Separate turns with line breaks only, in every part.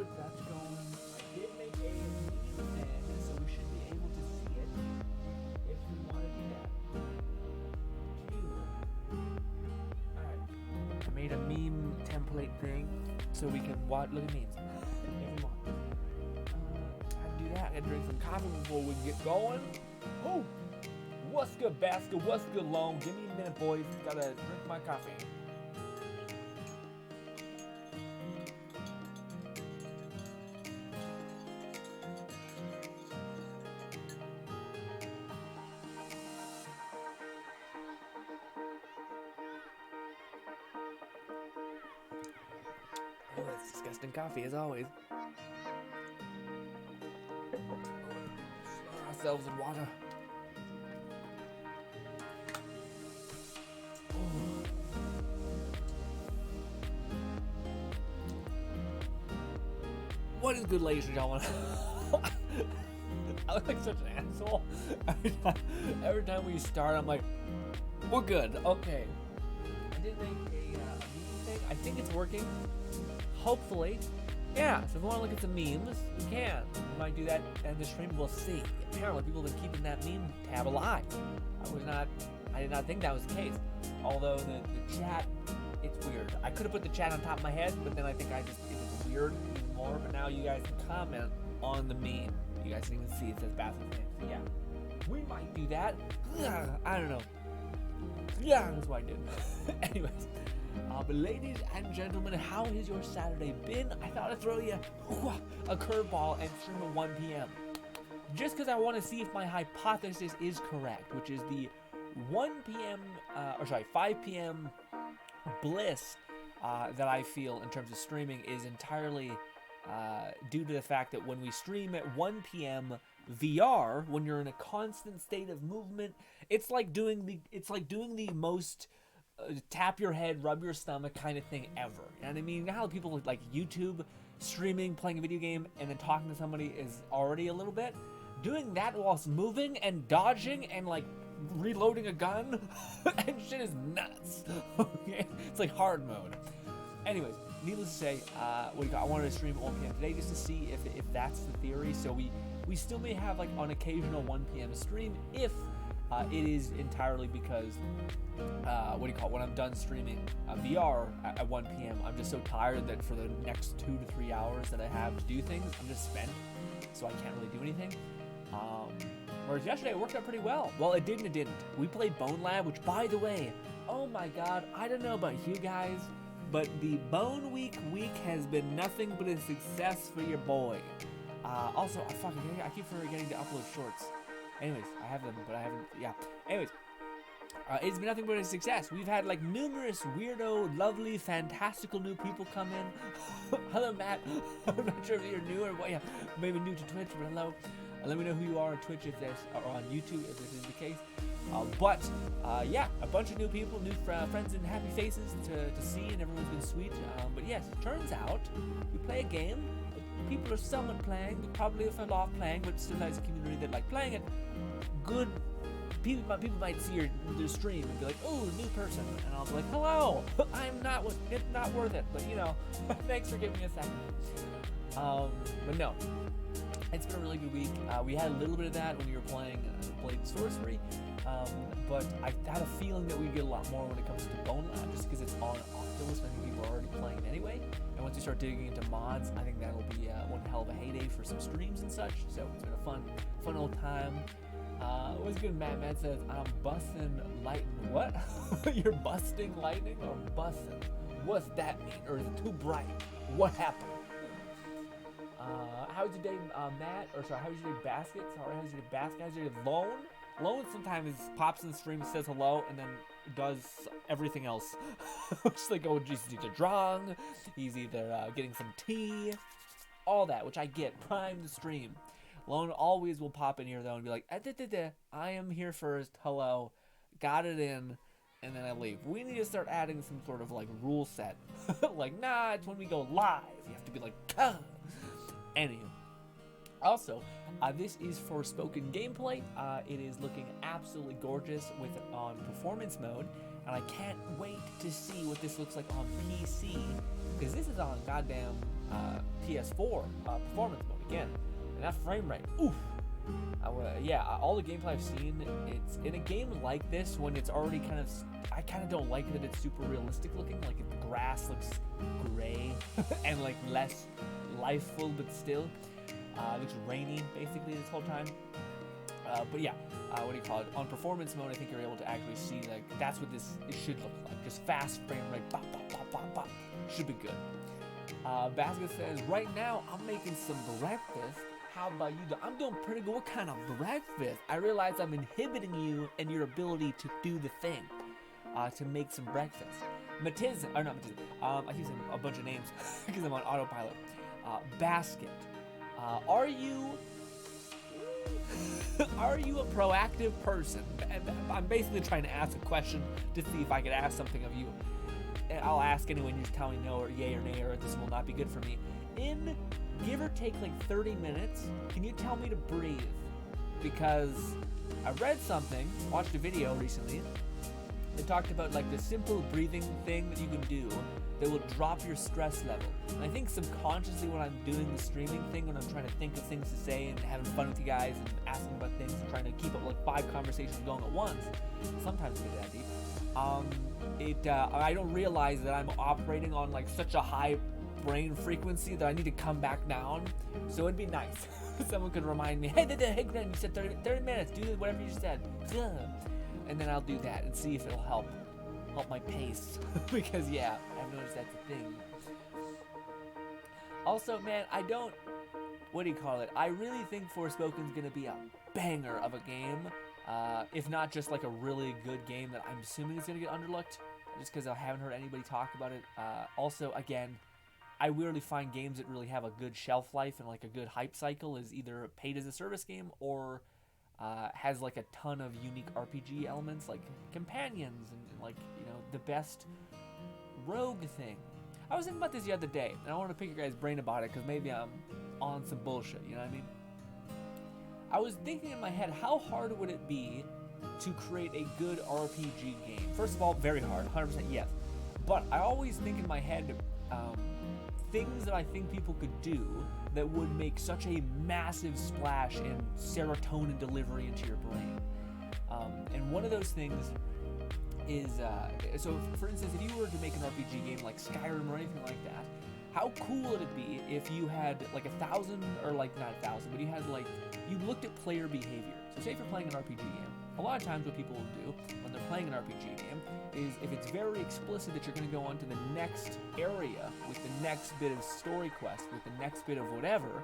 good. That's going. I did make a meme then, so we should be able to see it if we want to do that. Alright. I made a meme template thing so we can watch. Look at memes. If we want. How to do that? I gotta drink some coffee before we get going. Oh! What's good, Basket? What's good, Lone? Give me a minute, boys. Gotta drink my coffee. Oh, that's disgusting coffee, as always. Stir ourselves in water. What is good, ladies and gentlemen? I look like such an asshole. Every time we start, I'm like, we're good. Okay. I did make a meme thing. I think it's working. Hopefully. Yeah, so if you want to look at some memes, you can. We might do that in the stream. We'll see. Apparently, people have been keeping that meme tab alive. I did not think that was the case. Although the chat, it's weird. I could have put the chat on top of my head, but then I think it was weird even more. But now you guys can comment on the meme. You guys can even see it says Basset's name. So yeah, we might do that. I don't know. Yeah, that's what I did. Anyways, but ladies and gentlemen, how has your Saturday been? I thought I'd throw you a curveball and stream at 1 p.m. Just because I want to see if my hypothesis is correct, which is the 1 p.m. 5 p.m. bliss that I feel in terms of streaming is entirely due to the fact that when we stream at 1 p.m. VR, when you're in a constant state of movement, it's like doing the most tap your head, rub your stomach kind of thing ever. You know what I mean? You know how people like YouTube streaming, playing a video game, and then talking to somebody is already a little bit? Doing that whilst moving and dodging and like reloading a gun and shit is nuts. Okay? It's like hard mode. Anyways, needless to say, I wanted to stream at 1 p.m. today just to see if that's the theory. So we still may have like an occasional 1 p.m. stream if it is entirely because when I'm done streaming VR at 1 p.m. I'm just so tired that for the next 2 to 3 hours that I have to do things, I'm just spent, so I can't really do anything. Whereas yesterday it worked out pretty well. Well, it didn't. We played Bone Lab, which, by the way, oh my god, I don't know about you guys, but the Bone Week has been nothing but a success for your boy. Also, I keep forgetting to upload shorts. Anyways, I have them, but I haven't. Yeah. Anyways, it's been nothing but a success. We've had like numerous weirdo, lovely, fantastical new people come in. Hello, Matt. I'm not sure if you're new or what. Yeah, maybe new to Twitch, but hello. Let me know who you are on Twitch or on YouTube if this is the case. Yeah, a bunch of new people, new friends and happy faces to see, and everyone's been sweet. But yes, it turns out we play a game. People are somewhat playing, but probably fell off playing, but still has a community that like playing it. Good people might see your stream and be like, "Oh, new person," and I'll be like, "Hello, it's not worth it." But you know, thanks for giving me a second. But no. It's been a really good week. We had a little bit of that when you were playing Blade Sorcery, but I had a feeling that we'd get a lot more when it comes to Bone Lab, just because it's on Oculus and I think people are already playing it anyway. And once you start digging into mods, I think that'll be one hell of a heyday for some streams and such. So it's been a fun old time. What's good, Matt? Matt says, I'm busting lightning. What? You're busting lightning or busting? What's that mean? Or is it too bright? What happened? How's your day, Matt? Or sorry, how's your day, Basket? Sorry, how's your day, Basket? How's your day, Lone? Lone sometimes pops in the stream, says hello, and then does everything else. Just like, oh, he's either drunk, he's either getting some tea, all that, which I get. Prime the stream. Lone always will pop in here, though, and be like, I am here first, hello, got it in, and then I leave. We need to start adding some sort of, like, rule set. Like, nah, it's when we go live. You have to be like, ah. Anywho, also, this is for spoken gameplay. It is looking absolutely gorgeous on performance mode, and I can't wait to see what this looks like on PC, because this is on goddamn PS4 performance mode again, and that frame rate, oof. All the gameplay I've seen, it's in a game like this when it's already I kind of don't like that it's super realistic looking. Like the grass looks gray and like less lifeful, but still, it looks rainy basically this whole time. But yeah, what do you call it? On performance mode, I think you're able to actually see like that's what it should look like. Just fast frame rate, bop, bop, bop, bop, bop. Should be good. Basket says, right now I'm making some breakfast. How about you? I'm doing pretty good. What kind of breakfast? I realize I'm inhibiting you and your ability to do the thing, to make some breakfast. Matiz, or not Matiz, I keep saying a bunch of names because I'm on autopilot. Basket, are you a proactive person? And I'm basically trying to ask a question to see if I could ask something of you. And I'll ask anyway, and you just tell me no or yay or nay or this will not be good for me. In give or take like 30 minutes, can you tell me to breathe? Because I read something, watched a video recently, that talked about like the simple breathing thing that you can do that will drop your stress level. And I think subconsciously when I'm doing the streaming thing, when I'm trying to think of things to say and having fun with you guys and asking about things and trying to keep up like 5 conversations going at once, sometimes it's that deep, I don't realize that I'm operating on like such a high brain frequency that I need to come back down. So it'd be nice if someone could remind me, hey Gren, you said 30 minutes, do whatever you said. And then I'll do that and see if it'll help my pace. Because yeah, I've noticed that's a thing. Also, man, I really think Forspoken's gonna be a banger of a game. If not just like a really good game that I'm assuming is gonna get underlooked, just because I haven't heard anybody talk about it. Also, again, I weirdly find games that really have a good shelf life and like a good hype cycle is either paid as a service game or has like a ton of unique RPG elements like companions and like, you know, the best rogue thing. I was thinking about this the other day and I wanted to pick your guys' brain about it because maybe I'm on some bullshit, you know what I mean? I was thinking in my head, how hard would it be to create a good RPG game? First of all, very hard, 100% yes. But I always think in my head, things that I think people could do that would make such a massive splash in serotonin delivery into your brain. And one of those things is, so for instance, if you were to make an RPG game like Skyrim or anything like that, how cool would it be if you had like 1,000, or like not 1,000, but you looked at player behavior. So say if you're playing an RPG game, a lot of times what people will do when they're playing an RPG game is if it's very explicit that you're going to go on to the next area with the next bit of story quest, with the next bit of whatever,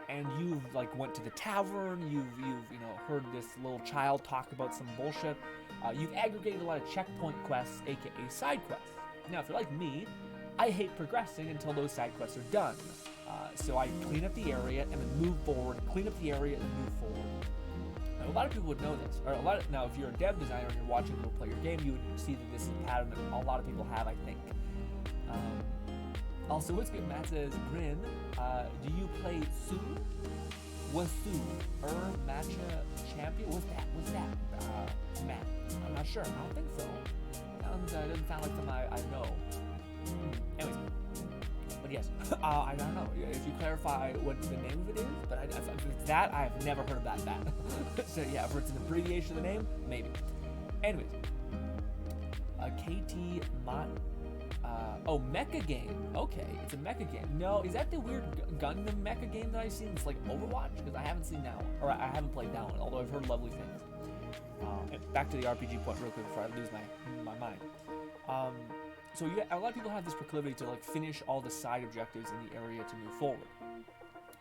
and you've like went to the tavern, you've heard this little child talk about some bullshit, you've aggregated a lot of checkpoint quests, aka side quests. Now, if you're like me, I hate progressing until those side quests are done. So I clean up the area and then move forward, clean up the area and move forward. Now, a lot of people would know this. Now, if you're a dev designer and you're watching people play your game, you would see that this is a pattern that a lot of people have, I think. Also, what's good? Matt says, Grin, do you play Su? Wasu? Matcha Champion? What's that? Matt? I'm not sure. I don't think so. Doesn't sound like something I know. Anyways, but yes, I don't know if you clarify what the name of it is, but if it's that, I've never heard of that. So yeah, if it's an abbreviation of the name, maybe. Anyways, KT Mott. Mecha game. Okay, it's a mecha game. No, is that the weird Gundam mecha game that I've seen? It's like Overwatch, because I haven't seen that one, or I haven't played that one, although I've heard lovely things. Back to the RPG point real quick before I lose my mind. So a lot of people have this proclivity to like finish all the side objectives in the area to move forward.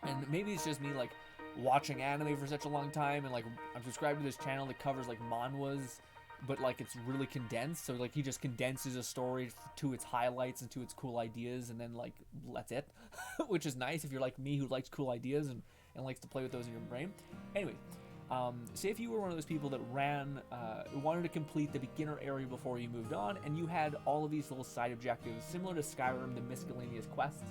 And maybe it's just me like watching anime for such a long time and like I'm subscribed to this channel that covers like manhwas, but like it's really condensed. So like he just condenses a story to its highlights and to its cool ideas and then like that's it. Which is nice if you're like me who likes cool ideas and likes to play with those in your brain. Anyway, say if you were one of those people that wanted to complete the beginner area before you moved on, and you had all of these little side objectives, similar to Skyrim, the miscellaneous quests.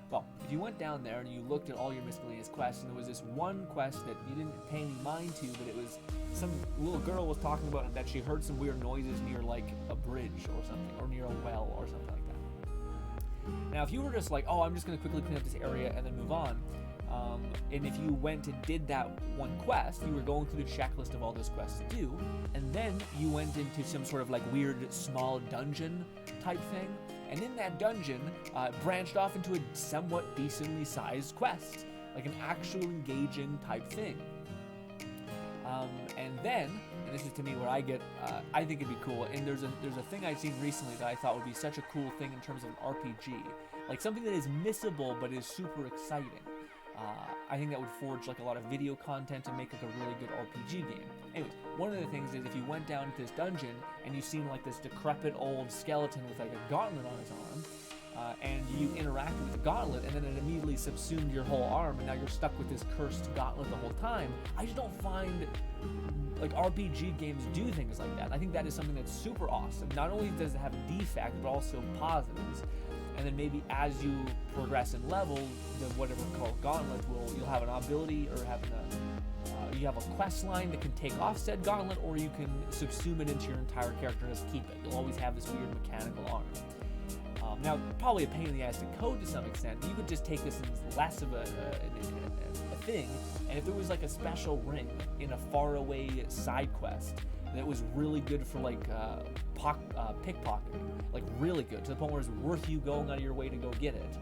Well, if you went down there and you looked at all your miscellaneous quests, and there was this one quest that you didn't pay any mind to, but it was some little girl was talking about that she heard some weird noises near like a bridge or something, or near a well or something like that. Now, if you were just like, oh, I'm just going to quickly clean up this area and then move on, and if you went and did that one quest, you were going through the checklist of all those quests to do, and then you went into some sort of like weird small dungeon type thing, and in that dungeon, branched off into a somewhat decently sized quest, like an actual engaging type thing. And then, and this is to me where I get, I think it'd be cool, and there's a thing I've seen recently that I thought would be such a cool thing in terms of an RPG, like something that is missable but is super exciting. I think that would forge like a lot of video content and make like a really good RPG game. Anyways, one of the things is if you went down to this dungeon and you seen like this decrepit old skeleton with like a gauntlet on his arm, and you interacted with the gauntlet and then it immediately subsumed your whole arm and now you're stuck with this cursed gauntlet the whole time. I just don't find like RPG games do things like that. I think that is something that's super awesome. Not only does it have defects, but also positives. And then maybe as you progress in level, the whatever called gauntlet you'll have an ability or you have a quest line that can take off said gauntlet, or you can subsume it into your entire character and just keep it. You'll always have this weird mechanical arm. Now, probably a pain in the ass to code to some extent. You could just take this as less of a thing, and if there was like a special ring in a faraway side quest that was really good for like pickpocketing, like really good, to the point where it's worth you going out of your way to go get it.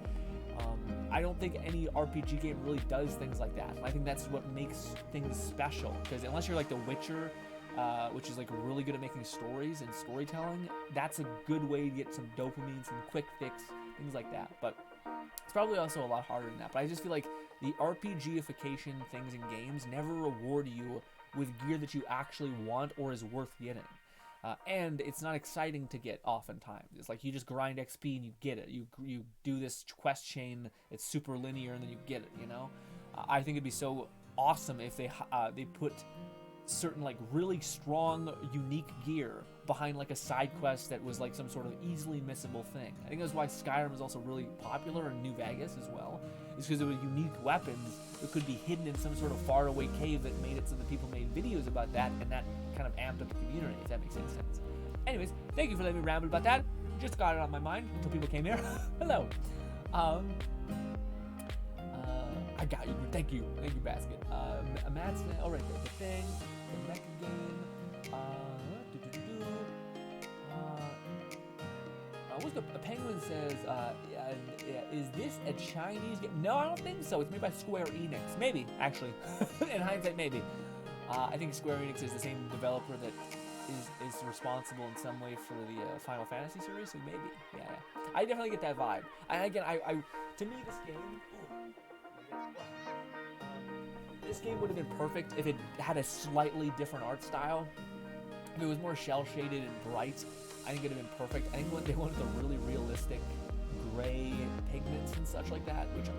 I don't think any RPG game really does things like that. I think that's what makes things special, because unless you're like The Witcher, which is like really good at making stories and storytelling, that's a good way to get some dopamine, some quick fix, things like that. But it's probably also a lot harder than that. But I just feel like the RPGification things in games never reward you with gear that you actually want or is worth getting. And it's not exciting to get oftentimes. It's like you just grind XP and you get it. You do this quest chain, it's super linear, and then you get it, you know? I think it'd be so awesome if they put certain like really strong, unique gear behind like a side quest that was like some sort of easily missable thing. I think that's why Skyrim is also really popular in New Vegas as well. It's because there were unique weapons that could be hidden in some sort of faraway cave that made it so that people made videos about that, and that kind of amped up the community, if that makes any sense. Anyways, thank you for letting me ramble about that. Just got it on my mind until people came here. Hello. I got you. Thank you, Basket. Matt's oh right there, the thing, the mecha game. A penguin says, is this a Chinese game? No, I don't think so. It's made by Square Enix. Maybe, actually. In hindsight, maybe. I think Square Enix is the same developer that is responsible in some way for the Final Fantasy series, so maybe. Yeah. I definitely get that vibe. And again, to me, this game would have been perfect if it had a slightly different art style. If it was more shell-shaded and bright, I think it would have been perfect. I think they wanted the really realistic gray pigments and such like that, which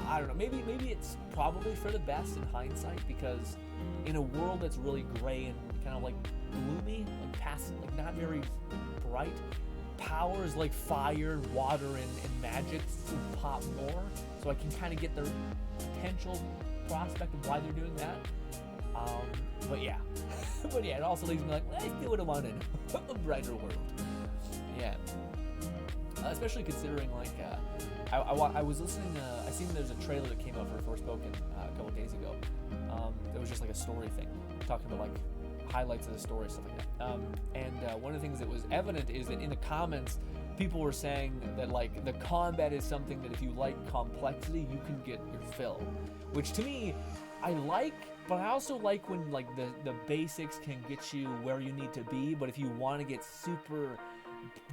I don't know. Maybe it's probably for the best in hindsight, because in a world that's really gray and kind of like gloomy, like passive, like not very bright, powers like fire, water, and magic pop more. So I can kind of get the potential prospect of why they're doing that. But yeah, it also leaves me like, I still would have wanted a brighter world. Yeah, especially considering like I was listening. I seen there's a trailer that came out for Forspoken a couple days ago. It was just like a story thing, talking about like highlights of the story, stuff like that. And one of the things that was evident is that in the comments, people were saying that like the combat is something that if you like complexity, you can get your fill. Which to me, I like, but I also like when like the basics can get you where you need to be, but if you want to get super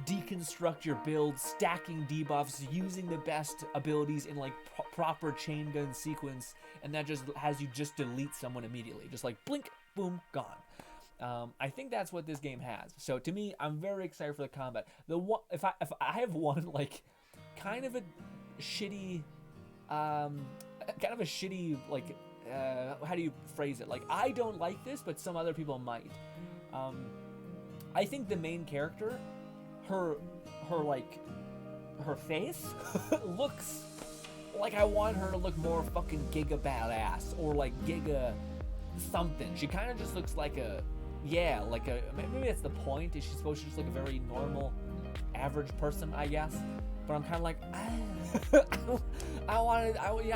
deconstruct your build, stacking debuffs, using the best abilities in like proper chain gun sequence, and that just has you just delete someone immediately, just like blink, boom, gone. I think that's what this game has. So to me, I'm very excited for the combat. If I have one like kind of a shitty like how do you phrase it? Like, I don't like this, but some other people might. I think the main character, her face looks like I want her to look more fucking Giga badass, or like Giga something. She kind of just looks like maybe that's the point. Is she supposed to just look a very normal, average person, I guess? but I'm kind of like, I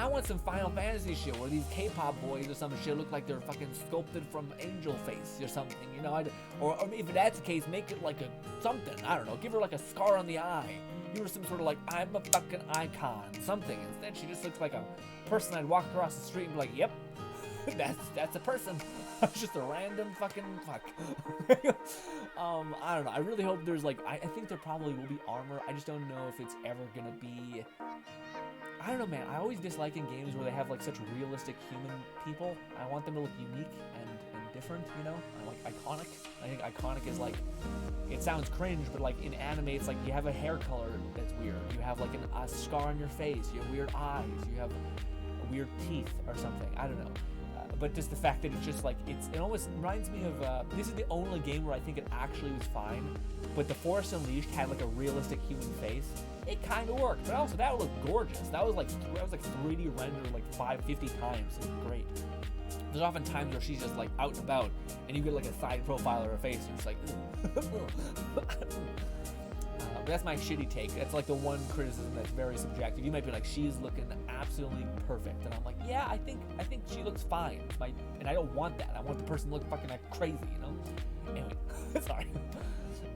want some Final Fantasy shit where these K-pop boys or some shit look like they're fucking sculpted from Angel Face or something, you know? Or if that's the case, make it like a something. I don't know. Give her like a scar on the eye. Give her some sort of like, I'm a fucking icon, something. Instead, she just looks like a person I'd walk across the street and be like, yep, that's a person. It's just a random fucking fuck. I don't know. I really hope there's like, I think there probably will be armor. I just don't know if it's ever gonna be. I don't know, man. I always dislike in games where they have like such realistic human people. I want them to look unique and different, you know? I like iconic. I think iconic is like, it sounds cringe, but like in anime, it's like you have a hair color that's weird. You have like a scar on your face. You have weird eyes. You have weird teeth or something. I don't know. But just the fact that it's just like, it almost reminds me of, this is the only game where I think it actually was fine, but The Force Unleashed had like a realistic human face. It kind of worked, but also that looked gorgeous. That was like 3D rendered like 550 times. It was great. There's often times where she's just like out and about, and you get like a side profile of her face, and it's like, but that's my shitty take. That's like the one criticism that's very subjective. You might be like, she's looking absolutely perfect, and I'm like, yeah, I think she looks fine. And I don't want that. I want the person to look fucking like crazy, you know. Anyway, sorry.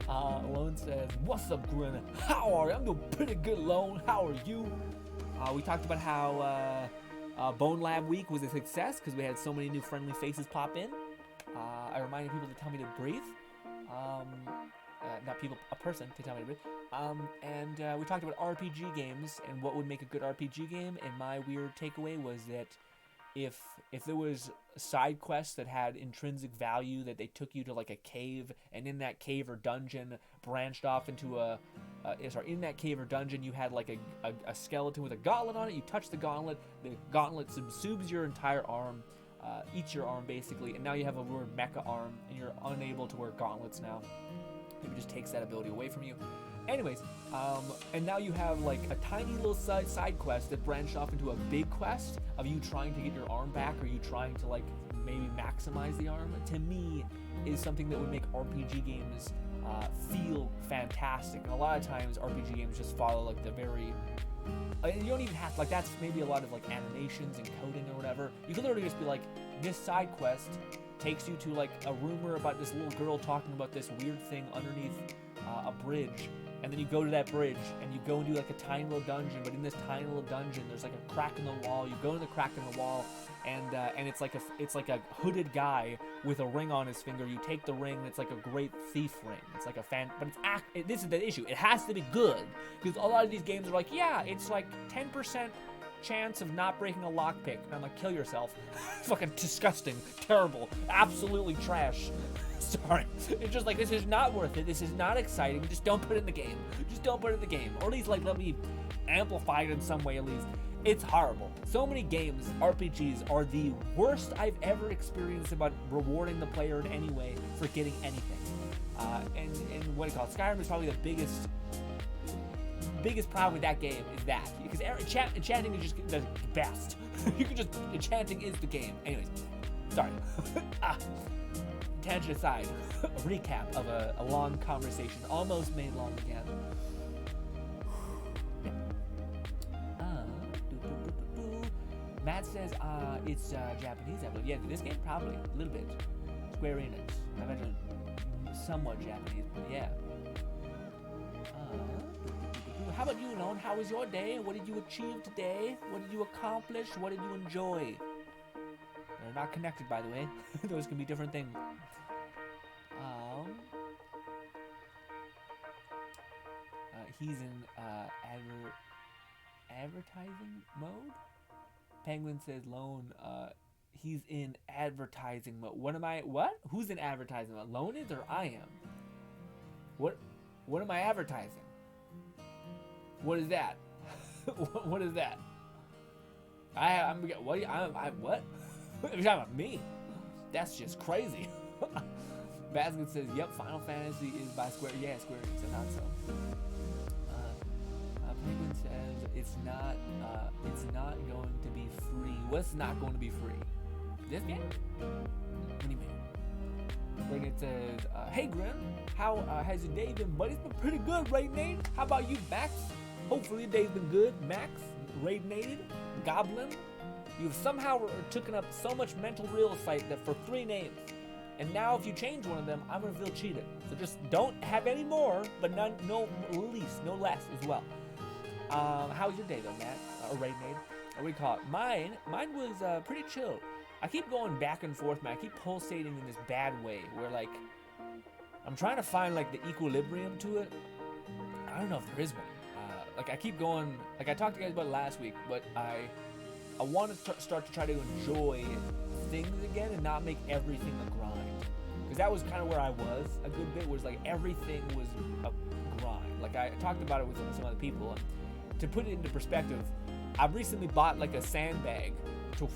Lone says, "What's up, Grin? How are you? I'm doing pretty good, Lone. How are you?" We talked about how Bone Lab Week was a success because we had so many new friendly faces pop in. I reminded people to tell me to breathe. Not people, a person to tell me to breathe. And we talked about RPG games and what would make a good RPG game. And my weird takeaway was that if there was side quests that had intrinsic value, that they took you to like a cave, and in that cave or dungeon branched off into in that cave or dungeon you had like a skeleton with a gauntlet on it. You touch the gauntlet subsumes your entire arm, eats your arm basically, and now you have a weird mecha arm, and you're unable to wear gauntlets now. Maybe just takes that ability away from you. Anyways, and now you have like a tiny little side quest that branched off into a big quest of you trying to get your arm back, or you trying to like maybe maximize the arm. To me, is something that would make RPG games feel fantastic. And a lot of times RPG games just follow like the very, you don't even have, like, that's maybe a lot of like animations and coding or whatever. You could literally just be like, this side quest takes you to like a rumor about this little girl talking about this weird thing underneath a bridge, and then you go to that bridge and you go and do like a tiny little dungeon, but in this tiny little dungeon there's like a crack in the wall. You go in the crack in the wall, and it's like a hooded guy with a ring on his finger. You take the ring, and it's like a great thief ring. It's like but this is the issue. It has to be good, because a lot of these games are like, yeah, it's like 10% chance of not breaking a lockpick, and I'm like, kill yourself. Fucking disgusting, terrible, absolutely trash. Sorry. It's just like, this is not worth it. This is not exciting. Just don't put it in the game. Just don't put it in the game. Or at least like let me amplify it in some way at least. It's horrible. So many games, RPGs, are the worst I've ever experienced about rewarding the player in any way for getting anything. And what do you call it? Skyrim is probably the biggest problem with that game is that, because enchanting is just the best. You can just, enchanting is the game. Anyways, sorry. Tangent aside, a recap of a long conversation, almost made long again. Matt says it's Japanese, I believe. Yeah, this game probably a little bit. Square Enix, I imagine somewhat Japanese, but yeah. How about you, Lone? How was your day? What did you achieve today? What did you accomplish? What did you enjoy? They're not connected, by the way. Those can be different things. He's in advertising mode. Penguin says, Lone, he's in advertising mode. What? Who's in advertising mode? Lone is, or I am? What am I advertising? What is that? What is that? What? You're talking about me? That's just crazy. Basket says, yep, Final Fantasy is by Square. Yeah, Square Enix, so not so. Penguin says it's not going to be free. What's not going to be free? This game? What do you mean? Like it says, hey Grim, how has your day been, buddy? It's been pretty good, right, Nate? How about you, Max? Hopefully your day's been good. Max, Raidnated, Goblin. You've somehow taken up so much mental real estate that for 3 names. And now if you change one of them, I'm gonna feel cheated. So just don't have any more, but no least, no less as well. How was your day though, Matt? Or Raidnade? What do we call it? Mine was pretty chill. I keep going back and forth, man. I keep pulsating in this bad way where like I'm trying to find like the equilibrium to it. I don't know if there is one. Like I keep going, like I talked to you guys about it last week, but I want to start to try to enjoy things again and not make everything a grind. Because that was kind of where I was a good bit, was like everything was a grind. Like I talked about it with some other people. And to put it into perspective, I've recently bought like a sandbag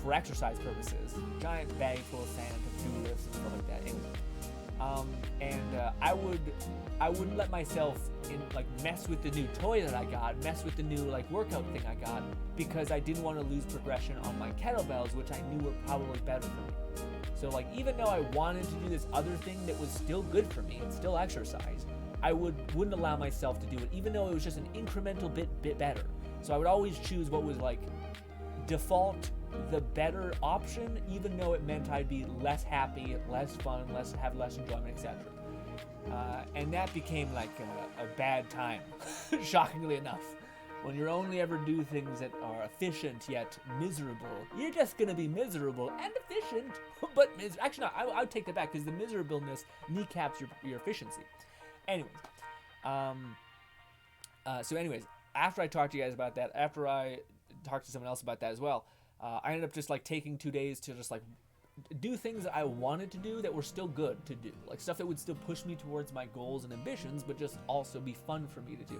for exercise purposes. Giant bag full of sand to do lifts and stuff like that. Anyways, I wouldn't let myself mess with the new toy that I got, mess with the new like workout thing I got, because I didn't want to lose progression on my kettlebells, which I knew were probably better for me. So like even though I wanted to do this other thing that was still good for me and still exercise, I wouldn't allow myself to do it, even though it was just an incremental bit better. So I would always choose what was like default the better option, even though it meant I'd be less happy, less fun, have less enjoyment, etc. And that became like a bad time, shockingly enough. When you only ever do things that are efficient yet miserable, you're just gonna be miserable and efficient, but actually no, I would take that back because the miserableness kneecaps your efficiency. Anyways, so anyways, after I talked to you guys about that, after I talked to someone else about that as well, I ended up just like taking 2 days to just like do things that I wanted to do that were still good to do, like stuff that would still push me towards my goals and ambitions, but just also be fun for me to do.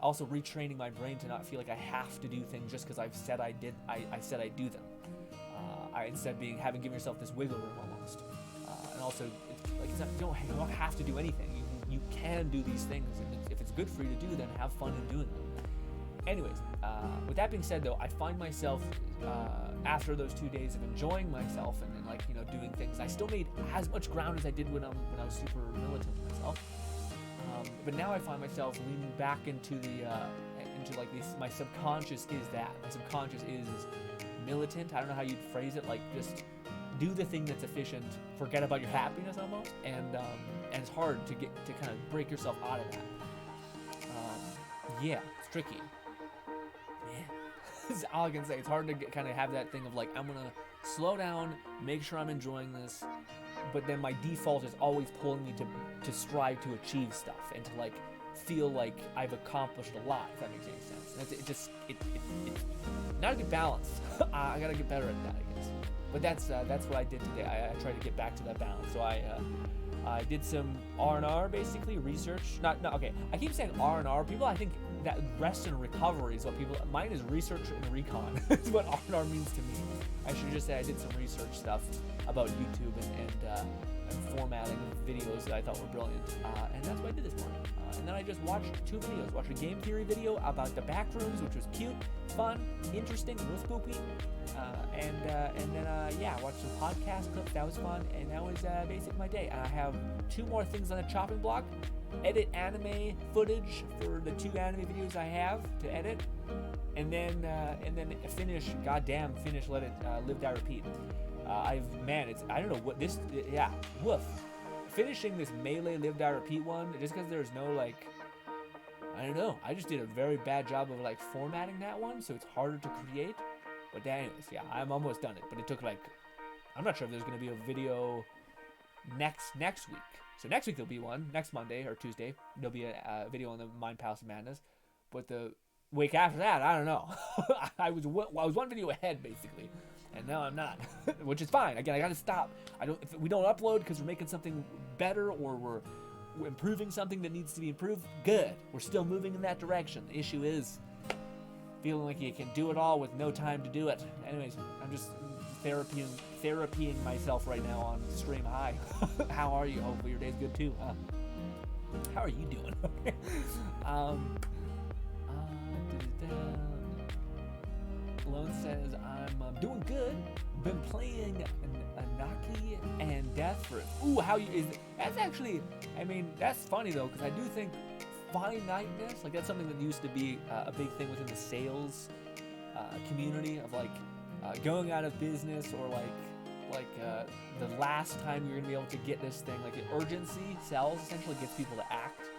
Also retraining my brain to not feel like I have to do things just because I've said I said I'd do them. Instead of having given yourself this wiggle room almost. And also, you don't have to do anything. You can do these things, and if it's good for you to do, then have fun in doing them. Anyways, with that being said, though, I find myself after those 2 days of enjoying myself and doing things, I still made as much ground as I did when I was super militant with myself. But now I find myself leaning back into my subconscious is that. My subconscious is militant. I don't know how you'd phrase it. Like just do the thing that's efficient, forget about your happiness almost, and it's hard to kind of break yourself out of that. Yeah, it's tricky. That's all I can say. It's hard to kind of have that thing of like, I'm gonna slow down, make sure I'm enjoying this, but then my default is always pulling me to strive to achieve stuff and to like feel like I've accomplished a lot, if that makes any sense. It's not a good balance. I gotta get better at that, I guess. But that's what I did today. I tried to get back to that balance. So I did some R&R, basically research. Okay. I keep saying R&R. People, I think that rest and recovery is what people. Mine is research and recon. It's what R&R means to me. I should just say I did some research stuff about YouTube and formatting of videos that I thought were brilliant. And that's what I did this morning. And then I just watched 2 videos. Watched a game theory video about the back rooms, which was cute, fun, interesting, a little spooky. And then watched some podcast clips. That was fun. And that was basically my day. I have 2 more things on the chopping block. Edit anime footage for the 2 anime videos I have to edit. And then finish, let it live, die, repeat. I don't know what this, woof. Finishing this Melee Live Die Repeat one, just because there's no like, I don't know, I just did a very bad job of like formatting that one, so it's harder to create. But anyways, yeah, I'm almost done it, but it took like, I'm not sure if there's going to be a video next week. So next week there'll be one, next Monday or Tuesday, there'll be a video on the Mind Palace of Madness. But the week after that, I don't know. I was 1 video ahead, basically. And now I'm not, which is fine. Again, I gotta stop. If we don't upload because we're making something better or we're improving something that needs to be improved, good. We're still moving in that direction. The issue is feeling like you can do it all with no time to do it. Anyways, I'm just therapying myself right now on Stream High. How are you? Hopefully your day's good too, huh? How are you doing? Lone says, I'm doing good. Been playing Anaki and Death for. Ooh, that's actually, that's funny though, because I do think finiteness, like that's something that used to be a big thing within the sales community of like going out of business, or like the last time you're gonna be able to get this thing. Like the urgency sells essentially gets people to act.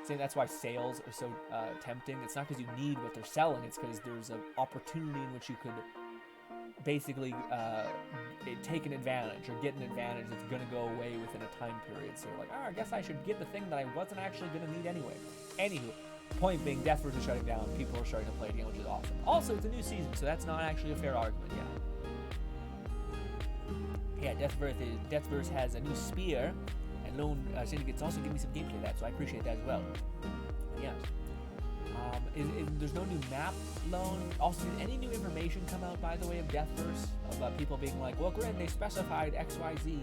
Saying that's why sales are so tempting. It's not because you need what they're selling, it's because there's an opportunity in which you could basically take an advantage or get an advantage that's going to go away within a time period. So you're like, I guess I should get the thing that I wasn't actually going to need anyway. Anywho, point being, Deathverse is shutting down. People are starting to play it again, which is awesome. Also, it's a new season, so that's not actually a fair argument. Yeah, Deathverse has a new spear, and Lone Syndicate's also giving me some gameplay of that, so I appreciate that as well. Yes. There's no new map loan. Also, did any new information come out, by the way, of Deathverse? About people being like, well, Grin, they specified XYZ. You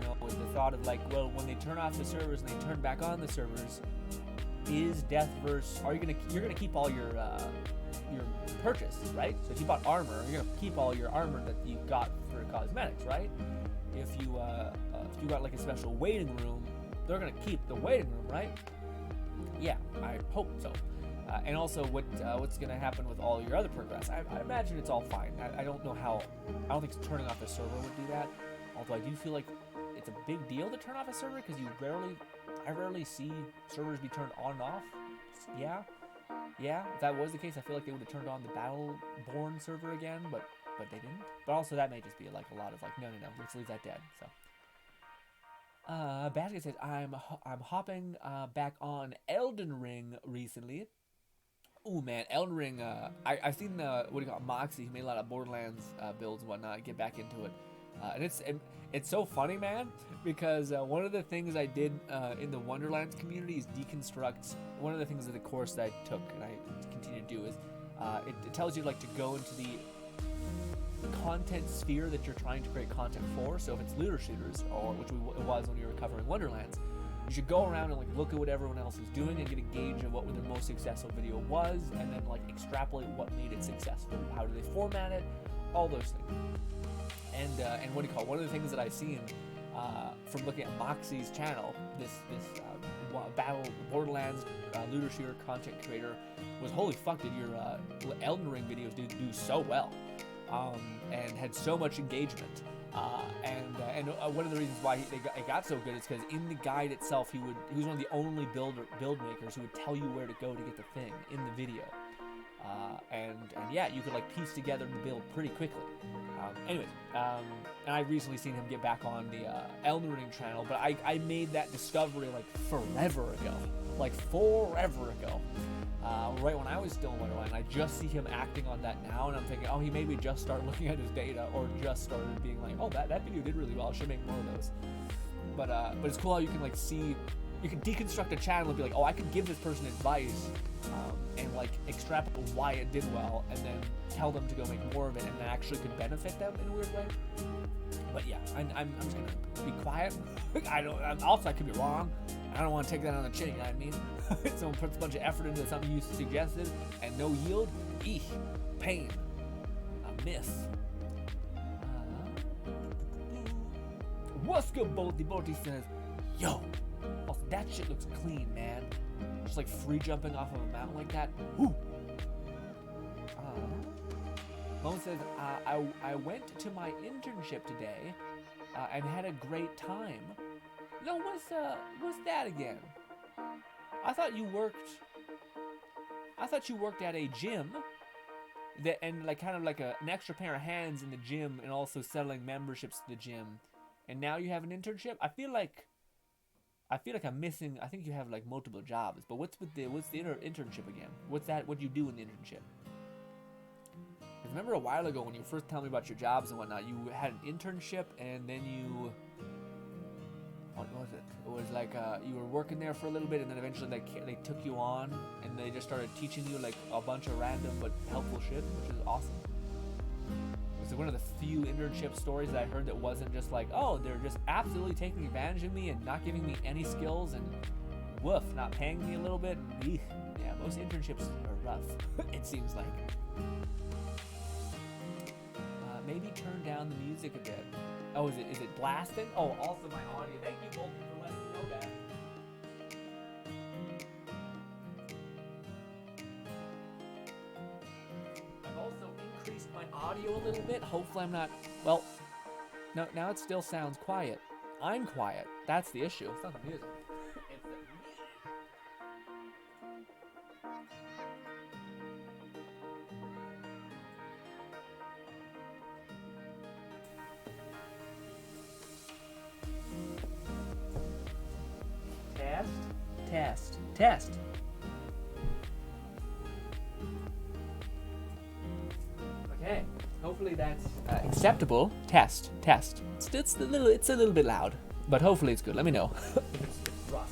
know, with the thought of like, well, when they turn off the servers and they turn back on the servers, is Deathverse, you're gonna keep all your purchase, right? So if you bought armor, you're gonna keep all your armor that you got for cosmetics, right? If you got like a special waiting room, they're gonna keep the waiting room, right? Yeah, I hope so. And also, what's going to happen with all your other progress? I imagine it's all fine. I don't know how. I don't think turning off a server would do that. Although I do feel like it's a big deal to turn off a server because I rarely see servers be turned on and off. Yeah. If that was the case, I feel like they would have turned on the Battleborn server again, but they didn't. But also, that may just be like a lot of like, no, let's leave that dead. So. Basket says, I'm hopping back on Elden Ring recently. Oh man, Elden Ring, I've seen, what do you call it, Moxie, he made a lot of Borderlands builds and whatnot, get back into it. And it's so funny, man, because one of the things I did in the Wonderlands community is deconstruct. One of the things of the course that I took and I continue to do is it tells you like to go into the content sphere that you're trying to create content for. So if it's looter shooters, or which it was when you were covering Wonderlands, you should go around and like look at what everyone else is doing and get a gauge of what their most successful video was, and then like extrapolate what made it successful. How do they format it? All those things. And what do you call it? One of the things that I've seen from looking at Moxie's channel, this Battle Borderlands looter shooter content creator, was holy fuck, did your Elden Ring videos do so well, and had so much engagement. And one of the reasons why it got so good is because in the guide itself, he was one of the only build makers who would tell you where to go to get the thing in the video. And yeah, you could like piece together the build pretty quickly. Anyways, and I've recently seen him get back on the Elden Ring channel, but I made that discovery like forever ago. Right when I was still in Wonderland. I just see him acting on that now, and I'm thinking, oh, he maybe just started looking at his data, or just started being like, oh, that video did really well, I should make more of those. But it's cool how you can like see, you can deconstruct a channel and be like, oh, I could give this person advice, and like extrapolate why it did well, and then tell them to go make more of it, and that actually could benefit them in a weird way. But yeah, I'm just gonna be quiet. Also, I could be wrong. I don't want to take that on the chin, you know what I mean? Someone puts a bunch of effort into something you suggested and no yield. Eesh. Pain. A miss. What's good, Bolty? Bolty says, yo. Also, that shit looks clean, man. Just like free jumping off of a mountain like that. Woo. Moan says, I went to my internship today and had a great time. No, what's that again? I thought you worked at a gym and like kind of like an extra pair of hands in the gym, and also selling memberships to the gym. And now you have an internship? I feel like I'm missing. I think you have like multiple jobs. But what's the internship again? What's that? What do you do in the internship? Remember a while ago when you first told me about your jobs and whatnot, you had an internship, and then you, what was it? It was like you were working there for a little bit, and then eventually they took you on, and they just started teaching you like a bunch of random but helpful shit, which is awesome. It's like one of the few internship stories that I heard that wasn't just like, oh, they're just absolutely taking advantage of me and not giving me any skills, and woof, not paying me a little bit. And, yeah, most internships are rough. It seems like. Maybe turn down the music a bit. Oh, is it blasting? Oh, also my audio. Thank you, Bolton, for letting me know my audio a little bit. Hopefully I'm not, well, no, now it still sounds quiet. I'm quiet. That's the issue. It's not the music. It's the me. Test. Okay. Hopefully that's acceptable. Test. It's a little bit loud, but hopefully it's good. Let me know. It's rough.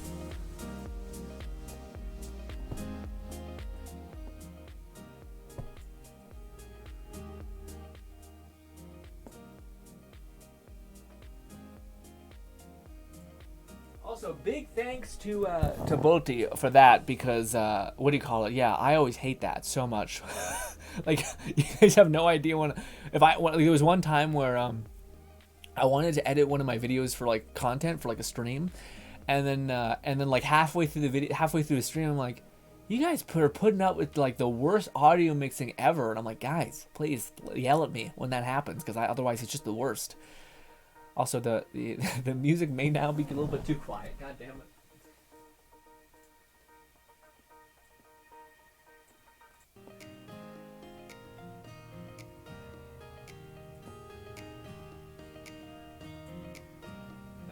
Also, big thanks to Bolty for that, because what do you call it? Yeah, I always hate that so much. Like, you guys have no idea there was one time where I wanted to edit one of my videos for like content for like a stream, and then like halfway through the stream, I'm like, you guys are putting up with like the worst audio mixing ever, and I'm like, guys, please yell at me when that happens, because otherwise it's just the worst. Also, the music may now be a little bit too quiet. God damn it.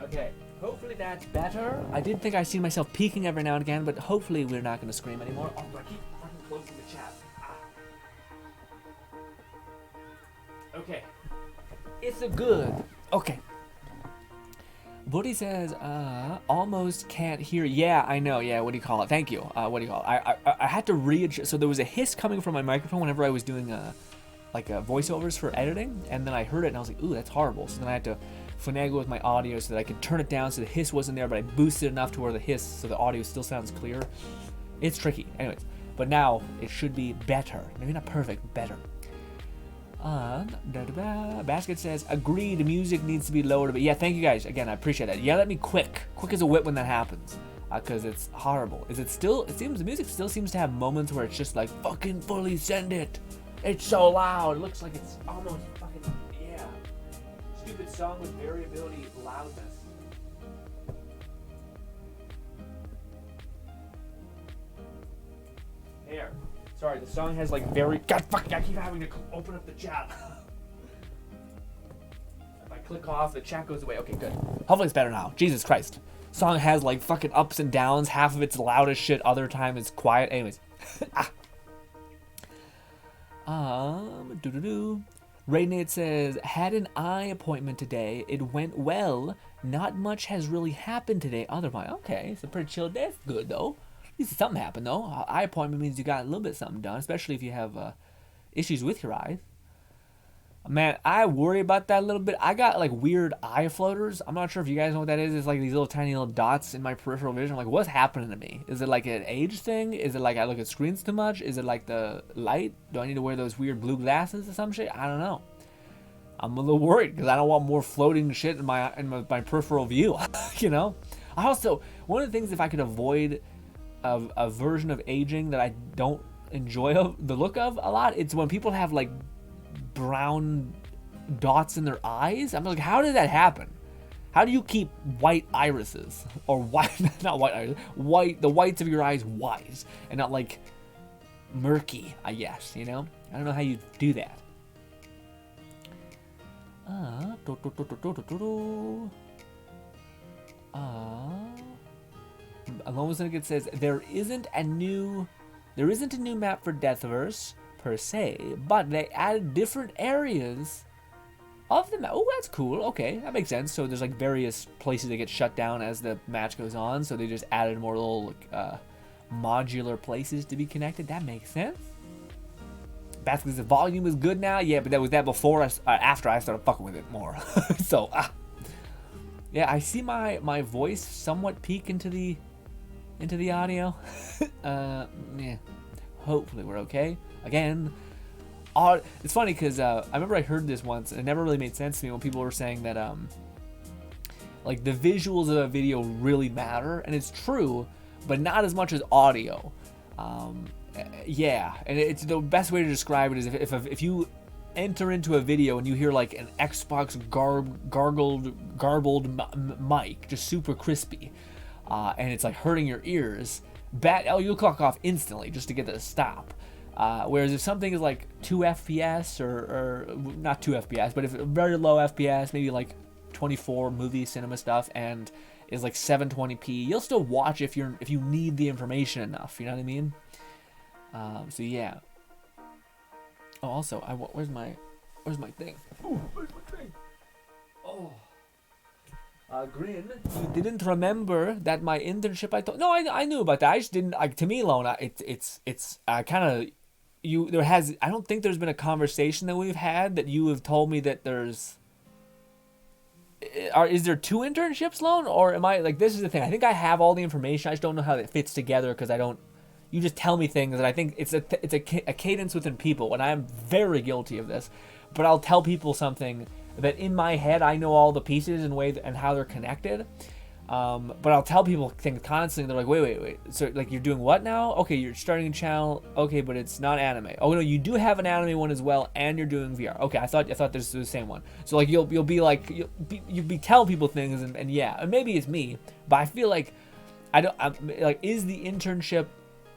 Okay, hopefully that's better. I did think I see myself peeking every now and again, but hopefully we're not going to scream anymore. Oh, I keep fucking closing the chat. Okay. It's a good. Okay. Buddy says, almost can't hear. Yeah, I know. Yeah, what do you call it? Thank you. What do you call it? I had to readjust. So there was a hiss coming from my microphone whenever I was doing voiceovers for editing, and then I heard it and I was like, ooh, that's horrible. So then I had to finagle with my audio so that I could turn it down so the hiss wasn't there, but I boosted enough to where the hiss, so the audio still sounds clear. It's tricky. Anyways, but now it should be better. Maybe not perfect, better. Basket says, agreed, music needs to be lowered a bit. Yeah, thank you guys. Again, I appreciate that. Yell at me quick as a whip when that happens, because it's horrible. It seems the music still seems to have moments where it's just like, fucking fully send it. It's so loud. It looks like it's almost fucking, yeah. Stupid song with variability loudness. There. Sorry, the song has like God fuck, I keep having to open up the chat. If I click off, the chat goes away. Okay, good. Hopefully it's better now. Jesus Christ. Song has like fucking ups and downs. Half of it's loud as shit, other time it's quiet. Anyways. Raynate says, had an eye appointment today. It went well. Not much has really happened today otherwise. Okay, it's a pretty chill day. That's good though. At least something happened though. Eye appointment means you got a little bit something done, especially if you have issues with your eyes. Man, I worry about that a little bit. I got like weird eye floaters. I'm not sure if you guys know what that is. It's like these little tiny little dots in my peripheral vision. I'm like, what's happening to me? Is it like an age thing? Is it like I look at screens too much? Is it like the light? Do I need to wear those weird blue glasses or some shit? I don't know. I'm a little worried because I don't want more floating shit in my peripheral view. You know. I also, one of the things, if I could avoid a version of aging that I don't enjoy the look of a lot, it's when people have like brown dots in their eyes. I'm like, how did that happen? How do you keep white irises, or not white iris, the whites of your eyes white and not like murky, I guess, you know? I don't know how you do that. Alone It says there isn't a new map for Deathverse per se, but they added different areas of the map. Oh, that's cool. Okay, that makes sense. So there's like various places that get shut down as the match goes on, so they just added more little modular places to be connected. That makes sense. Basically, the volume is good now. Yeah, but that was before after I started fucking with it more. So yeah, I see my voice somewhat peek into the audio. Yeah. Hopefully we're okay. Again, it's funny because I remember I heard this once and it never really made sense to me when people were saying that like the visuals of a video really matter, and it's true, but not as much as audio. Yeah, and it's the best way to describe it is if enter into a video and you hear like an Xbox garbled mic, just super crispy, and it's like hurting your ears, you'll clock off instantly just to get it to stop. Whereas if something is like 2 FPS or not 2 FPS, but if very low FPS, maybe like 24 movie cinema stuff, and is like 720p, you'll still watch if you need the information enough. You know what I mean? So yeah. Oh, also, where's my thing? Ooh, where's my thing? Oh. Grin, you didn't remember that my internship? I knew about that. I just didn't. To me, Lona, it's kind of I don't think there's been a conversation that we've had that you have told me that there's. Is there 2 internships, Lone, or am I like, this is the thing? I think I have all the information. I just don't know how it fits together because I don't. You just tell me things, and I think it's a cadence within people, and I'm very guilty of this. But I'll tell people something that in my head I know all the pieces and how they're connected. But I'll tell people things constantly. They're like, wait. So like, you're doing what now? Okay, you're starting a channel. Okay, but it's not anime. Oh no, you do have an anime one as well, and you're doing VR. Okay, I thought this was the same one. So like, you'll be telling people things, and yeah, and maybe it's me, but I feel like is the internship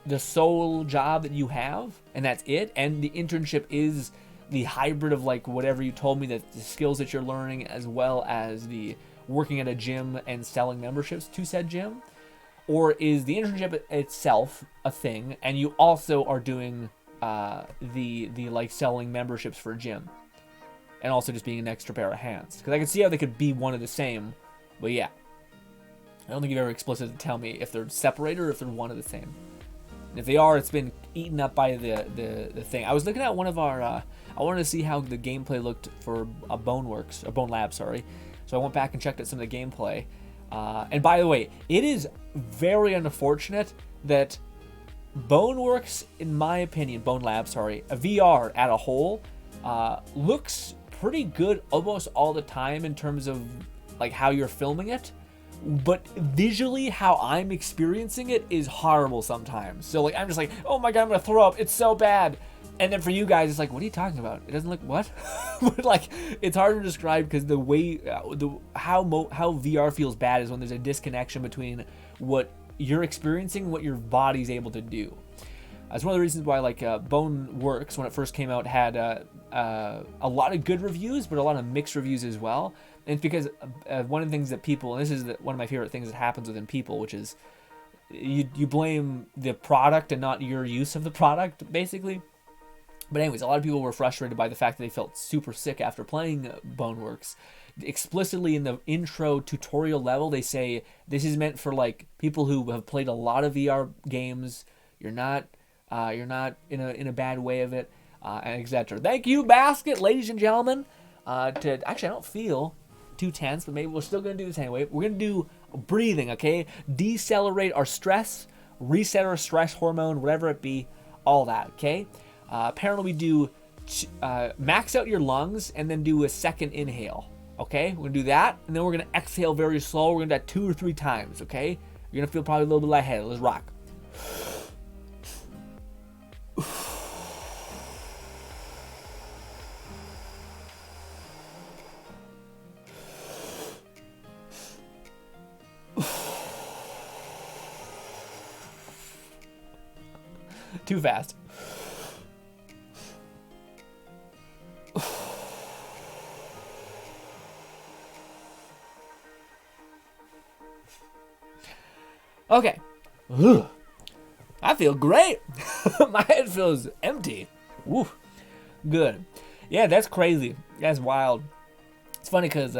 the sole job that you have, and that's it, and the internship is the hybrid of like whatever you told me, that the skills that you're learning, as well as the working at a gym and selling memberships to said gym? Or is the internship itself a thing, and you also are doing the like selling memberships for a gym, and also just being an extra pair of hands? Because I can see how they could be one of the same, but yeah, I don't think you've ever explicitly tell me if they're separated or if they're one of the same. And if they are, it's been eaten up by the thing. I was looking at one of our I wanted to see how the gameplay looked for Bone Lab, sorry. So I went back and checked out some of the gameplay. And by the way, it is very unfortunate that Boneworks, in my opinion, Bone Lab, sorry, a VR at a whole, looks pretty good almost all the time in terms of like how you're filming it. But visually, how I'm experiencing it is horrible sometimes. So like, I'm just like, oh my god, I'm gonna throw up. It's so bad. And then for you guys, it's like, what are you talking about? It doesn't look what? But like, it's hard to describe because the way how VR feels bad is when there's a disconnection between what you're experiencing and what your body's able to do. That's one of the reasons why like Boneworks, when it first came out, had a lot of good reviews, but a lot of mixed reviews as well. And it's because one of the things that people, and this is one of my favorite things that happens within people, which is you blame the product and not your use of the product, basically. But anyways, a lot of people were frustrated by the fact that they felt super sick after playing Boneworks. Explicitly in the intro tutorial level, they say this is meant for like people who have played a lot of VR games. You're not in a bad way of it, and etc. Thank you, Basket, ladies and gentlemen. Actually, I don't feel too tense, but maybe we're still gonna do this anyway. We're gonna do breathing, okay? Decelerate our stress, reset our stress hormone, whatever it be, all that, okay? Apparently we do max out your lungs and then do a second inhale, okay? We're gonna do that, and then we're gonna exhale very slow. We're gonna do that 2 or 3 times, okay? You're gonna feel probably a little bit lightheaded. Let's rock. Too fast. Okay. I feel great. My head feels empty. Woo. Good. Yeah, that's crazy. That's wild. It's funny because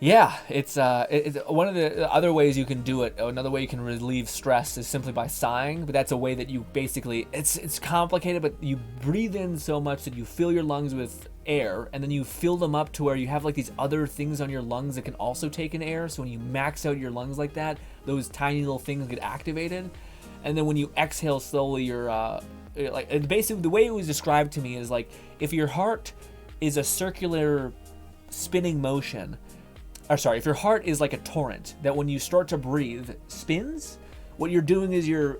yeah, it's one of the other ways you can do it. Another way you can relieve stress is simply by sighing, but that's a way that you basically, it's complicated, but you breathe in so much that you fill your lungs with air, and then you fill them up to where you have like these other things on your lungs that can also take in air. So when you max out your lungs like that, those tiny little things get activated, and then when you exhale slowly, you're like, basically the way it was described to me is like, if your heart is a circular spinning motion, or sorry, if your heart is like a torrent that when you start to breathe spins, what you're doing is you're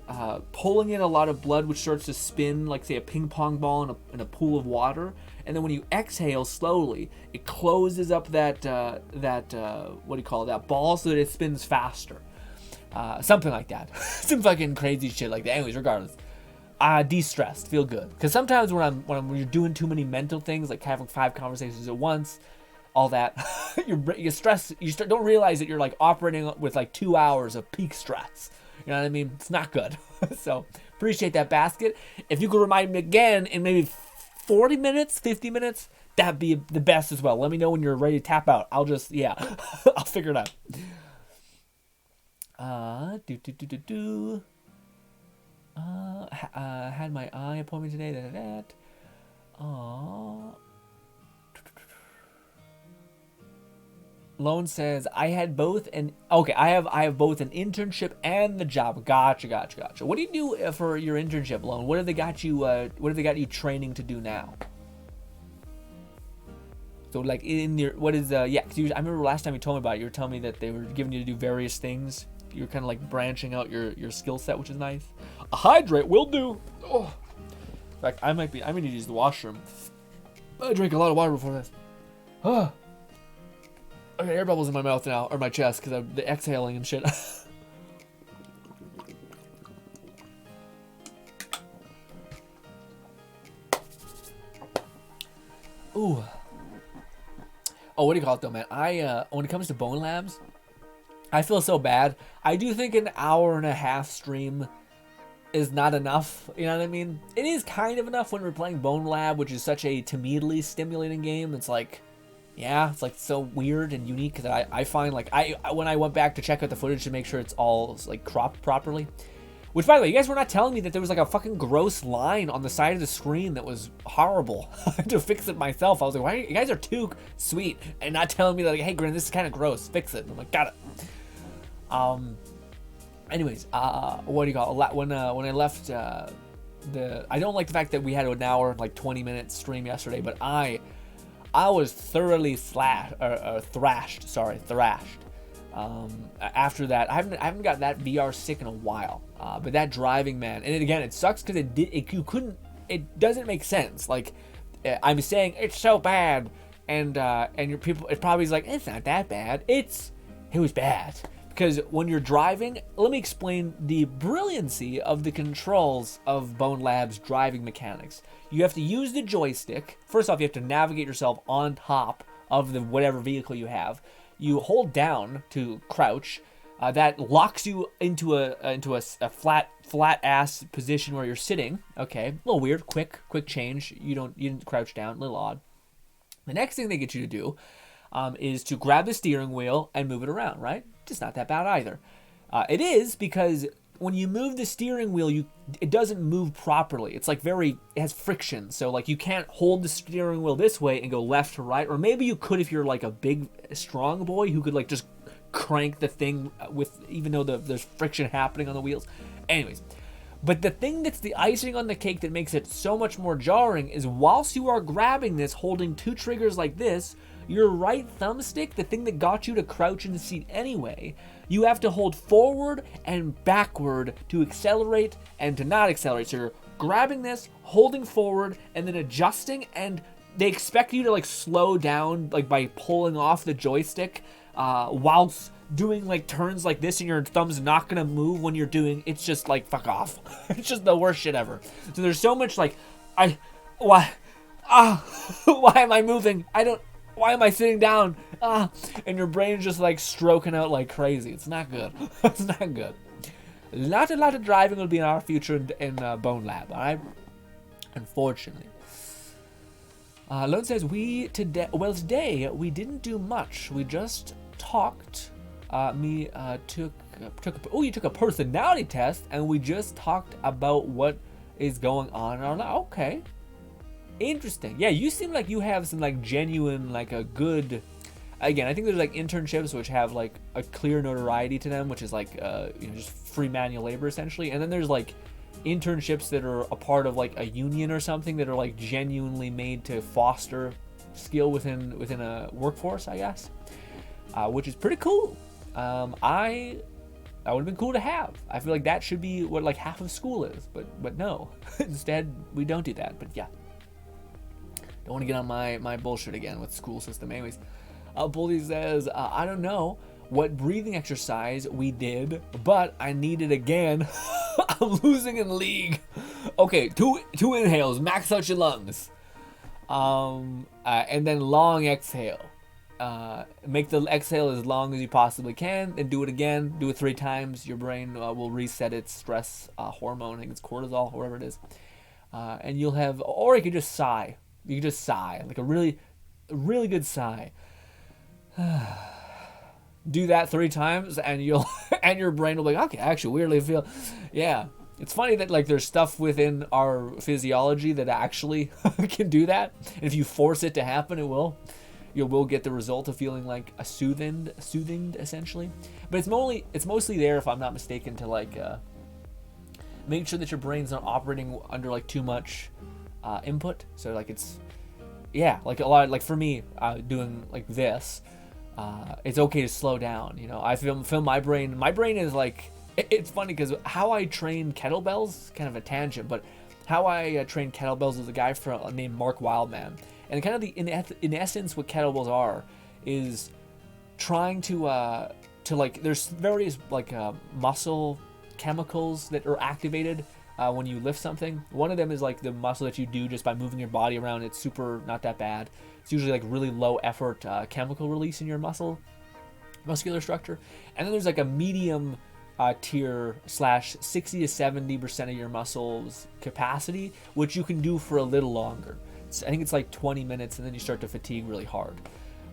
pulling in a lot of blood, which starts to spin like, say, a ping pong ball in a pool of water. And then when you exhale slowly, it closes up that what do you call it, that ball, so that it spins faster. Something like that. Some fucking crazy shit like that. Anyways, regardless, de-stressed, feel good. Because sometimes when you're doing too many mental things, like having 5 conversations at once, all that, you stress. Don't realize that you're like operating with like 2 hours of peak stress. You know what I mean? It's not good. So appreciate that, Basket. If you could remind me again in maybe 40 minutes, 50 minutes, that'd be the best as well. Let me know when you're ready to tap out. I'll just, yeah, I'll figure it out. Had my eye appointment today. Lone says I had both I have both an internship and the job. Gotcha. What do you do for your internship, Lone? What have they got you training to do now? So like in your I remember last time you told me about it, you were telling me that they were giving you to do various things. You're kind of like branching out your skill set, which is nice. A hydrate will do. Oh. In fact, I may need to use the washroom. I drank a lot of water before this. I got air bubbles in my mouth now, or my chest, because I'm exhaling and shit. Ooh. Oh, what do you call it though, man? When it comes to Bone Labs, I feel so bad. I do think an hour and a half stream is not enough. You know what I mean? It is kind of enough when we're playing Bone Lab, which is such a, to me at least, stimulating game. It's like, yeah, it's like so weird and unique that I find like when I went back to check out the footage to make sure it's all like cropped properly. Which, by the way, you guys were not telling me that there was like a fucking gross line on the side of the screen that was horrible. I had to fix it myself. I was like, why you guys are too sweet and not telling me that, like, hey, Grin, this is kind of gross. Fix it. And I'm like, got it. Anyways, what do you call it? When I left I don't like the fact that we had an hour, like 20-minute stream yesterday, but I was thoroughly thrashed. After that, I haven't got that VR sick in a while. But that driving, man, and again, it sucks because it doesn't make sense. Like, I'm saying it's so bad, and your people, it probably is like, it's not that bad. It was bad. Because when you're driving, let me explain the brilliancy of the controls of Bone Lab's driving mechanics. You have to use the joystick. First off, you have to navigate yourself on top of the whatever vehicle you have. You hold down to crouch. That locks you into a flat ass position where you're sitting. Okay, a little weird. Quick change. You didn't crouch down. A little odd. The next thing they get you to do is to grab the steering wheel and move it around. Right? It's not that bad either. It is, because when you move the steering wheel, it doesn't move properly. It's like it has friction. So like you can't hold the steering wheel this way and go left to right. Or maybe you could if you're like a big, strong boy who could like just crank the thing even though there's friction happening on the wheels. Anyways, but the thing that's the icing on the cake that makes it so much more jarring is whilst you are grabbing this, holding 2 triggers like this, your right thumbstick, the thing that got you to crouch in the seat anyway, you have to hold forward and backward to accelerate and to not accelerate. So you're grabbing this, holding forward, and then adjusting, and they expect you to like slow down like by pulling off the joystick whilst doing like turns like this, and your thumb's not gonna move when you're doing. It's just like, fuck off. It's just the worst shit ever. So there's so much like, why am I moving? Why am I sitting down? And your brain's just like stroking out like crazy. It's not good. It's not good. Not a lot of driving will be in our future in Bone Lab, alright? Unfortunately. Lone says, today we didn't do much. We just talked. You took a personality test, and we just talked about what is going on in our life. Okay. Interesting. Yeah, you seem like you have some like genuine, like a good, again, I think there's like internships which have like a clear notoriety to them, which is like just free manual labor essentially, and then there's like internships that are a part of like a union or something that are like genuinely made to foster skill within a workforce, I guess, which is pretty cool. I That would have been cool to have. I feel like that should be what like half of school is, but no. Instead, we don't do that. But yeah, don't want to get on my bullshit again with school system. Anyways, Bully says, I don't know what breathing exercise we did, but I need it again. I'm losing in League. Okay, two inhales, max out your lungs, and then long exhale. Make the exhale as long as you possibly can, and do it again. Do it 3 times. Your brain will reset its stress hormone. I think it's cortisol, whatever it is, and you'll have. Or you could just sigh. You can just sigh, like a really good sigh. Do that 3 times, and you'll and your brain will be like, okay, I actually weirdly feel. Yeah, it's funny that like there's stuff within our physiology that actually can do that. And if you force it to happen, it will. You will get the result of feeling like a soothed essentially. But it's mostly there, if I'm not mistaken, to like make sure that your brain's not operating under like too much input. So like it's, yeah, like a lot, like for me doing like this, it's okay to slow down. You know, I feel my brain is like, it's funny because how I train kettlebells, kind of a tangent, but how I train kettlebells is a guy named Mark Wildman. And kind of in essence, what kettlebells are is trying to like, there's various like muscle chemicals that are activated when you lift something. One of them is like the muscle that you do just by moving your body around. It's super not that bad. It's usually like really low effort chemical release in your muscular structure. And then there's like a medium tier / 60 to 70% of your muscles capacity, which you can do for a little longer. I think it's like 20 minutes, and then you start to fatigue really hard.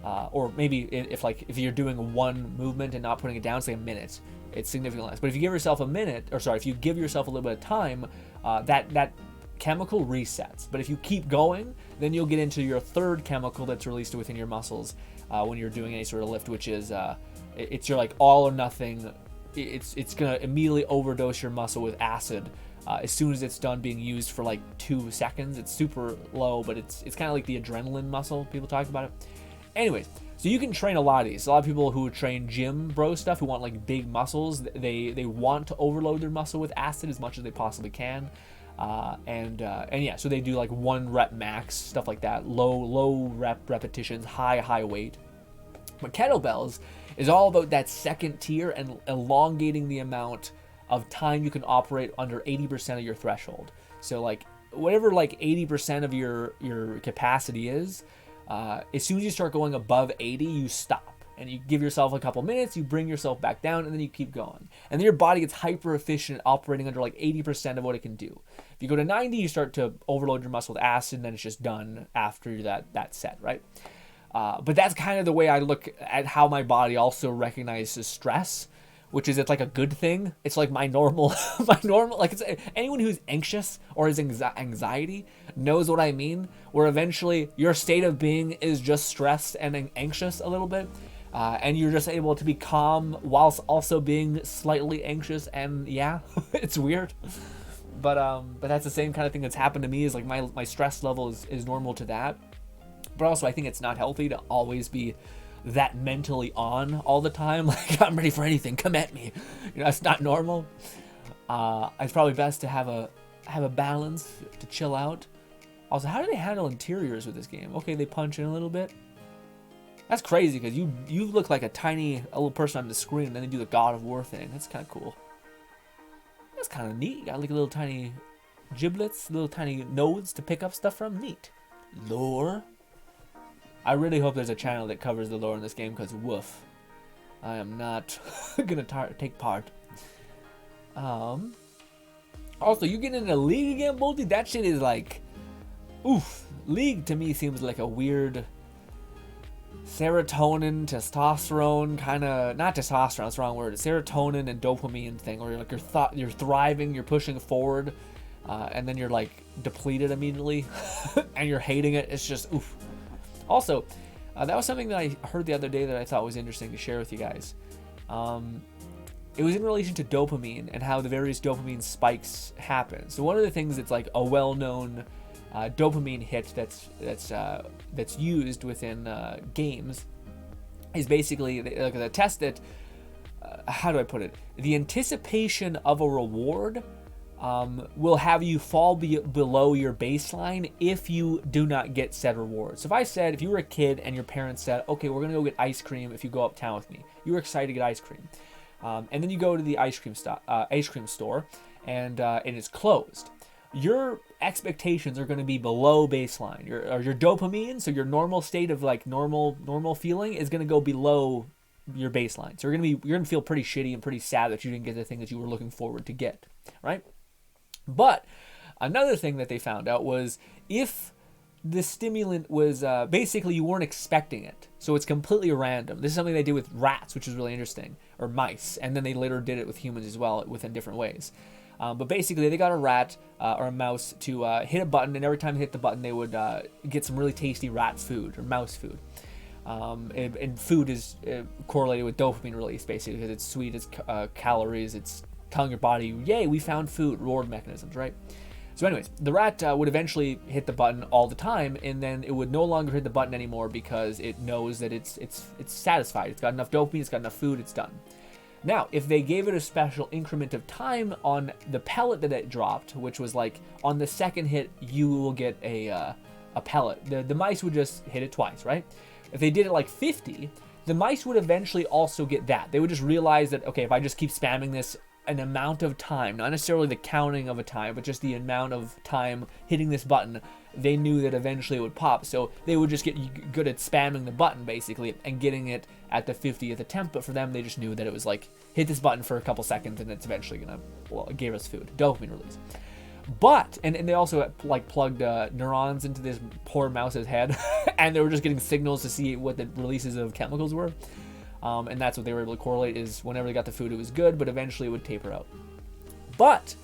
Or maybe if you're doing one movement and not putting it down, it's like a minute. It's significantly less. But if you give yourself if you give yourself a little bit of time, that chemical resets. But if you keep going, then you'll get into your third chemical that's released within your muscles when you're doing any sort of lift, which is it's your like all or nothing. It's gonna immediately overdose your muscle with acid. As soon as it's done being used for like 2 seconds. It's super low, but it's kind of like the adrenaline muscle. People talk about it. Anyways, so you can train a lot of these. A lot of people who train gym bro stuff, who want like big muscles, they want to overload their muscle with acid as much as they possibly can. And yeah, so they do like 1 rep max, stuff like that. Low repetitions, high weight. But kettlebells is all about that second tier and elongating the amount of time you can operate under 80% of your threshold. So like whatever like 80% of your capacity is, as soon as you start going above 80, you stop. And you give yourself a couple minutes, you bring yourself back down, and then you keep going. And then your body gets hyper efficient, operating under like 80% of what it can do. If you go to 90, you start to overload your muscle with acid, and then it's just done after that set, right? But that's kind of the way I look at how my body also recognizes stress, which is it's like a good thing. It's like my normal, like it's anyone who's anxious or has anxiety knows what I mean, where eventually your state of being is just stressed and anxious a little bit. And you're just able to be calm whilst also being slightly anxious, and yeah, it's weird. But that's the same kind of thing that's happened to me, is like my stress level is normal to that. But also I think it's not healthy to always be that mentally on all the time. Like, I'm ready for anything, come at me. You know, it's not normal. It's probably best to have a balance, to chill out. Also, how do they handle interiors with this game? Okay, they punch in a little bit. That's crazy, because you look like a little person on the screen, and then they do the God of War thing. That's kind of cool. That's kind of neat. You got like little tiny giblets, little tiny nodes to pick up stuff from. Neat. Lore. I really hope there's a channel that covers the lore in this game, because woof, I am not gonna take part. Also, you get into League again, Bolty? That shit is like, oof. League to me seems like a weird serotonin, testosterone kind of, not testosterone, that's the wrong word, serotonin and dopamine thing, where you're thriving, you're pushing forward, and then you're like depleted immediately, and you're hating it. It's just oof. Also, that was something that I heard the other day that I thought was interesting to share with you guys. It was in relation to dopamine and how the various dopamine spikes happen. So one of the things that's like a well-known dopamine hit that's used within games is basically like the test that how do I put it? The anticipation of a reward will have you fall below your baseline if you do not get said reward. So if you were a kid and your parents said, okay, we're going to go get ice cream if you go uptown with me. You were excited to get ice cream. And then you go to the ice cream store and it's closed. Your expectations are going to be below baseline. Your dopamine, so your normal state of like normal feeling, is going to go below your baseline. So you're going to feel pretty shitty and pretty sad that you didn't get the thing that you were looking forward to get, right? But another thing that they found out was if the stimulant was basically you weren't expecting it, so it's completely random. This is something they did with rats, which is really interesting, or mice, and then they later did it with humans as well, within different ways. But basically, they got a rat or a mouse to hit a button, and every time they hit the button, they would get some really tasty rat food or mouse food. And food is correlated with dopamine release, basically, because it's sweet, it's calories, it's telling your body, yay, we found food, reward mechanisms, right? So anyways, the rat would eventually hit the button all the time, and then it would no longer hit the button anymore because it knows that it's satisfied. It's got enough dopamine, it's got enough food, it's done. Now, if they gave it a special increment of time on the pellet that it dropped, which was like on the second hit, you will get a pellet. The mice would just hit it twice, right? If they did it like 50, the mice would eventually also get that. They would just realize that, okay, if I just keep spamming this an amount of time, not necessarily the counting of a time, but just the amount of time hitting this button, they knew that eventually it would pop. So they would just get good at spamming the button, basically, and getting it at the 50th attempt. But for them, they just knew that it was like, hit this button for a couple seconds and it's eventually gonna, well, it gave us food, dopamine release. But, and they also like plugged neurons into this poor mouse's head and they were just getting signals to see what the releases of chemicals were. And that's what they were able to correlate, is whenever they got the food, it was good, but eventually it would taper out. But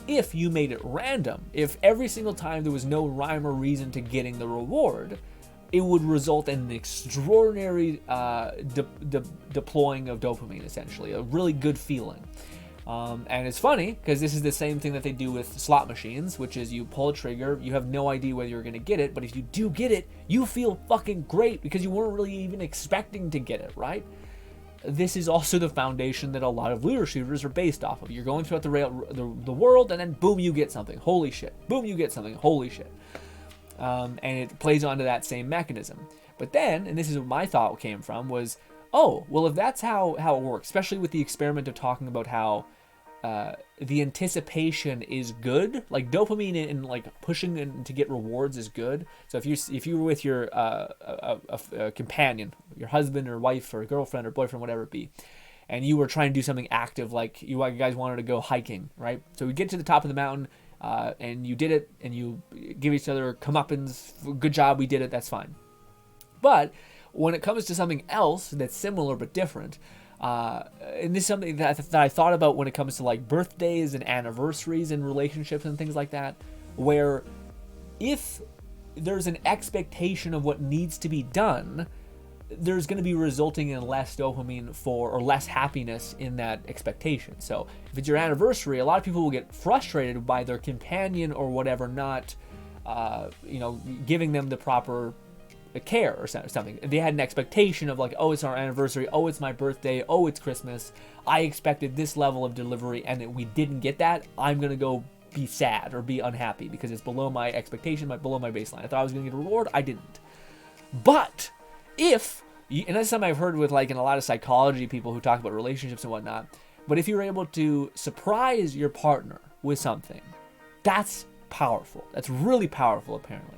if you made it random, if every single time there was no rhyme or reason to getting the reward, it would result in an extraordinary deploying of dopamine, essentially, a really good feeling. And it's funny because this is the same thing that they do with slot machines, which is you pull a trigger, you have no idea whether you're going to get it, but if you do get it, you feel fucking great because you weren't really even expecting to get it, right? This is also the foundation that a lot of looter shooters are based off of. You're going throughout the world, and then boom, you get something. Holy shit. Boom, you get something. Holy shit. And it plays onto that same mechanism. But then, and this is what my thought came from, was, oh, well, if that's how it works, especially with the experiment of talking about how the anticipation is good, like dopamine and like pushing in to get rewards is good. So if you were with your a companion, your husband or wife or girlfriend or boyfriend, whatever it be, and you were trying to do something active, like you guys wanted to go hiking, right? So we get to the top of the mountain, and you did it, and you give each other comeuppance. Good job, we did it. That's fine. But when it comes to something else that's similar but different, and this is something that I thought about when it comes to like birthdays and anniversaries and relationships and things like that, where if there's an expectation of what needs to be done, there's going to be resulting in less dopamine or less happiness in that expectation. So if it's your anniversary, a lot of people will get frustrated by their companion or whatever not, giving them the proper care or something. They had an expectation of like, oh, it's our anniversary, oh, it's my birthday, oh, it's Christmas, I expected this level of delivery and we didn't get that. I'm gonna go be sad or be unhappy because it's below my expectation, below my baseline. I thought I was gonna get a reward, I didn't. But if and that's something I've heard with like in a lot of psychology people who talk about relationships and whatnot, but if you're able to surprise your partner with something, that's powerful. That's really powerful, apparently.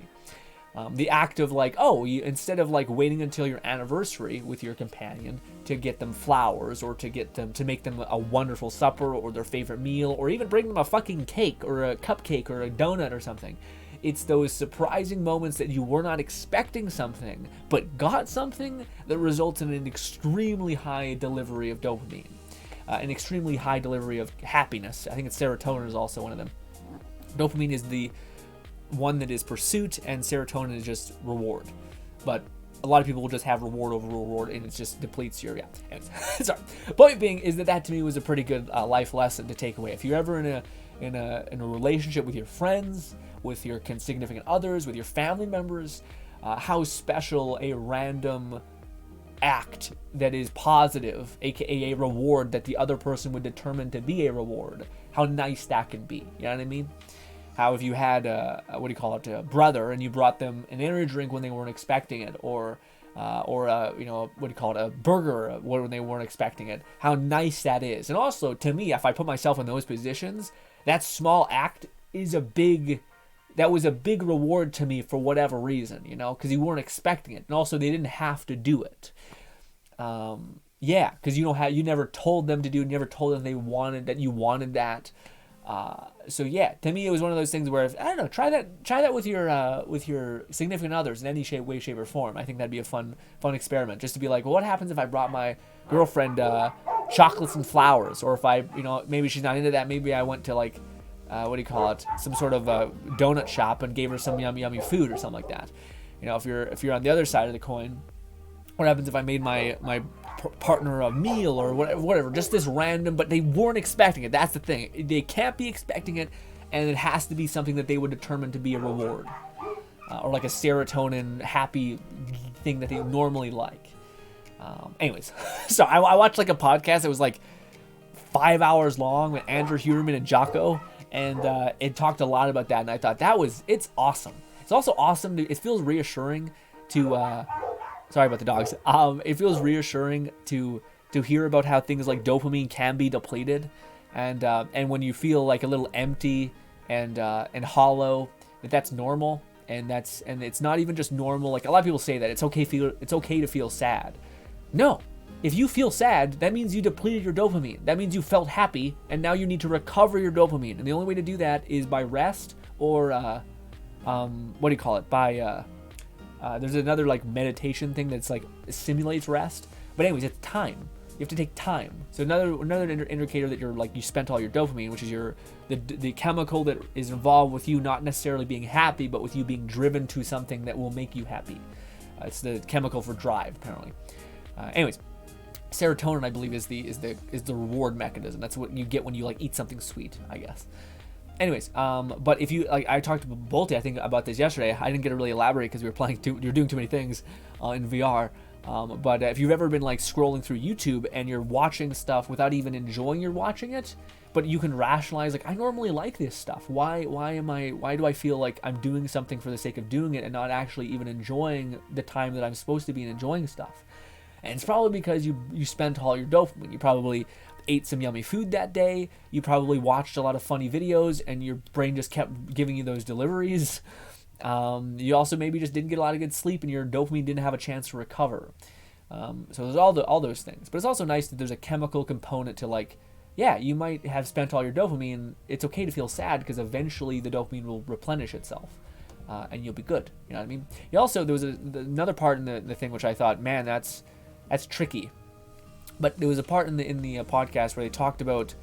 The act of like, instead of like waiting until your anniversary with your companion to get them flowers or to make them a wonderful supper or their favorite meal or even bring them a fucking cake or a cupcake or a donut or something. It's those surprising moments that you were not expecting something but got something that results in an extremely high delivery of dopamine, an extremely high delivery of happiness. I think it's serotonin is also one of them. Dopamine is the one that is pursuit and serotonin is just reward, but a lot of people will just have reward over reward and it just depletes your anyways. Sorry. Point being is that to me was a pretty good life lesson to take away. If you're ever in a relationship with your friends, with your significant others, with your family members, how special a random act that is positive, aka a reward that the other person would determine to be a reward, how nice that can be. You know what I mean? How if you had a brother, and you brought them an energy drink when they weren't expecting it, or a burger when they weren't expecting it, how nice that is. And also, to me, if I put myself in those positions, that small act was a big reward to me for whatever reason, because you weren't expecting it, and also they didn't have to do it. Because you never told them to do it, you never told them you wanted that. So yeah, to me it was one of those things where, I don't know, try that with your significant others in any way, shape, or form. I think that'd be a fun experiment, just to be like, well, what happens if I brought my girlfriend chocolates and flowers, or if I, maybe she's not into that, maybe I went to like, some sort of a donut shop and gave her some yummy food or something like that. If you're on the other side of the coin, what happens if I made my partner a meal or whatever, just this random, but they weren't expecting it. That's the thing. They can't be expecting it, and it has to be something that they would determine to be a reward, or like a serotonin happy thing that they normally like. Anyways, so I watched like a podcast that was like 5 hours long with Andrew Huberman and Jocko, and it talked a lot about that, and I thought it's awesome. It's also awesome it feels reassuring to sorry about the dogs. It feels reassuring to hear about how things like dopamine can be depleted, and when you feel like a little empty and hollow, that's normal, and it's not even just normal. Like a lot of people say that it's okay to feel sad. No, if you feel sad, that means you depleted your dopamine. That means you felt happy, and now you need to recover your dopamine, and the only way to do that is by rest or there's another like meditation thing that's like simulates rest. But anyways, it's time. You have to take time. So another indicator that you spent all your dopamine, which is the chemical that is involved with you not necessarily being happy, but with you being driven to something that will make you happy. It's the chemical for drive, apparently. Anyways, serotonin, I believe, is the reward mechanism. That's what you get when you like eat something sweet, I guess. Anyways, but if you like, I talked to Bolte, I think, about this yesterday. I didn't get to really elaborate because you're doing too many things in VR. But if you've ever been like scrolling through YouTube and you're watching stuff without even enjoying you're watching it, but you can rationalize like, I normally like this stuff. Why do I feel like I'm doing something for the sake of doing it and not actually even enjoying the time that I'm supposed to be enjoying stuff? And it's probably because you spent all your dopamine. You probably ate some yummy food that day. You probably watched a lot of funny videos, and your brain just kept giving you those deliveries. You also maybe just didn't get a lot of good sleep, and your dopamine didn't have a chance to recover. So there's all those things. But it's also nice that there's a chemical component to like, yeah, you might have spent all your dopamine. It's okay to feel sad because eventually the dopamine will replenish itself, and you'll be good. You know what I mean? There was another part in the thing which I thought, man, that's tricky. But there was a part in the podcast where they talked about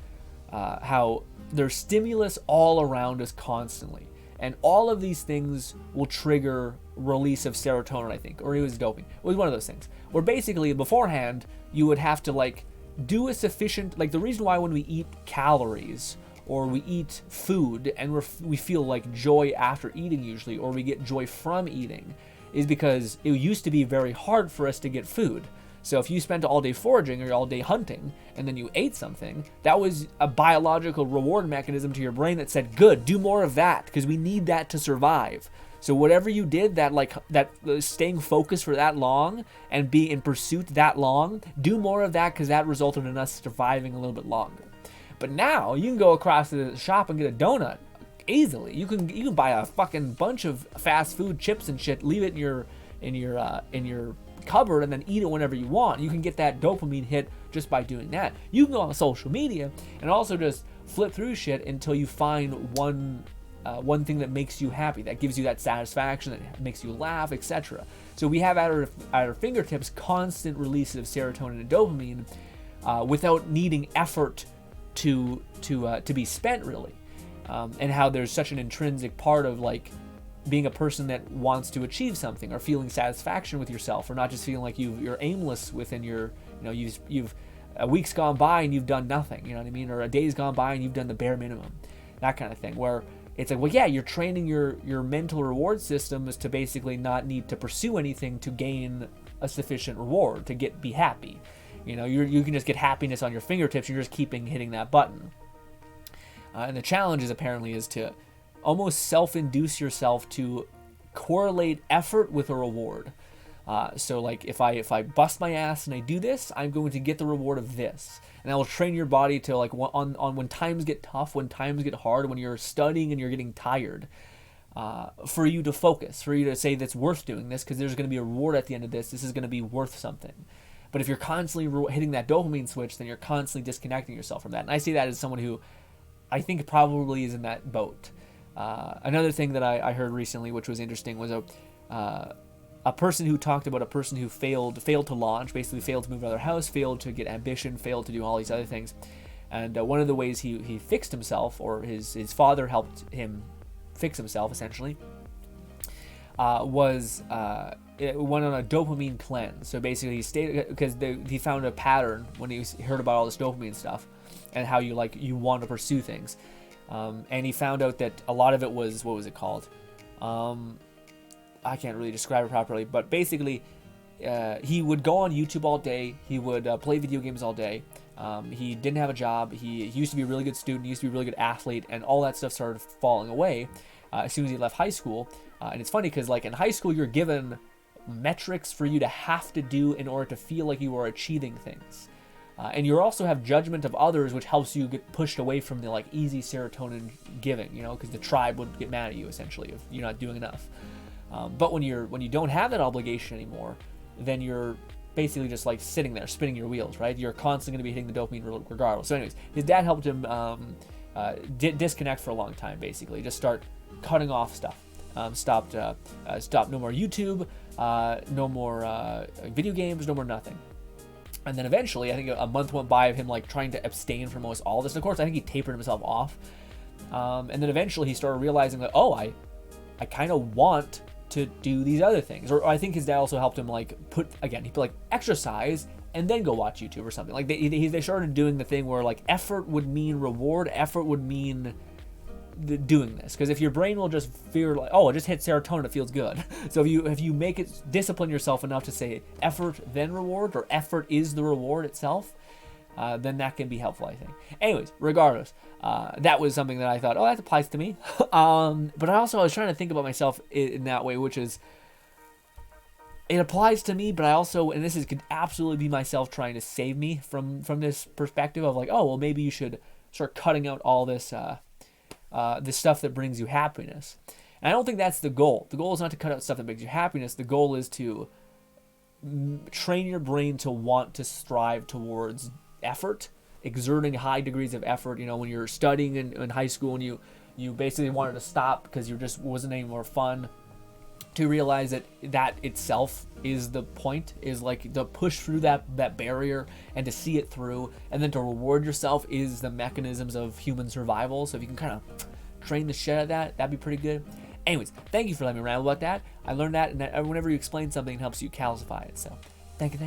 how there's stimulus all around us constantly, and all of these things will trigger release of serotonin, I think, or it was dopamine. It was one of those things where basically beforehand you would have to like do a sufficient, like the reason why when we eat calories or we eat food and we feel like joy after eating usually, or we get joy from eating, is because it used to be very hard for us to get food. So if you spent all day foraging or all day hunting and then you ate something, that was a biological reward mechanism to your brain that said, good, do more of that because we need that to survive. So whatever you did that staying focused for that long and be in pursuit that long, do more of that because that resulted in us surviving a little bit longer. But now you can go across to the shop and get a donut easily. You can buy a fucking bunch of fast food chips and shit, leave it in your cupboard and then eat it whenever you want. You can get that dopamine hit just by doing that. You can go on social media and also just flip through shit until you find one thing that makes you happy, that gives you that satisfaction, that makes you laugh, etc. So we have at our fingertips constant releases of serotonin and dopamine without needing effort to be spent, really. And how there's such an intrinsic part of like being a person that wants to achieve something, or feeling satisfaction with yourself, or not just feeling like you're aimless within your, you've a week's gone by and you've done nothing, you know what I mean, or a day's gone by and you've done the bare minimum, that kind of thing, where it's like, well, yeah, you're training your mental reward system is to basically not need to pursue anything to gain a sufficient reward to be happy. You know, you can just get happiness on your fingertips. You're just keeping hitting that button. And the challenge is apparently is to almost self-induce yourself to correlate effort with a reward. So like if I bust my ass and I do this, I'm going to get the reward of this. And that will train your body to like on when times get tough, when times get hard, when you're studying and you're getting tired, for you to focus, for you to say that's worth doing this because there's going to be a reward at the end of this. This is going to be worth something. But if you're constantly hitting that dopamine switch, then you're constantly disconnecting yourself from that. And I see that as someone who I think probably is in that boat. Another thing that I heard recently, which was interesting, was a person who talked about a person who failed to launch, basically failed to move out of their house, failed to get ambition, failed to do all these other things. And one of the ways he fixed himself, or his father helped him fix himself essentially, was it went on a dopamine cleanse. So basically he stayed, because he found a pattern when he heard about all this dopamine stuff and how you want to pursue things. And he found out that a lot of it was, what was it called? I can't really describe it properly, but basically he would go on YouTube all day. He would play video games all day. He didn't have a job. He used to be a really good student. He used to be a really good athlete, and all that stuff started falling away as soon as he left high school. And it's funny because like in high school, you're given metrics for you to have to do in order to feel like you are achieving things. And you also have judgment of others, which helps you get pushed away from the like easy serotonin giving, you know, because the tribe would get mad at you essentially if you're not doing enough. But when you don't have that obligation anymore, then you're basically just like sitting there spinning your wheels, right? You're constantly going to be hitting the dopamine regardless. So anyways, his dad helped him disconnect for a long time, basically. Just start cutting off stuff. Stopped no more YouTube, no more video games, no more nothing. And then eventually, I think a month went by of him like trying to abstain from almost all this. And of course, I think he tapered himself off. And then eventually he started realizing that, oh, I kind of want to do these other things. Or I think his dad also helped him like put like exercise and then go watch YouTube or something. Like they started doing the thing where like effort would mean reward, effort would mean doing this, because if your brain will just fear like, oh, it just hit serotonin, it feels good. So if you make it discipline yourself enough to say effort then reward, or effort is the reward itself, then that can be helpful, I think. Anyways, regardless, that was something that I thought, oh, that applies to me. But I was trying to think about myself in that way, which is, it applies to me, but I also, and could absolutely be myself trying to save me from this perspective of like, oh, well, maybe you should start cutting out all this the stuff that brings you happiness. And I don't think that's the goal. The goal is not to cut out stuff that brings you happiness. The goal is to train your brain to want to strive towards effort, exerting high degrees of effort. You know, when you're studying in high school and you basically wanted to stop because you just wasn't any more fun, to realize that itself is the point, is like to push through that barrier and to see it through, and then to reward yourself is the mechanisms of human survival. So if you can kind of train the shit out of that, that'd be pretty good. Anyways, thank you for letting me ramble about that. I learned that, and that whenever you explain something, it helps you calcify it. So thank you.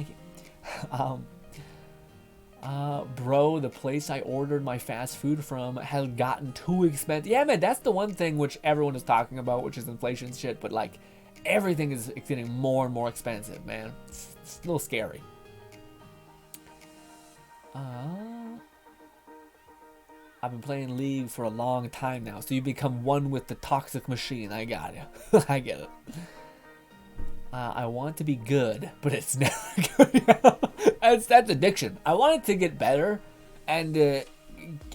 Bro, the place I ordered my fast food from has gotten too expensive. Yeah, man, that's the one thing which everyone is talking about, which is inflation shit, but like, everything is getting more and more expensive, man. It's a little scary. I've been playing League for a long time now, so you become one with the toxic machine. I got you. I get it. I want to be good, but it's never good. That's addiction. I want it to get better, and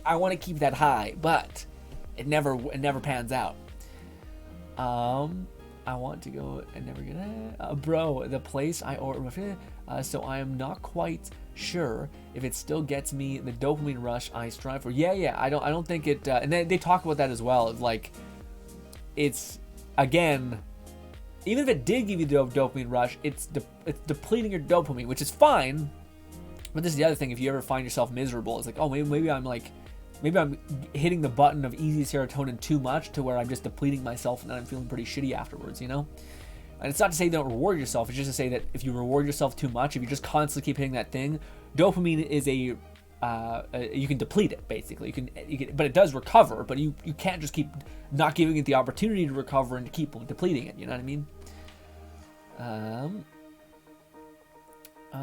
I want to keep that high, but it never pans out. I want to go and never get it. Bro, the place I ordered, so I am not quite sure if it still gets me the dopamine rush I strive for. Yeah, I don't think it, and they talk about that as well. Like, it's, again, even if it did give you the dopamine rush, it's depleting your dopamine, which is fine. But this is the other thing, if you ever find yourself miserable, it's like, oh, maybe I'm hitting the button of easy serotonin too much to where I'm just depleting myself and then I'm feeling pretty shitty afterwards, you know? And it's not to say don't reward yourself. It's just to say that if you reward yourself too much, if you just constantly keep hitting that thing, dopamine is you can deplete it, basically. You can, but it does recover, but you can't just keep not giving it the opportunity to recover and to keep depleting it, you know what I mean?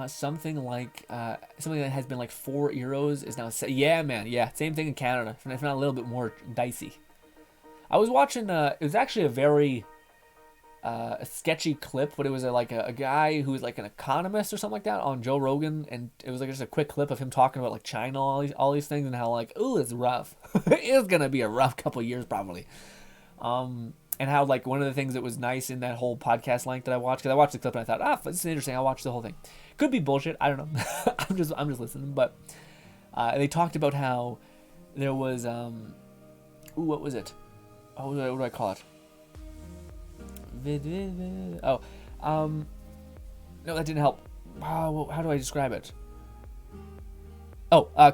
something that has been like €4 is now yeah, man, yeah, same thing in Canada, if not a little bit more dicey. I was watching it was actually a very a sketchy clip, but it was a guy who was like an economist or something like that on Joe Rogan, and it was like just a quick clip of him talking about like China, all these things, and how like, ooh, it's rough. It's gonna be a rough couple years probably. And how like one of the things that was nice in that whole podcast length that I watched, because I watched the clip and I thought, this is interesting. I'll watch the whole thing. Could be bullshit. I don't know. I'm just listening. But they talked about how there was what was it? Oh, what do I call it? No, that didn't help. How do I describe it?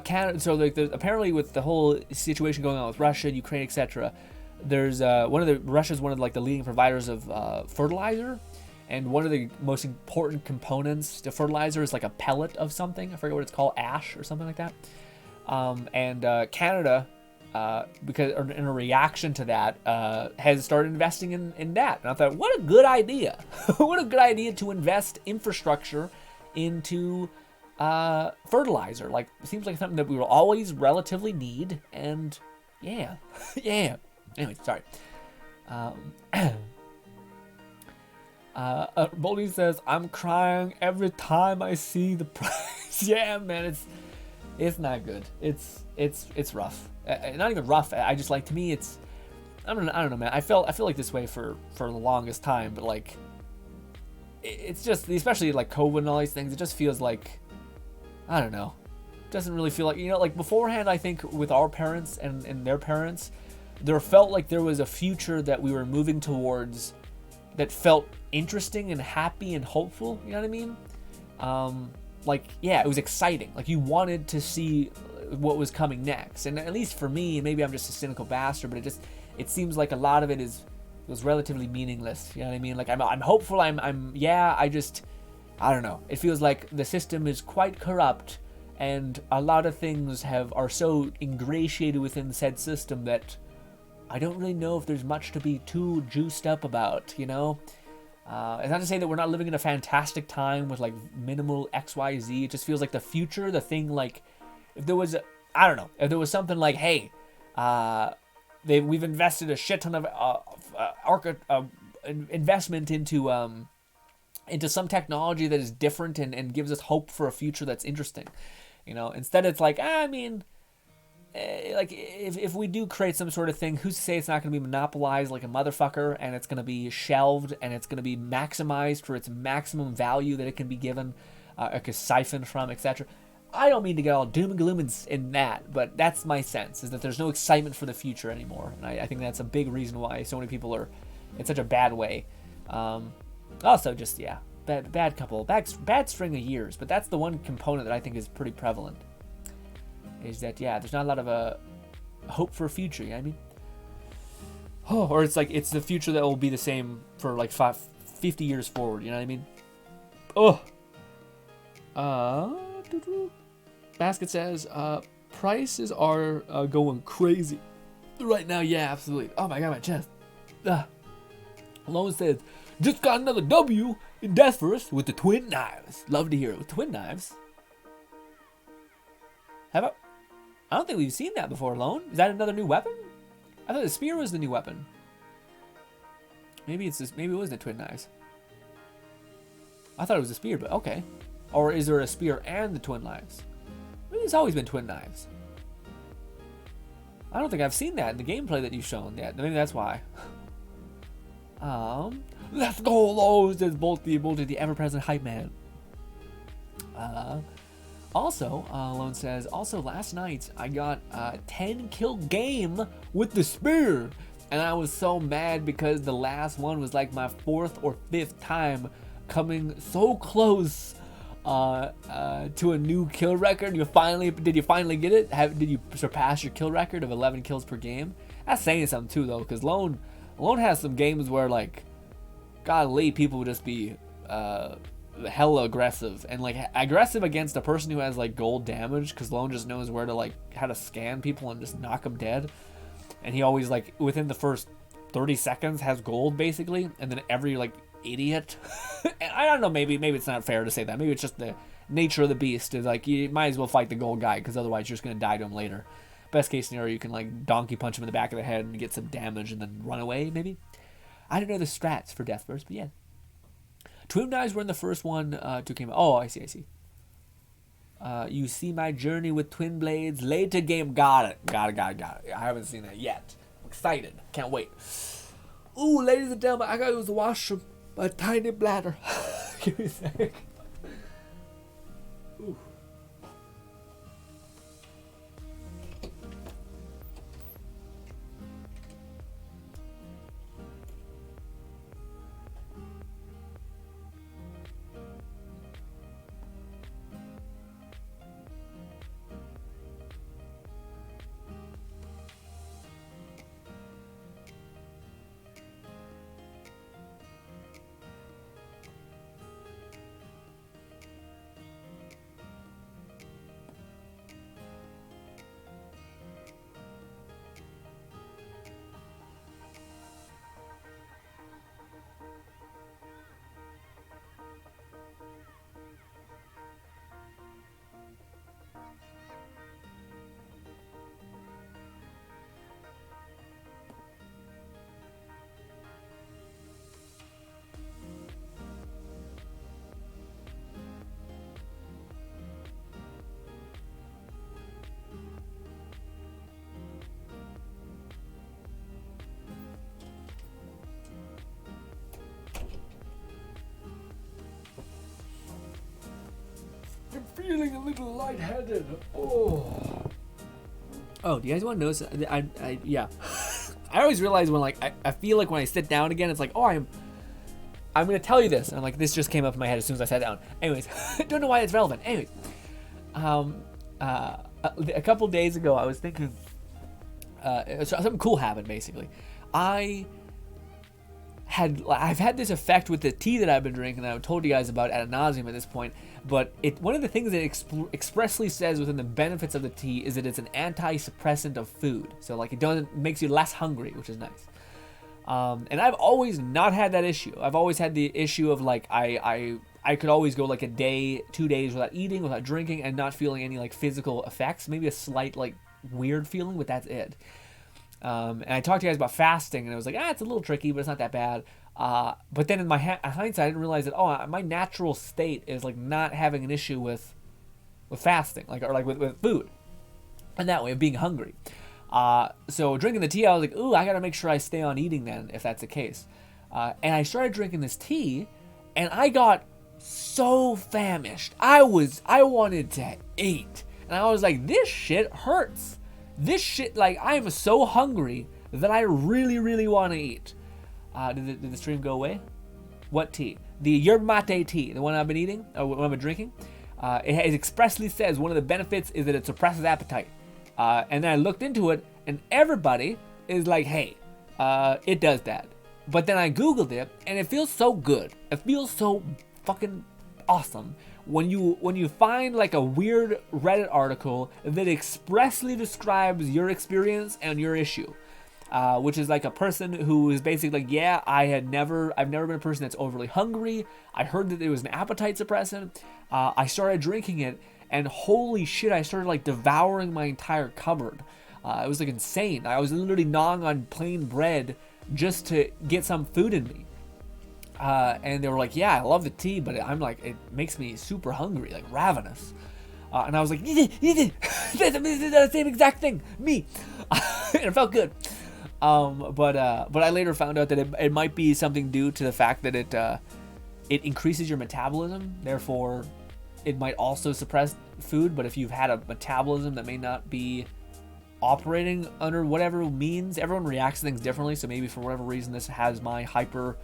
Canada. So like, apparently with the whole situation going on with Russia, Ukraine, etc., there's Russia's one of like the leading providers of fertilizer, and one of the most important components to fertilizer is like a pellet of something. I forget what it's called, ash or something like that. And Canada, because in a reaction to that, has started investing in that. And I thought, what a good idea! What a good idea to invest infrastructure into fertilizer. Like, it seems like something that we will always relatively need. And yeah, yeah. Anyway, sorry. Boldy says, I'm crying every time I see the price. Yeah, man, it's not good. It's rough. Not even rough. I just like, to me, it's, I don't know, man. I feel like this way for the longest time, but like, it's just, especially like COVID and all these things, it just feels like, I don't know. It doesn't really feel like, like beforehand, I think with our parents and their parents, there felt like there was a future that we were moving towards that felt interesting and happy and hopeful. You know what I mean? It was exciting. Like, you wanted to see what was coming next. And at least for me, maybe I'm just a cynical bastard, but it seems like a lot of it was relatively meaningless. You know what I mean? Like, I'm hopeful. I don't know. It feels like the system is quite corrupt, and a lot of things are so ingratiated within said system that I don't really know if there's much to be too juiced up about, It's not to say that we're not living in a fantastic time with like minimal XYZ. It just feels like the future, the thing, like, if there was, if there was something like, hey, we've invested a shit ton of investment into some technology that is different and gives us hope for a future that's interesting. Instead it's like, like, if we do create some sort of thing, who's to say it's not going to be monopolized like a motherfucker, and it's going to be shelved, and it's going to be maximized for its maximum value that it can be given, like a siphon from, etc. I don't mean to get all doom and gloom in that, but that's my sense, is that there's no excitement for the future anymore. And I think that's a big reason why so many people are in such a bad way. Also, just, yeah, bad string of years. But that's the one component that I think is pretty prevalent. Is that, yeah, there's not a lot of hope for a future, you know what I mean? Or it's like, it's the future that will be the same for like 50 years forward, you know what I mean? Basket says, prices are going crazy right now. Yeah, absolutely. Oh my god, my chest. Lone says, just got another W in Deathverse with the twin knives. Love to hear it. With twin knives? I don't think we've seen that before, Lone. Is that another new weapon? I thought the spear was the new weapon. Maybe it was the twin knives. I thought it was a spear, but okay. Or is there a spear and the twin knives? Maybe it's always been twin knives. I don't think I've seen that in the gameplay that you've shown yet. Maybe that's why. Let's go, Lone, says both the ever-present hype man. Also, Lone says, also last night I got a 10-kill game with the spear, and I was so mad because the last one was like my 4th or 5th time coming so close to a new kill record. Did you finally get it? Did you surpass your kill record of 11 kills per game? That's saying something too, though, because Lone has some games where, like, golly, people would just be hella aggressive, and like aggressive against a person who has like gold damage, because Lone just knows where to, like, how to scan people and just knock them dead. And he always, like, within the first 30 seconds has gold basically, and then every like idiot. And I don't know, maybe it's not fair to say that. Maybe it's just the nature of the beast. Is like, you might as well fight the gold guy, because otherwise you're just going to die to him later. Best case scenario, you can like donkey punch him in the back of the head and get some damage and then run away, maybe. I don't know the strats for Death Burst, but yeah. Twin Knives were in the first one. Two came out. Oh, I see. You see my journey with Twin Blades. Later game. Got it. I haven't seen that yet. I'm excited. Can't wait. Ooh, ladies and gentlemen, I gotta use the washroom. My tiny bladder. Give me a sec. Ooh. I'm feeling a little lightheaded. Oh, do you guys want to notice? Yeah. I always realize when I feel like when I sit down again, it's like, oh, I'm gonna tell you this, and like this just came up in my head as soon as I sat down. Anyways, don't know why it's relevant. Anyways, a couple days ago, I was thinking, something cool happened. Basically, I've had this effect with the tea that I've been drinking that I've told you guys about ad nauseum at this point. But one of the things that it expressly says within the benefits of the tea is that it's an anti-suppressant of food. So like it makes you less hungry, which is nice. And I've always not had that issue. I've always had the issue of like I could always go like a day, 2 days without eating, without drinking, and not feeling any like physical effects. Maybe a slight like weird feeling, but that's it. And I talked to you guys about fasting, and I was like, it's a little tricky, but it's not that bad. But then in my hindsight, I didn't realize that, my natural state is like not having an issue with fasting, with food, and that way of being hungry. So drinking the tea, I was like, I gotta make sure I stay on eating then, if that's the case. And I started drinking this tea, and I got so famished. I wanted to eat, and I was like, this shit hurts. This shit, like, I am so hungry that I really, really want to eat. Did the stream go away? What tea? The yerba mate tea, the one I've been eating, or what I've been drinking. It expressly says one of the benefits is that it suppresses appetite. And then I looked into it, and everybody is like, hey, it does that. But then I Googled it, and it feels so good. It feels so fucking awesome when you find like a weird Reddit article that expressly describes your experience and your issue. Which is like a person who is basically like, I've never been a person that's overly hungry. I heard that it was an appetite suppressant. I started drinking it, and holy shit, I started like devouring my entire cupboard. It was like insane. I was literally gnawing on plain bread just to get some food in me. And they were like, I love the tea, but I'm like, it makes me super hungry, like ravenous. And I was like, that's the same exact thing, me. And it felt good. But I later found out that it might be something due to the fact that it increases your metabolism. Therefore, it might also suppress food. But if you've had a metabolism that may not be operating under whatever means, everyone reacts to things differently. So maybe for whatever reason, this has my hyper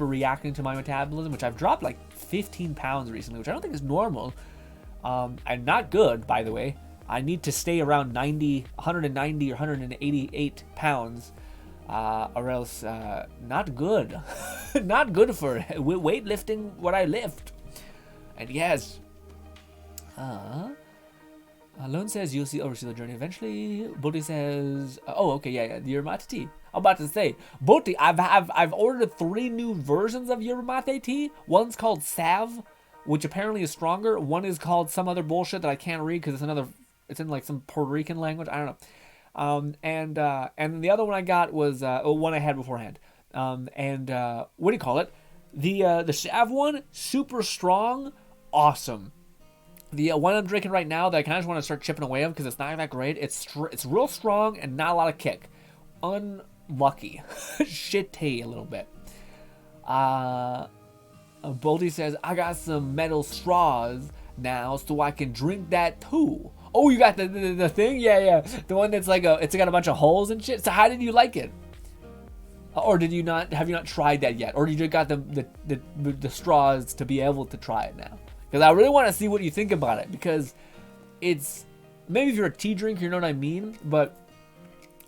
reacting to my metabolism, which I've dropped like 15 pounds recently, which I don't think is normal. And not good, by the way. I need to stay around 190 or 188 pounds, or else not good. Not good for weightlifting what I lift. And yes, Lone says you'll oversee the journey eventually. Bulty says, oh, okay, yeah, Yerba Mate tea. I'm about to say, Bulty, I've ordered 3 new versions of Yerba Mate tea. One's called Salve, which apparently is stronger. One is called some other bullshit that I can't read because it's in like some Puerto Rican language. I don't know. And the other one I got was one I had beforehand. What do you call it? The Salve one, super strong, awesome. The one I'm drinking right now that I kind of just want to start chipping away of because it's not that great. It's real strong and not a lot of kick. Unlucky. Shitty a little bit. Boldy says, I got some metal straws now so I can drink that too. Oh, you got the thing? Yeah. The one that's like it's got a bunch of holes and shit. So how did you like it? Or have you not tried that yet? Or you just got the straws to be able to try it now? Because I really want to see what you think about it. Because it's, maybe if you're a tea drinker, you know what I mean? But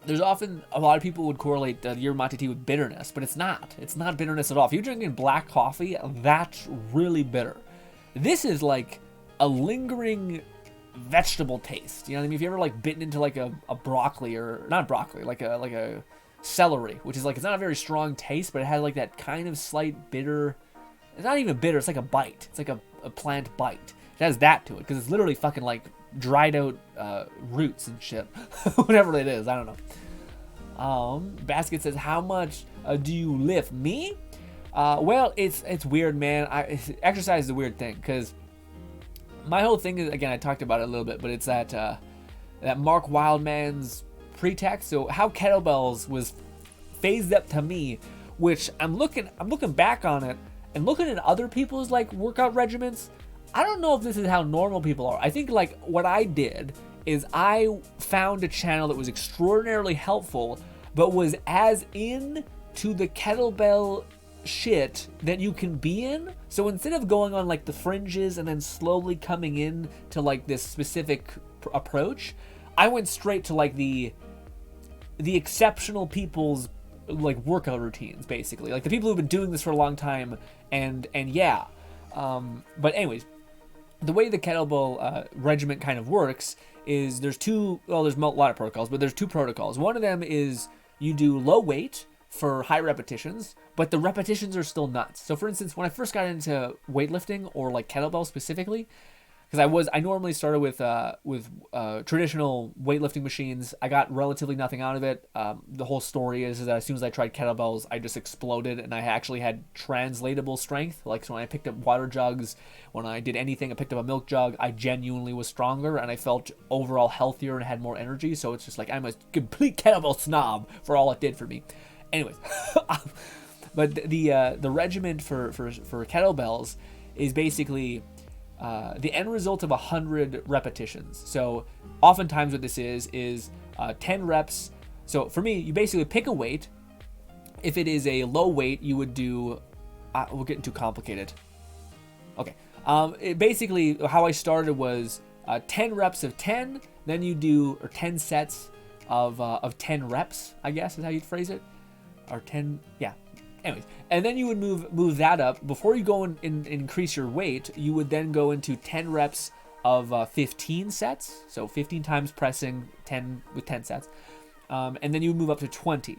there's often, a lot of people would correlate the Yerba Mate tea with bitterness. But it's not. It's not bitterness at all. If you're drinking black coffee, that's really bitter. This is like a lingering vegetable taste. You know what I mean? If you ever like bitten into like a broccoli, or not broccoli, like a celery, which is like, it's not a very strong taste, but it has like that kind of slight bitter. It's not even bitter. It's like a bite. It's like a plant bite. It has that to it because it's literally fucking like dried out roots and shit. Whatever it is, I don't know. Basket says, how much do you lift? Me? Well, it's weird, man. Exercise is a weird thing because my whole thing is, again, I talked about it a little bit, but it's that Mark Wildman's pretext. So how kettlebells was phased up to me, which I'm looking back on it and looking at other people's like workout regimens. I don't know if this is how normal people are. I think like what I did is I found a channel that was extraordinarily helpful, but was as in to the kettlebell shit that you can be in. So instead of going on like the fringes and then slowly coming in to like this specific approach, I went straight to like the exceptional people's like workout routines, basically, like the people who've been doing this for a long time. And yeah, but anyways, the way the kettlebell regiment kind of works is there's a lot of protocols, but there's 2 protocols. One of them is you do low weight for high repetitions, but the repetitions are still nuts. So for instance, when I first got into weightlifting, or like kettlebell specifically, because I normally started with traditional weightlifting machines. I got relatively nothing out of it. The whole story is that as soon as I tried kettlebells, I just exploded, and I actually had translatable strength. Like, so when I picked up water jugs, when I did anything, I picked up a milk jug, I genuinely was stronger, and I felt overall healthier and had more energy. So it's just like, I'm a complete kettlebell snob for all it did for me. Anyways, but the regimen for kettlebells is basically the end result of 100 repetitions. So oftentimes what this is 10 reps. So for me, you basically pick a weight. If it is a low weight, you would do, we're getting too complicated. Okay. Basically how I started was 10 reps of 10, then you do, or 10 sets of 10 reps, I guess is how you'd phrase it. Or 10, yeah. Anyways, and then you would move that up. Before you go and increase your weight, you would then go into 10 reps of 15 sets. So 15 times pressing 10 with 10 sets. And then you would move up to 20.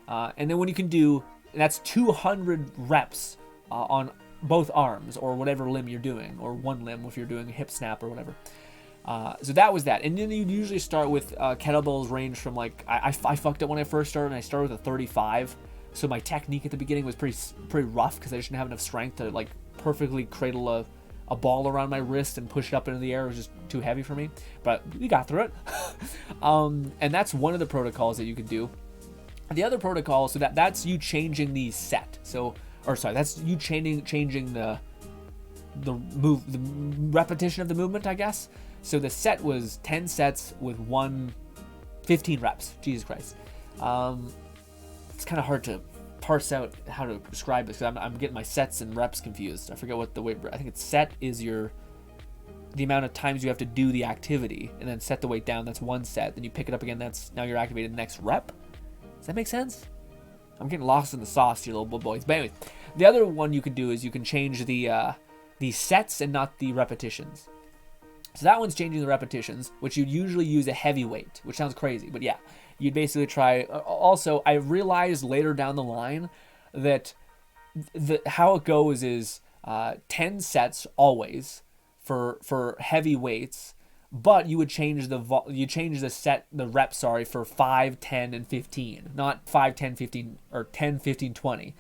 And then when you can do, that's 200 reps on both arms, or whatever limb you're doing, or one limb if you're doing a hip snap or whatever. So that was that. And then you usually start with kettlebells range from like, I fucked up when I first started, and I started with a 35. So my technique at the beginning was pretty rough because I just didn't have enough strength to like perfectly cradle a ball around my wrist and push it up into the air. It was just too heavy for me, but we got through it. And that's one of the protocols that you can do. The other protocol, so that's you changing the set. That's you changing the repetition of the movement, I guess. So the set was 10 sets with 15 reps. Jesus Christ. It's kind of hard to parse out how to describe this because I'm getting my sets and reps confused. I forget what the weight. I think it's set is the amount of times you have to do the activity, and then set the weight down. That's one set. Then you pick it up again. That's now you're activated the next rep. Does that make sense? I'm getting lost in the sauce here, little boys. But anyways, the other one you can do is you can change the sets and not the repetitions. So that one's changing the repetitions, which you'd usually use a heavy weight, which sounds crazy, but yeah, you'd basically try. Also, I realized later down the line that how it goes is 10 sets always for heavy weights, but you would change the rep, for 5, 10, and 15, not 5, 10, 15, or 10, 15, 20.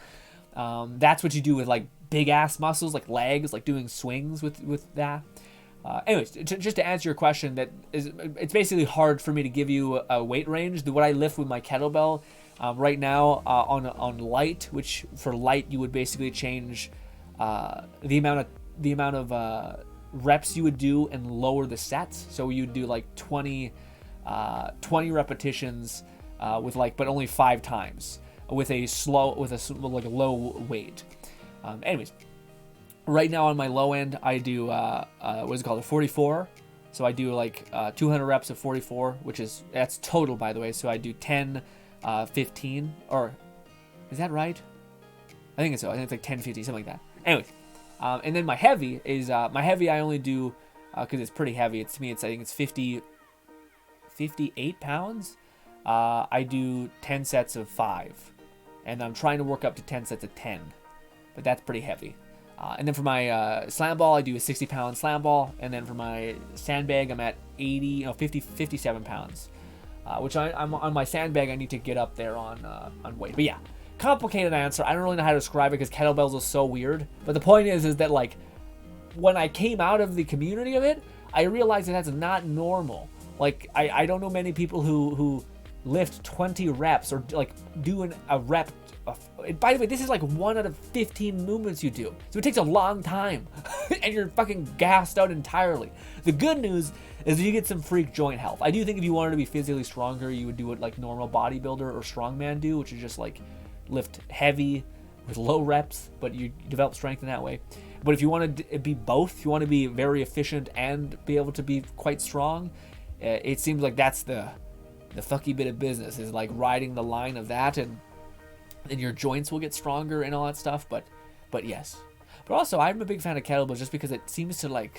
That's what you do with like big ass muscles like legs, like doing swings with that. Anyways, just to answer your question, it's basically hard for me to give you a weight range. What I lift with my kettlebell right now on light, which for light you would basically change the amount of reps you would do and lower the sets. So you'd do like 20 repetitions with but only 5 times with a low weight. Anyways. Right now on my low end, I do, what is it called, a 44. So I do 200 reps of 44, that's total, by the way. So I do 10, 15, or is that right? I think it's so. I think it's like 10, 50, something like that. Anyway, and then my heavy is, I only do, because it's pretty heavy. I think it's 58 pounds. I do 10 sets of 5. And I'm trying to work up to 10 sets of 10. But that's pretty heavy. And then for my slam ball, I do a 60-pound slam ball. And then for my sandbag, I'm at 57 pounds. Which I'm on my sandbag, I need to get up there on weight. But yeah, complicated answer. I don't really know how to describe it because kettlebells are so weird. But the point is that when I came out of the community of it, I realized that that's not normal. I don't know many people who lift 20 reps or doing a rep. By the way, this is 1 out of 15 movements you do. So it takes a long time and you're fucking gassed out entirely. The good news is you get some freak joint health. I do think if you wanted to be physically stronger, you would do what normal bodybuilder or strongman do, which is just lift heavy with low reps, but you develop strength in that way. But if you want to be both, if you want to be very efficient and be able to be quite strong, it seems like that's the fucky bit of business, is riding the line of that, and your joints will get stronger and all that stuff. But yes. But also, I'm a big fan of kettlebells just because it seems to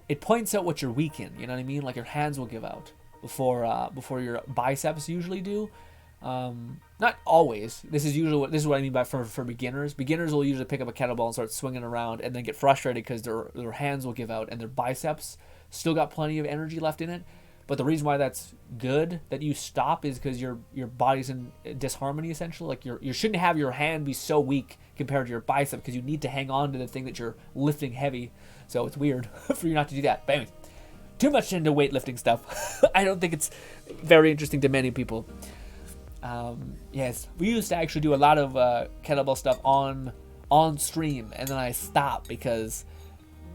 it points out what you're weak in. You know what I mean? Your hands will give out before your biceps usually do. Not always. This is what I mean by for beginners. Beginners will usually pick up a kettlebell and start swinging around and then get frustrated because their hands will give out and their biceps still got plenty of energy left in it. But the reason why that's good that you stop is because your body's in disharmony, essentially. You shouldn't have your hand be so weak compared to your bicep, because you need to hang on to the thing that you're lifting heavy. So it's weird for you not to do that. But anyways, too much into weightlifting stuff. I don't think it's very interesting to many people. Yes, we used to actually do a lot of kettlebell stuff on stream, and then I stopped because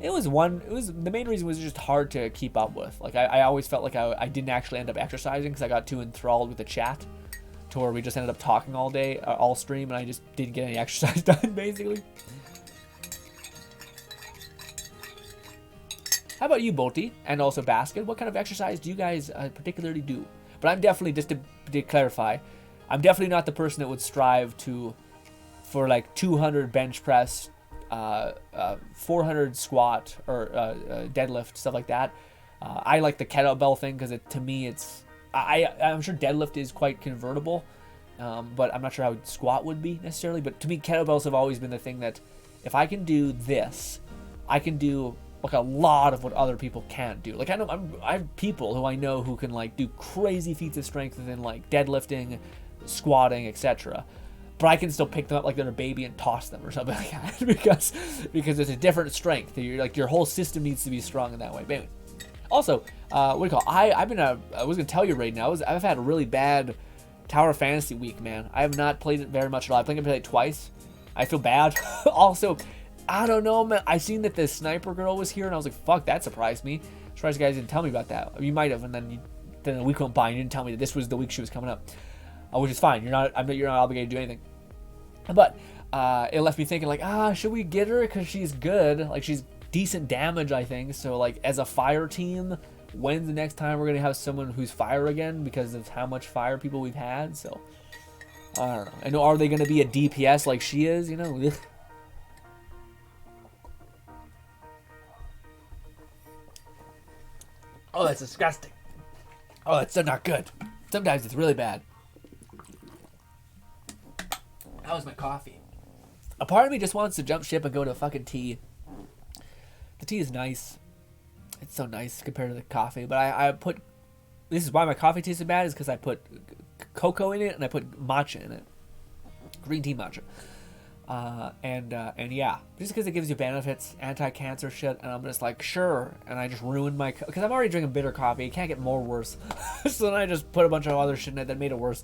the main reason was just hard to keep up with. I always felt like I didn't actually end up exercising because I got too enthralled with the chat to where we just ended up talking all day, all stream, and I just didn't get any exercise done, basically. How about you, Bolty, and also Basket? What kind of exercise do you guys particularly do? But I'm definitely, just to clarify, I'm definitely not the person that would strive for 200 bench press, 400 squat or deadlift, stuff like that. I like the kettlebell thing because to me I'm sure deadlift is quite convertible, but I'm not sure how squat would be necessarily. But to me, kettlebells have always been the thing that if I can do this, I can do a lot of what other people can't do. I have people who I know who can do crazy feats of strength within deadlifting, squatting, etc. But I can still pick them up like they're a baby and toss them or something like that because it's a different strength. Your whole system needs to be strong in that way. But anyway. Also, what do you call? I was gonna tell you right now. I've had a really bad Tower Fantasy week, man. I have not played it very much at all. I think I played it twice. I feel bad. Also, I don't know, man. I seen that the sniper girl was here, and I was like, "Fuck!" That surprised me. I'm surprised you guys didn't tell me about that. You might have, and then a week went by, and you didn't tell me that this was the week she was coming up, which is fine. You're not obligated to do anything. But it left me thinking, should we get her because she's good? She's decent damage, I think. So as a fire team, when's the next time we're gonna have someone who's fire again because of how much fire people we've had? So I don't know. I know, are they gonna be a DPS like she is? Ugh. Oh, that's disgusting. Oh, that's so not good. Sometimes it's really bad. That was my coffee. A part of me just wants to jump ship and go to fucking tea. The tea is nice. It's so nice compared to the coffee. But I put... This is why my coffee tastes bad, is because I put cocoa in it and I put matcha in it. Green tea matcha. And yeah, just because it gives you benefits, anti-cancer shit, and I'm just like, sure, and I just ruined my... Because I'm already drinking bitter coffee. It can't get more worse. So then I just put a bunch of other shit in it that made it worse.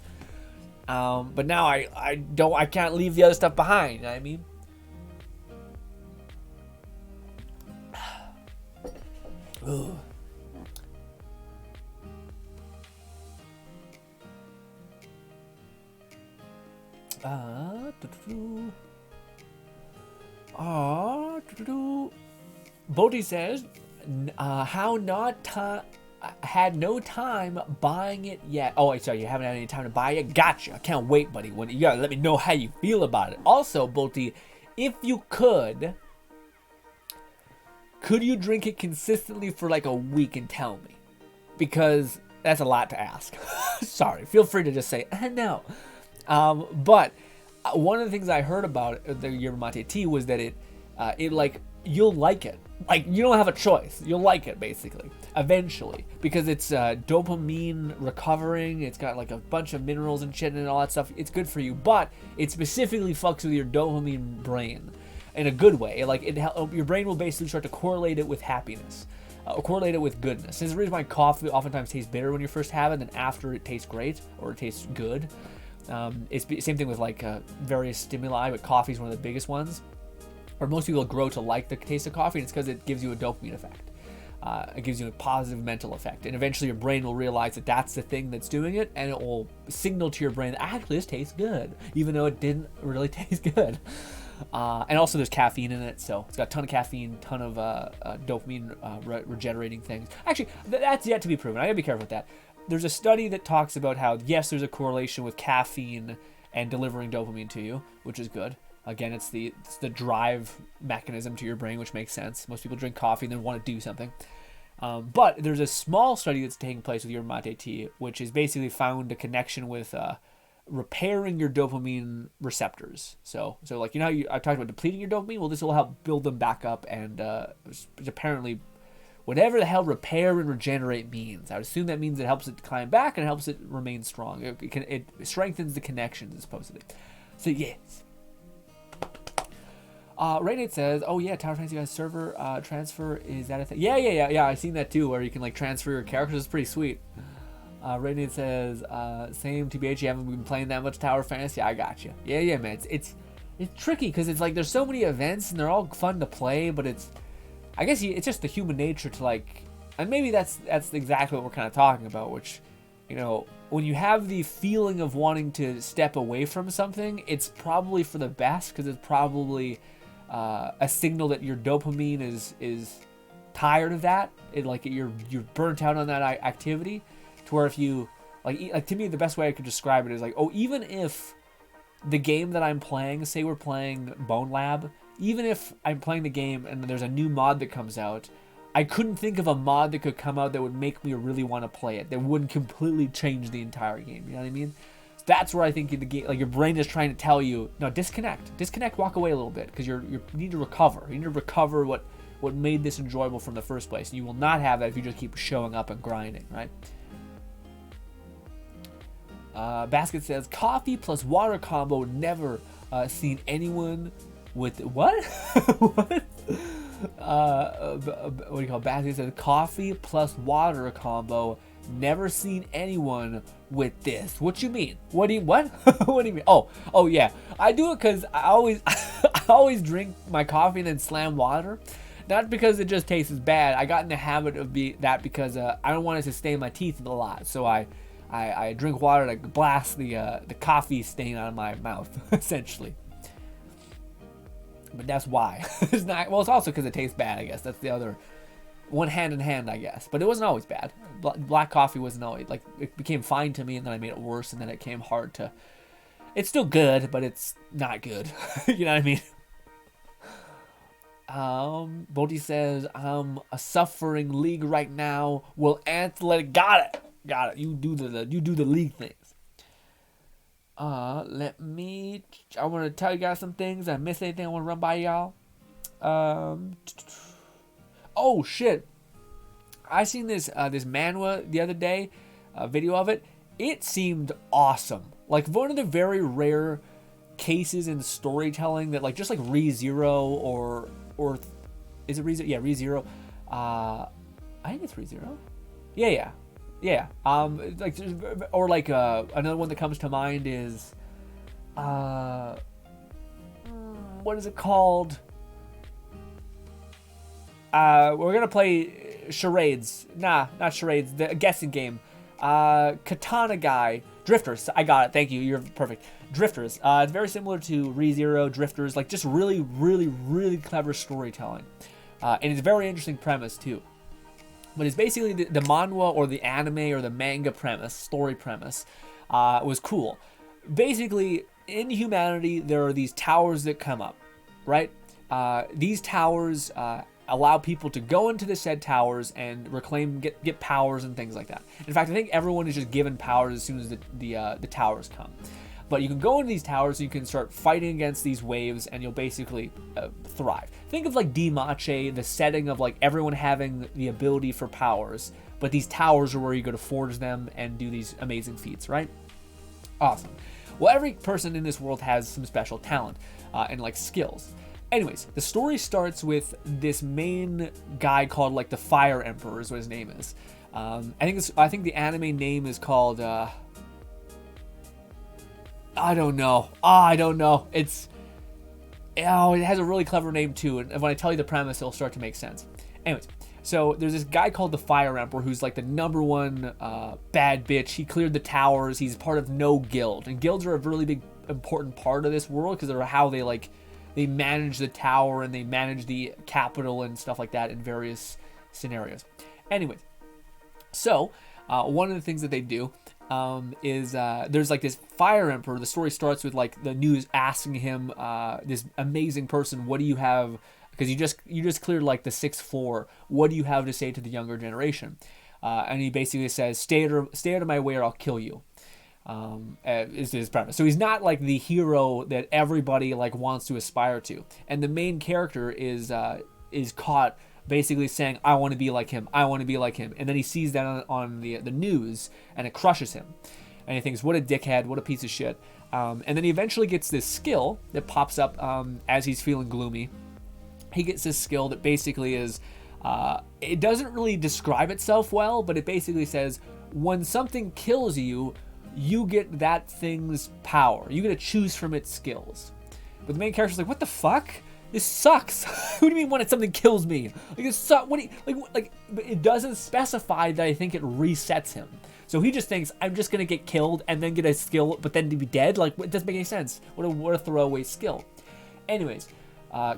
But now I can't leave the other stuff behind, you know what I mean? Ooh. Bodhi says, how not had no time buying it yet. Oh, sorry, you haven't had any time to buy it? Gotcha. I can't wait, buddy. You gotta let me know how you feel about it. Also, Bolty, if you could you drink it consistently for like a week and tell me? Because that's a lot to ask. Sorry. Feel free to just say, no. But one of the things I heard about the yerba mate tea was that it like, you'll like it. Like, you don't have a choice. You'll like it, basically, eventually, because it's dopamine recovering. It's got like a bunch of minerals and shit and all that stuff. It's good for you, but it specifically fucks with your dopamine brain in a good way. Like, your brain will basically start to correlate it with happiness, correlate it with goodness. There's the reason why coffee oftentimes tastes bitter when you first have it, and then after it tastes great or it tastes good. It's the same thing with like various stimuli, but coffee is one of the biggest ones. Or most people grow to like the taste of coffee, and it's because it gives you a dopamine effect. It gives you a positive mental effect. And eventually your brain will realize that that's the thing that's doing it, and it will signal to your brain that actually this tastes good, even though it didn't really taste good. And also there's caffeine in it, so it's got a ton of caffeine, ton of dopamine regenerating things. Actually, that's yet to be proven. I gotta be careful with that. There's a study that talks about how, yes, there's a correlation with caffeine and delivering dopamine to you, which is good. Again, it's the drive mechanism to your brain, which makes sense. Most people drink coffee and then want to do something. But there's a small study that's taking place with yerba mate tea, which is basically found a connection with repairing your dopamine receptors. So like, you know how I talked about depleting your dopamine? Well, this will help build them back up, and apparently whatever the hell repair and regenerate means. I would assume that means it helps it climb back and it helps it remain strong. It strengthens the connections, supposedly. So yes. Raynate says, oh yeah, Tower Fantasy guys server transfer, is that a thing? Yeah, I've seen that too, where you can like transfer your characters. It's pretty sweet. Raynate says, same TBH, you haven't been playing that much Tower Fantasy? I got you. Yeah, man. It's tricky because it's like there's so many events and they're all fun to play, but it's just the human nature to like, and maybe that's exactly what we're kind of talking about, which, you know, when you have the feeling of wanting to step away from something, it's probably for the best, because it's probably a signal that your dopamine is tired of that. You're burnt out on that activity, to where if you like to me, the best way I could describe it is like, oh, even if the game that I'm playing, say we're playing Bone Lab, even if I'm playing the game and there's a new mod that comes out, I couldn't think of a mod that could come out that would make me really want to play it, that wouldn't completely change the entire game. You know what I mean? So that's where I think the game, like, your brain is trying to tell you, no, disconnect, walk away a little bit, because you need to recover. You need to recover what made this enjoyable from the first place. And you will not have that if you just keep showing up and grinding, right? Basket says, coffee plus water combo, never seen anyone with what? What? What do you call it? Basket says, coffee plus water combo, never seen anyone with this. What you mean? What? What do you mean? Oh yeah, I do it because I always drink my coffee and then slam water. Not because it just tastes bad. I got in the habit of that because I don't want it to stain my teeth a lot. So I drink water to blast the coffee stain out of my mouth, essentially. But that's why. It's not. Well, it's also because it tastes bad, I guess. That's the other one, hand in hand, I guess. But it wasn't always bad. Black coffee wasn't always, like, it became fine to me, and then I made it worse, and then it came hard to. It's still good, but it's not good. You know what I mean? Bodhi says, I'm a suffering league right now. Will Athletic got it. Got it. You do the league things. Let me. I want to tell you guys some things. I missed anything I want to run by y'all? Oh shit! I seen this manhwa the other day, a video of it. It seemed awesome. Like one of the very rare cases in storytelling that like just like ReZero or is it ReZero? Yeah, ReZero. I think it's ReZero. Yeah. Like or like another one that comes to mind is what is it called? We're gonna play charades. Nah, not charades. The guessing game. Katana Guy. Drifters. I got it. Thank you. You're perfect. Drifters. It's very similar to ReZero, Drifters. Like just really, really, really clever storytelling. And it's a very interesting premise too. But it's basically the manhwa or the anime or the manga premise, story premise, was cool. Basically, in humanity, there are these towers that come up, right? These towers allow people to go into the said towers and reclaim, get powers and things like that. In fact, I think everyone is just given powers as soon as the towers come. But you can go into these towers and you can start fighting against these waves and you'll basically thrive. Think of like DMACHE, the setting of like everyone having the ability for powers, but these towers are where you go to forge them and do these amazing feats, right? Awesome. Well, every person in this world has some special talent and like skills. Anyways, the story starts with this main guy called like the Fire Emperor is what his name is. I think the anime name is called I don't know. It has a really clever name too, and when I tell you the premise, it'll start to make sense. Anyways, so there's this guy called the Fire Emperor who's like the number one bad bitch. He cleared the towers. He's part of no guild, and guilds are a really big important part of this world because they're how they manage the tower and they manage the capital and stuff like that in various scenarios. Anyways, so one of the things that they do is there's like this Fire Emperor. The story starts with like the news asking him, this amazing person, what do you have? Because you just cleared like the 6th floor. What do you have to say to the younger generation? And he basically says, stay out of my way or I'll kill you. Is his premise. So he's not like the hero that everybody like wants to aspire to. And the main character is caught basically saying, I want to be like him. I want to be like him. And then he sees that on the news and it crushes him. And he thinks, what a dickhead, what a piece of shit. And then he eventually gets this skill that pops up as he's feeling gloomy. He gets this skill that basically is, it doesn't really describe itself well, but it basically says, when something kills you, you get that thing's power. You get to choose from its skills. But the main character's like, what the fuck? This sucks. What do you mean when something kills me? Like this sucks. What do you like? It doesn't specify that I think it resets him. So he just thinks I'm just gonna get killed and then get a skill, but then to be dead. Like it doesn't make any sense. What a throwaway skill. Anyways,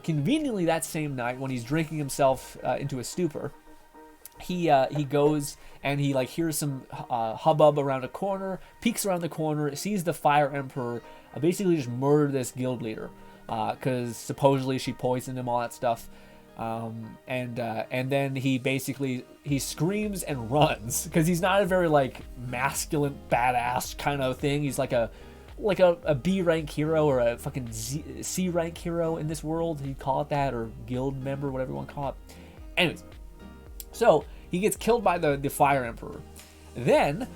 conveniently that same night when he's drinking himself into a stupor, he goes and he like hears some hubbub around a corner, peeks around the corner, sees the Fire Emperor basically just murder this guild leader. Because supposedly she poisoned him, all that stuff, and then he screams and runs because he's not a very like masculine badass kind of thing. He's like a B rank hero or a fucking C rank hero in this world. You call it that, or guild member, whatever you want to call it. Anyways, so he gets killed by the Fire Emperor. Then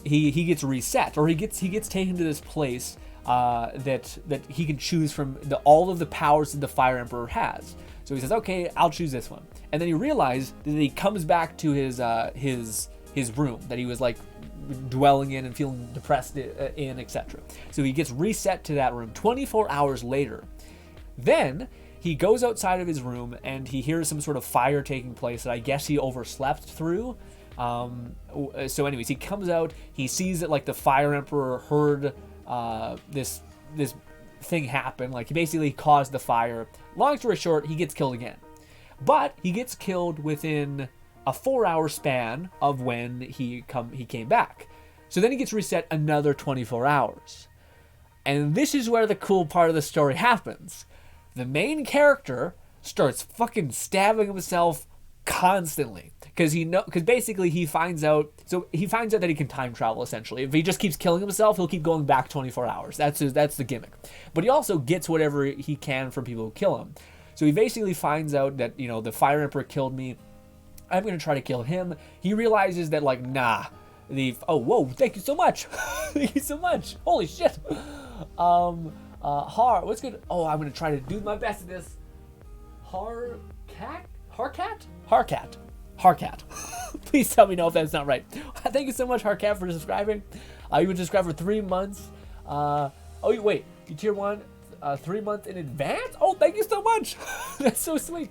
he gets reset, or he gets taken to this place. That he can choose from all of the powers that the Fire Emperor has. So he says, okay, I'll choose this one. And then he realized that he comes back to his room that he was like dwelling in and feeling depressed in, etc. So he gets reset to that room 24 hours later. Then he goes outside of his room and he hears some sort of fire taking place that I guess he overslept through. So anyways, he comes out, he sees that like the Fire Emperor heard this thing happen. Like he basically caused the fire. Long story short, he gets killed again, but he gets killed within a 4-hour span of when he came back. So then he gets reset another 24 hours, and this is where the cool part of the story happens. The main character starts fucking stabbing himself constantly because basically he finds out that he can time travel. Essentially, if he just keeps killing himself, he'll keep going back 24 hours. That's the gimmick. But he also gets whatever he can from people who kill him. So he basically finds out that, you know, the Fire Emperor killed me. I'm gonna try to kill him. He realizes that, like, nah, whoa, thank you so much. Thank you so much. Holy shit. What's good? Oh, I'm gonna try to do my best at this. Harkat. Please tell me no if that's not right. Thank you so much, Harkat, for subscribing. You were subscribed for 3 months. Wait, you tier 1 3 months in advance? Oh, thank you so much. That's so sweet.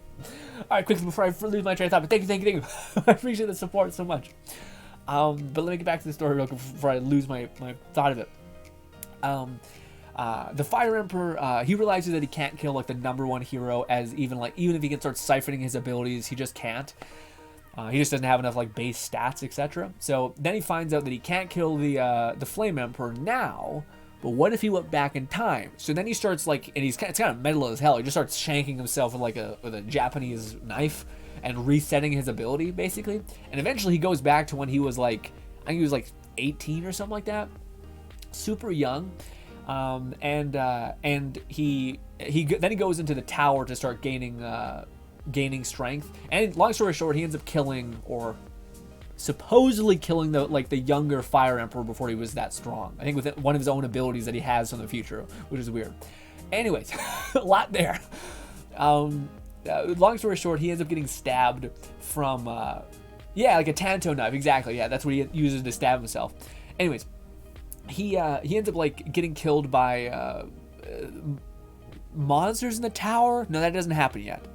All right, quickly before I lose my train of thought, thank you. I appreciate the support so much. But let me get back to the story real quick before I lose my thought of it. The Fire Emperor, he realizes that he can't kill, like, the #1 hero, as even if he can start siphoning his abilities, he just can't. He just doesn't have enough, like, base stats, etc. So then he finds out that he can't kill the Flame Emperor now. But what if he went back in time? So then he starts, like, and it's kind of metal as hell. He just starts shanking himself with a Japanese knife and resetting his ability, basically. And eventually he goes back to when he was, like, I think he was like 18 or something like that, super young. And he goes into the tower to start gaining strength. And long story short, he ends up killing, or supposedly killing, the younger Fire Emperor before he was that strong. I think with one of his own abilities that he has from the future, which is weird. Anyways, a lot there. Long story short, he ends up getting stabbed from, like a Tanto knife. Exactly. Yeah, that's what he uses to stab himself. Anyways, he ends up, like, getting killed by monsters in the tower. No, that doesn't happen yet.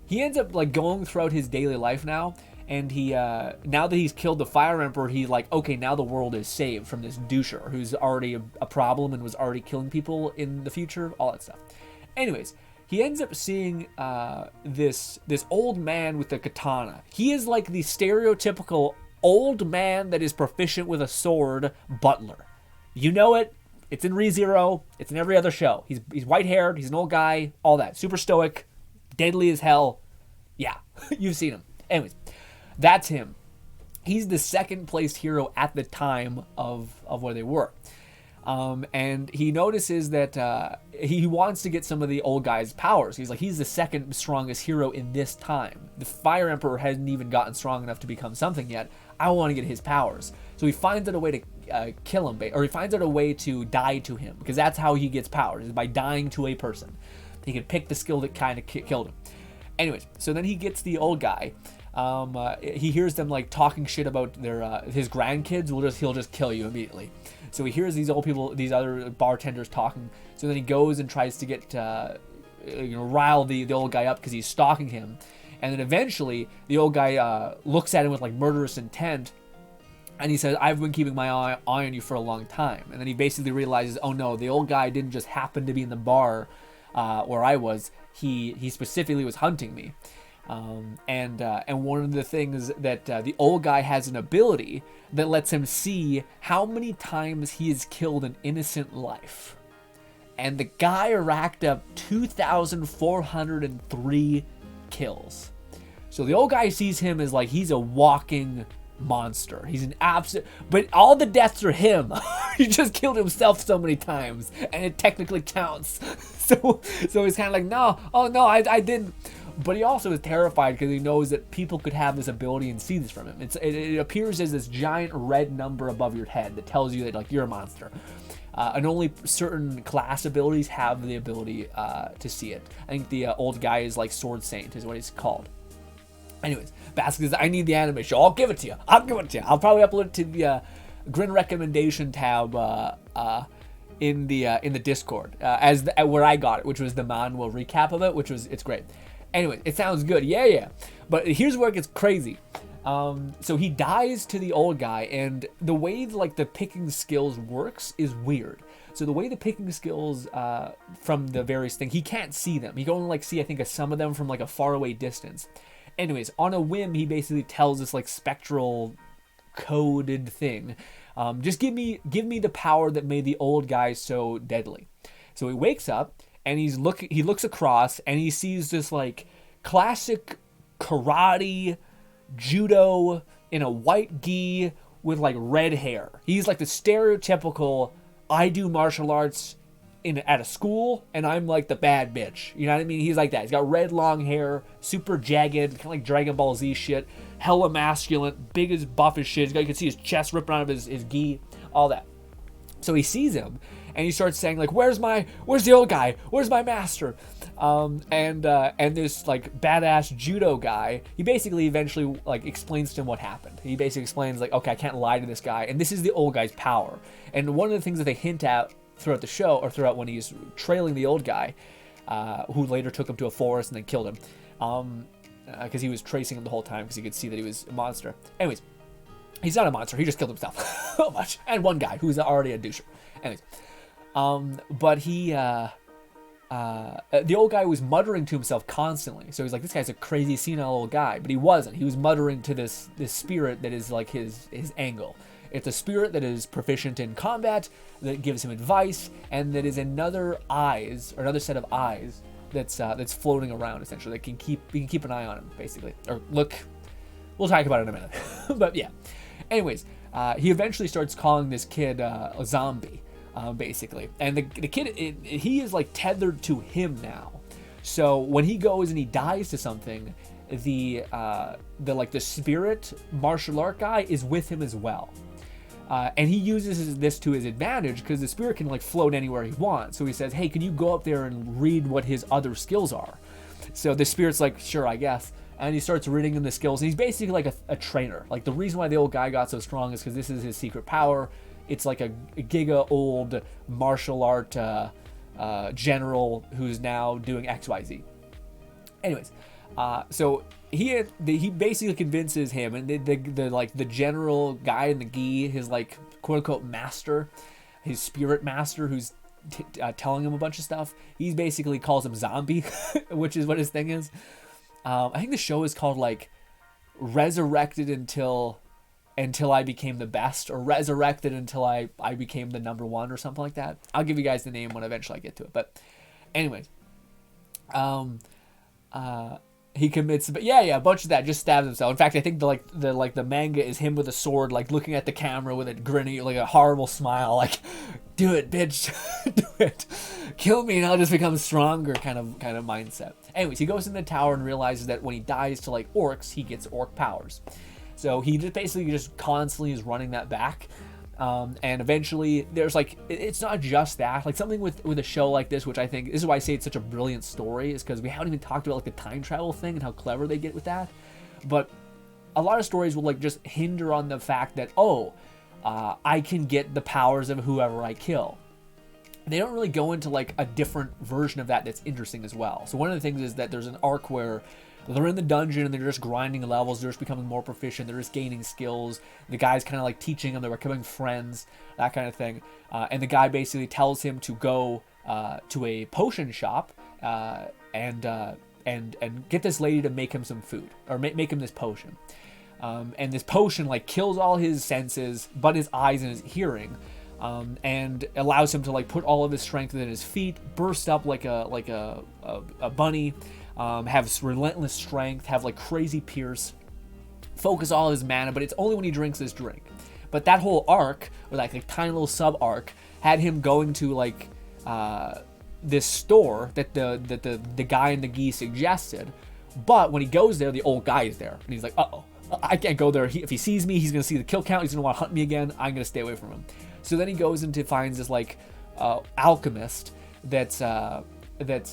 He ends up, like, going throughout his daily life now, and he now that he's killed the Fire Emperor, he's like, okay, now the world is saved from this doucher who's already a problem and was already killing people in the future, all that stuff. Anyways, he ends up seeing this old man with a katana. He is like the stereotypical old man that is proficient with a sword butler. You know it. It's in ReZero. It's in every other show. He's white-haired. He's an old guy. All that. Super stoic. Deadly as hell. Yeah, you've seen him. Anyways, that's him. He's the second placed hero at the time of where they were. And he notices that he wants to get some of the old guy's powers. He's like, he's the second strongest hero in this time. The Fire Emperor hasn't even gotten strong enough to become something yet. I want to get his powers. So he finds out a way to kill him, or he finds out a way to die to him, because that's how he gets powers, is by dying to a person. He can pick the skill that kind of killed him. Anyways, so then he gets the old guy. He hears them, like, talking shit about his grandkids. He'll just kill you immediately. So he hears these old people, these other bartenders talking. So then he goes and tries to get rile the old guy up because he's stalking him. And then eventually the old guy looks at him with, like, murderous intent, and he says, I've been keeping my eye on you for a long time. And then he basically realizes, oh no, the old guy didn't just happen to be in the bar where I was. He specifically was hunting me. And one of the things that the old guy has an ability that lets him see how many times he has killed an innocent life. And the guy racked up 2,403 kills. So the old guy sees him as, like, he's a walking monster. He's an absolute, but all the deaths are him. He just killed himself so many times, and it technically counts. So he's kind of like, no, I didn't. But he also is terrified because he knows that people could have this ability and see this from him. It appears as this giant red number above your head that tells you that, like, you're a monster. And only certain class abilities have the ability to see it. I think the old guy is, like, Sword Saint is what he's called. Anyways, Basket says, I need the anime show. I'll give it to you. I'll probably upload it to the Grin recommendation tab in the Discord as where I got it, which was the manual recap of it, it's great. Anyway, it sounds good. Yeah. But here's where it gets crazy. So he dies to the old guy, and the way, like, the picking skills works is weird. So the way the picking skills from the various things, he can't see them. He can only, like, see, I think, some of them from, like, a faraway distance. Anyways, on a whim, he basically tells this, like, spectral coded thing, just give me the power that made the old guy so deadly. So he wakes up, and he looks across and he sees this like classic karate judo in a white gi with like red hair. He's like the stereotypical I do martial arts at a school and I'm like the bad bitch. You know what I mean? He's like that. He's got red long hair, super jagged, kind of like Dragon Ball Z shit, hella masculine, big as buff as shit. You can see his chest ripping out of his gi, all that. So he sees him and he starts saying like, where's the old guy? Where's my master? And this like badass judo guy, he basically eventually like explains to him what happened. He basically explains like, okay, I can't lie to this guy, and this is the old guy's power. And one of the things that they hint at throughout the show, or throughout when he's trailing the old guy, who later took him to a forest and then killed him, because he was tracing him the whole time because he could see that he was a monster. Anyways, he's not a monster. He just killed himself. So much. And one guy who's already a doucher. Anyways, but he, the old guy was muttering to himself constantly. So he's like, this guy's a crazy senile old guy, but he wasn't. He was muttering to this spirit that is like his angle. It's a spirit that is proficient in combat, that gives him advice, and that is another set of eyes that's floating around essentially. That we can keep an eye on him basically, or look. We'll talk about it in a minute. But yeah. Anyways, he eventually starts calling this kid a zombie, basically, and the kid he is like tethered to him now. So when he goes and he dies to something, the spirit martial art guy is with him as well. And he uses this to his advantage because the spirit can like float anywhere he wants. So he says, hey, can you go up there and read what his other skills are? So the spirit's like, sure, I guess. And he starts reading him the skills. And he's basically like a trainer. Like the reason why the old guy got so strong is because this is his secret power. It's like a giga old martial art general who's now doing XYZ. Anyways, so he basically convinces him, and the general guy in the gi, his like quote unquote master, his spirit master, who's telling him a bunch of stuff. He basically calls him zombie, which is what his thing is. I think the show is called like Resurrected until I became the best, or Resurrected until I became the number one, or something like that. I'll give you guys the name when eventually I get to it. But anyways, he commits, but yeah, a bunch of that, just stabs himself. In fact, I think the manga is him with a sword, like looking at the camera with a grinning, like a horrible smile, like, do it, bitch, do it, kill me and I'll just become stronger, kind of mindset. Anyways, he goes in the tower and realizes that when he dies to like orcs, he gets orc powers. So he just basically constantly is running that back. And eventually there's like, it's not just that, like something with a show like this, which I think, this is why I say it's such a brilliant story, is because we haven't even talked about like the time travel thing and how clever they get with that. But a lot of stories will like just hinder on the fact that, I can get the powers of whoever I kill. They don't really go into like a different version of that that's interesting as well. So one of the things is that there's an arc where they're in the dungeon and they're just grinding levels, they're just becoming more proficient, they're just gaining skills. The guy's kind of like teaching them, they're becoming friends, that kind of thing. And the guy basically tells him to go to a potion shop and get this lady to make him some food, or make him this potion. And this potion like kills all his senses, but his eyes and his hearing, and allows him to like put all of his strength within his feet, burst up like a bunny. Have relentless strength, have like crazy pierce, focus all his mana, but it's only when he drinks this drink. But that whole arc, or like a tiny little sub arc, had him going to like this store that the guy in the gi suggested. But when he goes there, the old guy is there, and he's like, uh-oh, I can't go there. If he sees me, he's gonna see the kill count, he's gonna want to hunt me again, I'm gonna stay away from him. So then he goes and finds this like alchemist that's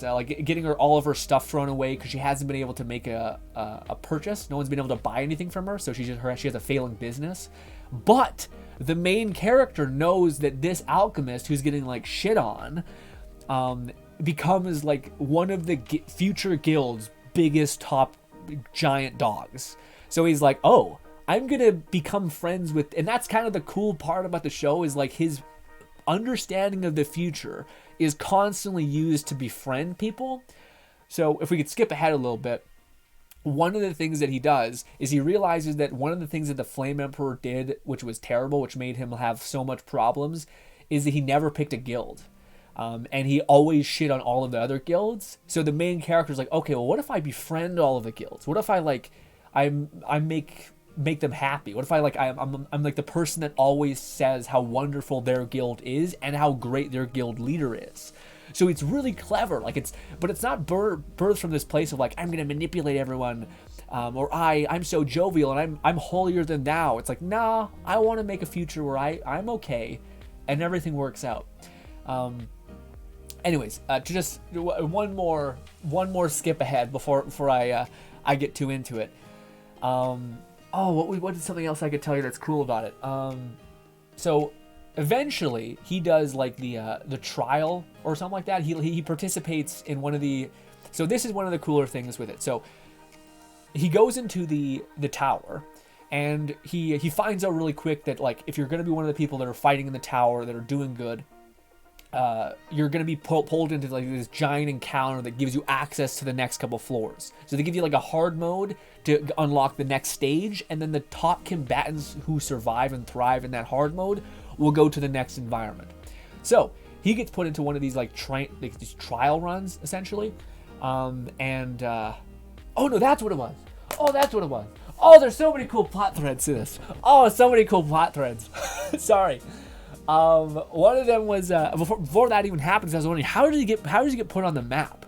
like getting her all of her stuff thrown away because she hasn't been able to make a purchase. No one's been able to buy anything from her, so she has a failing business. But the main character knows that this alchemist, who's getting like shit on, becomes like one of the future guild's biggest top giant dogs. So he's like, oh, I'm gonna become friends with, and that's kind of the cool part about the show, is like his understanding of the future is constantly used to befriend people. So if we could skip ahead a little bit, one of the things that he does is he realizes that one of the things that the Flame Emperor did, which was terrible, which made him have so much problems, is that he never picked a guild. And he always shit on all of the other guilds. So the main character is like, okay, well, what if I befriend all of the guilds? What if I like, I make them happy? What if I like, I'm like the person that always says how wonderful their guild is and how great their guild leader is. So it's really clever. Like but it's not birthed from this place of like, I'm gonna manipulate everyone, or I'm so jovial and I'm holier than thou. It's like, nah, I want to make a future where I'm okay, and everything works out. Anyways, to just one more skip ahead before I get too into it. What is something else I could tell you that's cool about it? So eventually he does like the trial or something like that. He participates in one of the. So this is one of the cooler things with it. So he goes into the tower, and he finds out really quick that like if you're gonna be one of the people that are fighting in the tower that are doing good, you're going to be pulled into like this giant encounter that gives you access to the next couple floors. So they give you like a hard mode to unlock the next stage, and then the top combatants who survive and thrive in that hard mode will go to the next environment. So he gets put into one of these like these trial runs essentially, oh no, that's what it was. Oh, there's so many cool plot threads to this. Sorry. One of them was before that even happens, I was wondering how does he get put on the map?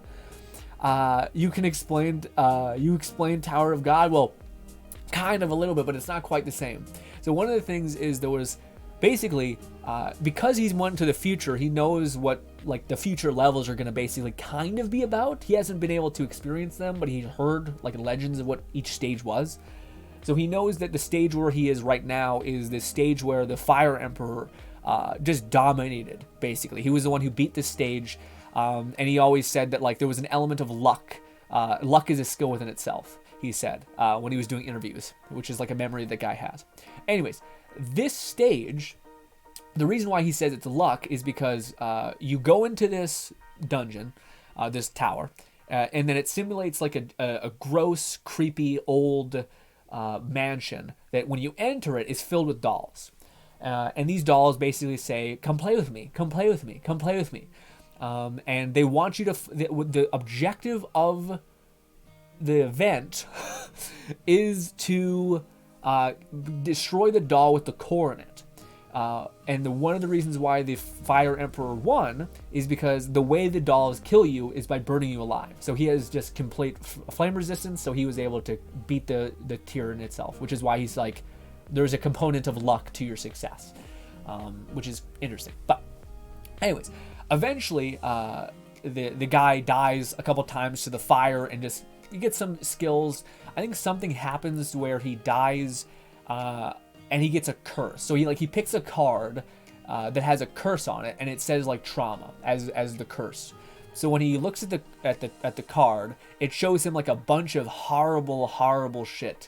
You explain Tower of God. Well, kind of a little bit, but it's not quite the same. So one of the things is there was basically because he's went to the future, he knows what like the future levels are going to basically kind of be about. He hasn't been able to experience them, but he's heard like legends of what each stage was. So he knows that the stage where he is right now is the stage where the Fire Emperor just dominated, basically. He was the one who beat this stage, and he always said that like there was an element of luck. Luck is a skill within itself, he said, when he was doing interviews, which is like a memory the guy has. Anyways, this stage, the reason why he says it's luck is because you go into this dungeon, this tower, and then it simulates like a gross, creepy, old mansion that when you enter it is filled with dolls. And these dolls basically say, come play with me, come play with me, come play with me. And they want you to, the objective of the event is to destroy the doll with the core in it. And one of the reasons why the Fire Emperor won is because the way the dolls kill you is by burning you alive. So he has just complete flame resistance, so he was able to beat the tier in itself, which is why he's like, there's a component of luck to your success, which is interesting. But anyways, eventually the guy dies a couple times to the fire and just you get some skills. I think something happens where he dies and he gets a curse. So he picks a card that has a curse on it, and it says like trauma as the curse. So when he looks at the card, it shows him like a bunch of horrible shit.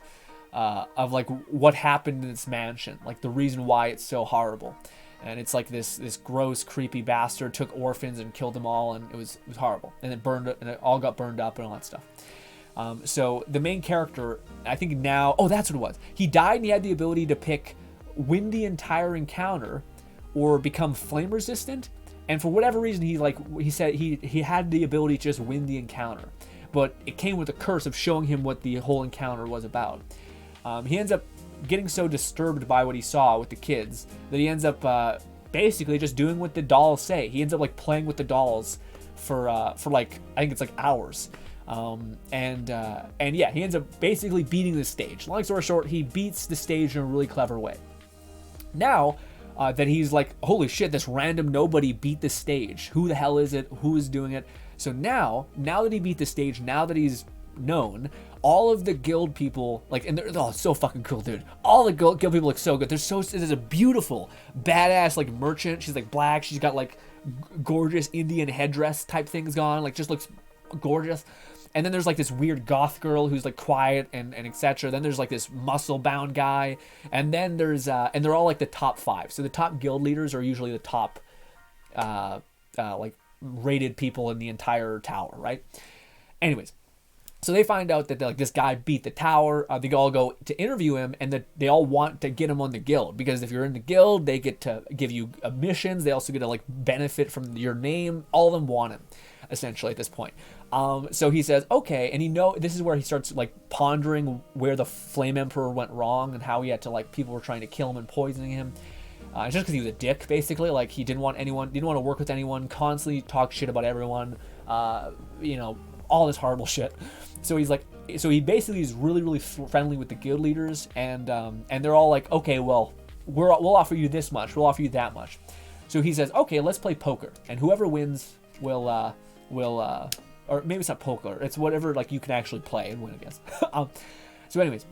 Of like what happened in this mansion, like the reason why it's so horrible, and it's like this gross, creepy bastard took orphans and killed them all, and it was horrible, and it all got burned up and all that stuff. So the main character, I think now, that's what it was. He died and he had the ability to pick win the entire encounter or become flame resistant, and for whatever reason he said he had the ability to just win the encounter, but it came with a curse of showing him what the whole encounter was about. He ends up getting so disturbed by what he saw with the kids that he ends up basically just doing what the dolls say. He ends up like playing with the dolls for like, I think it's like hours. And yeah, he ends up basically beating the stage. Long story short, he beats the stage in a really clever way. Now that he's like, holy shit, this random nobody beat the stage. Who the hell is it? Who is doing it? So now that he beat the stage, now that he's known, all of the guild people, like, and they're so fucking cool, dude. All the guild people look so good. There's a beautiful, badass, like, merchant. She's, like, black. She's got, like, gorgeous Indian headdress type things going. Like, just looks gorgeous. And then there's, like, this weird goth girl who's, like, quiet and etc. Then there's, like, this muscle-bound guy. And then there's, and they're all, like, the top 5. So the top guild leaders are usually the top, like, rated people in the entire tower, right? Anyways. So they find out that like this guy beat the tower. They all go to interview him, and that they all want to get him on the guild, because if you're in the guild, they get to give you missions. They also get to like benefit from your name. All of them want him, essentially at this point. So he says okay, and this is where he starts like pondering where the Flame Emperor went wrong and how he had to like people were trying to kill him and poisoning him. Just because he was a dick, basically. Like he didn't want to work with anyone, constantly talk shit about everyone. All this horrible shit. So he basically is really, really friendly with the guild leaders, and they're all like, okay, well, we'll offer you this much, we'll offer you that much. So he says, okay, let's play poker, and whoever wins will or maybe it's not poker, it's whatever like you can actually play and win, I guess. So anyways,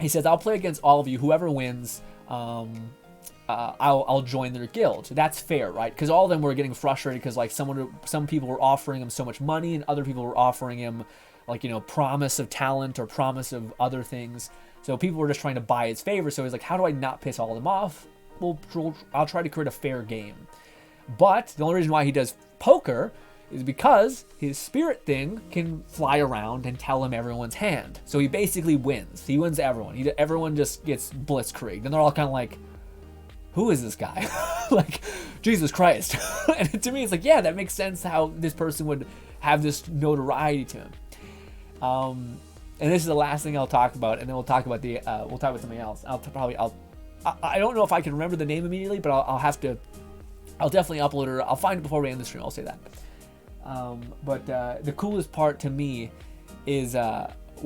he says, I'll play against all of you. Whoever wins, I'll join their guild. So that's fair, right? Because all of them were getting frustrated because like some people were offering him so much money, and other people were offering him like, promise of talent or promise of other things. So people were just trying to buy his favor. So he's like, how do I not piss all of them off? Well, I'll try to create a fair game. But the only reason why he does poker is because his spirit thing can fly around and tell him everyone's hand. So he basically wins. He wins everyone. Everyone just gets blitzkrieged, and they're all kind of like, who is this guy? Like, Jesus Christ. And to me, it's like, yeah, that makes sense how this person would have this notoriety to him. And this is the last thing I'll talk about, and then we'll talk about something else. I don't know if I can remember the name immediately, but I'll definitely upload it. I'll find it before we end the stream. I'll say that. But the coolest part to me is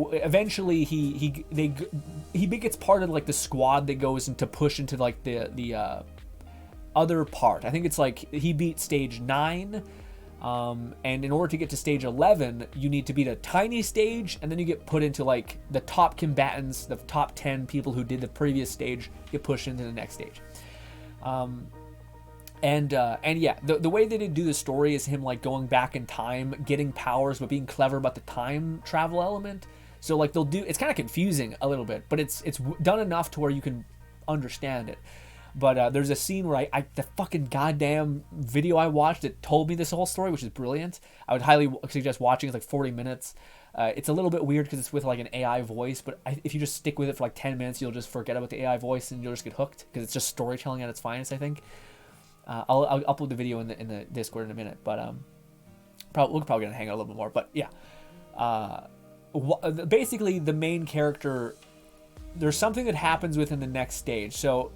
eventually he gets part of like the squad that goes into push into like the other part. I think it's like he beat stage 9. And in order to get to stage 11, you need to beat a tiny stage, and then you get put into like the top combatants, the top 10 people who did the previous stage get pushed into the next stage. And yeah, the way that they do the story is him like going back in time, getting powers, but being clever about the time travel element. So like it's kind of confusing a little bit, but it's done enough to where you can understand it. But there's a scene where the fucking goddamn video I watched that told me this whole story, which is brilliant. I would highly suggest watching. It's like 40 minutes. It's a little bit weird because it's with like an AI voice, but if you just stick with it for like 10 minutes, you'll just forget about the AI voice and you'll just get hooked because it's just storytelling at its finest, I think. I'll upload the video in the Discord in a minute, but we're probably gonna hang out a little bit more. But yeah, basically the main character, there's something that happens within the next stage. So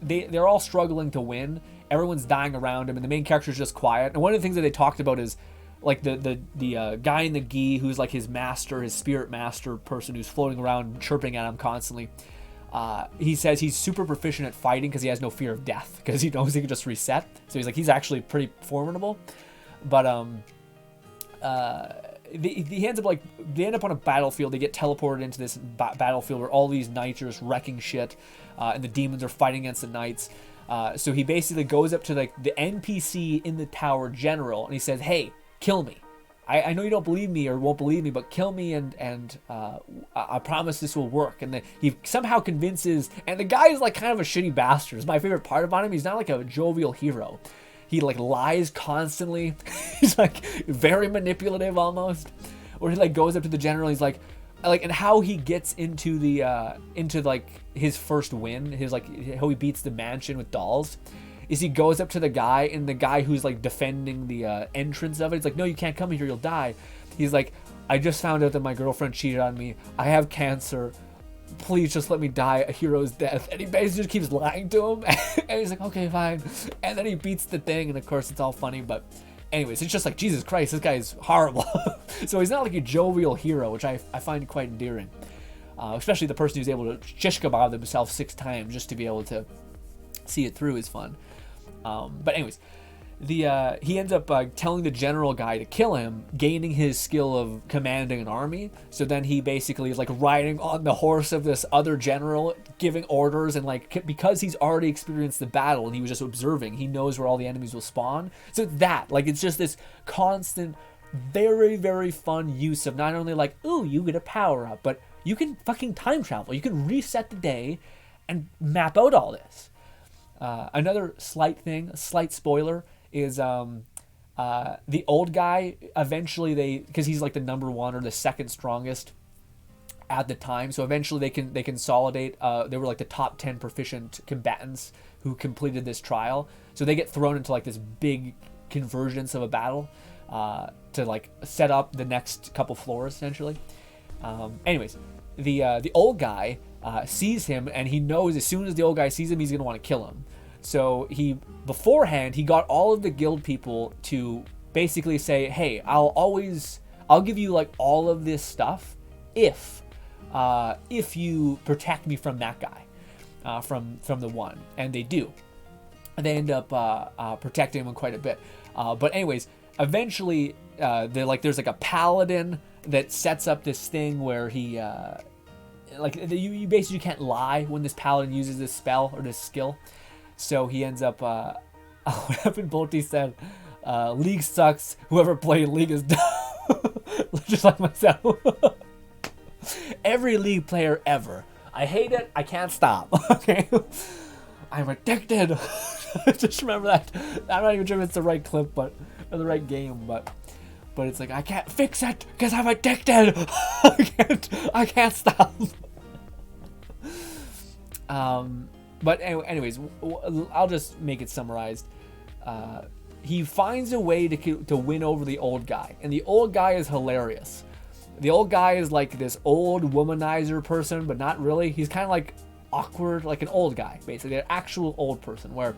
they're all struggling to win. Everyone's dying around him, and the main character's just quiet. And one of the things that they talked about is like the guy in the gi who's like his master, his spirit master person who's floating around chirping at him constantly. He says he's super proficient at fighting because he has no fear of death because he knows he can just reset. So he's actually pretty formidable. But he ends up they end up on a battlefield. They get teleported into this battlefield where all these knights are just wrecking shit, and the demons are fighting against the knights. So he basically goes up to like the NPC in the tower general and he says, "Hey, kill me. I know you don't believe me or won't believe me, but kill me and I promise this will work." And he somehow convinces, and the guy is like kind of a shitty bastard. It's my favorite part about him. He's not like a jovial hero. He like lies constantly. He's like very manipulative almost. Or he like goes up to the general. He's like, and how he gets into like his first win, his like how he beats the mansion with dolls, is he goes up to the guy, and the guy who's like defending the entrance of it, he's like, "No, you can't come here, you'll die." He's like, "I just found out that my girlfriend cheated on me. I have cancer. Please just let me die a hero's death." And he basically just keeps lying to him. And he's like, "Okay, fine." And then he beats the thing, and of course it's all funny, but anyways, it's just like, Jesus Christ, this guy is horrible. So he's not like a jovial hero, which I find quite endearing. Especially the person who's able to shish kebab himself 6 times just to be able to see it through is fun. But anyways, he ends up telling the general guy to kill him, gaining his skill of commanding an army. So then he basically is like riding on the horse of this other general, giving orders, and like because he's already experienced the battle and he was just observing, he knows where all the enemies will spawn. So it's just this constant, very, very fun use of not only like, ooh, you get a power up, but you can fucking time travel. You can reset the day and map out all this. Another slight spoiler is The old guy eventually because he's like the number one or the second strongest at the time, so eventually they consolidate. They were like the top 10 proficient combatants who completed this trial, so they get thrown into like this big convergence of a battle to like set up the next couple floors essentially. Anyways, the old guy sees him, and he knows as soon as the old guy sees him, he's gonna want to kill him. So beforehand he got all of the guild people to basically say, hey, I'll give you like all of this stuff if you protect me from that guy, from the one. And they do, and they end up protecting him quite a bit. But anyways, eventually there's like a paladin that sets up this thing where he you basically can't lie when this paladin uses this spell or this skill. So he ends up what happened, Bolty said, League sucks, whoever played League is dumb. Just like myself. Every League player ever. I hate it, I can't stop. Okay, I'm addicted. Just remember that. I'm not even sure if it's the right clip, or the right game, but it's like, I can't fix it because I'm addicted. I can't stop. But anyways, I'll just make it summarized. He finds a way to win over the old guy, and the old guy is hilarious. The old guy is like this old womanizer person, but not really. He's kind of like awkward, like an old guy, basically, an actual old person. Where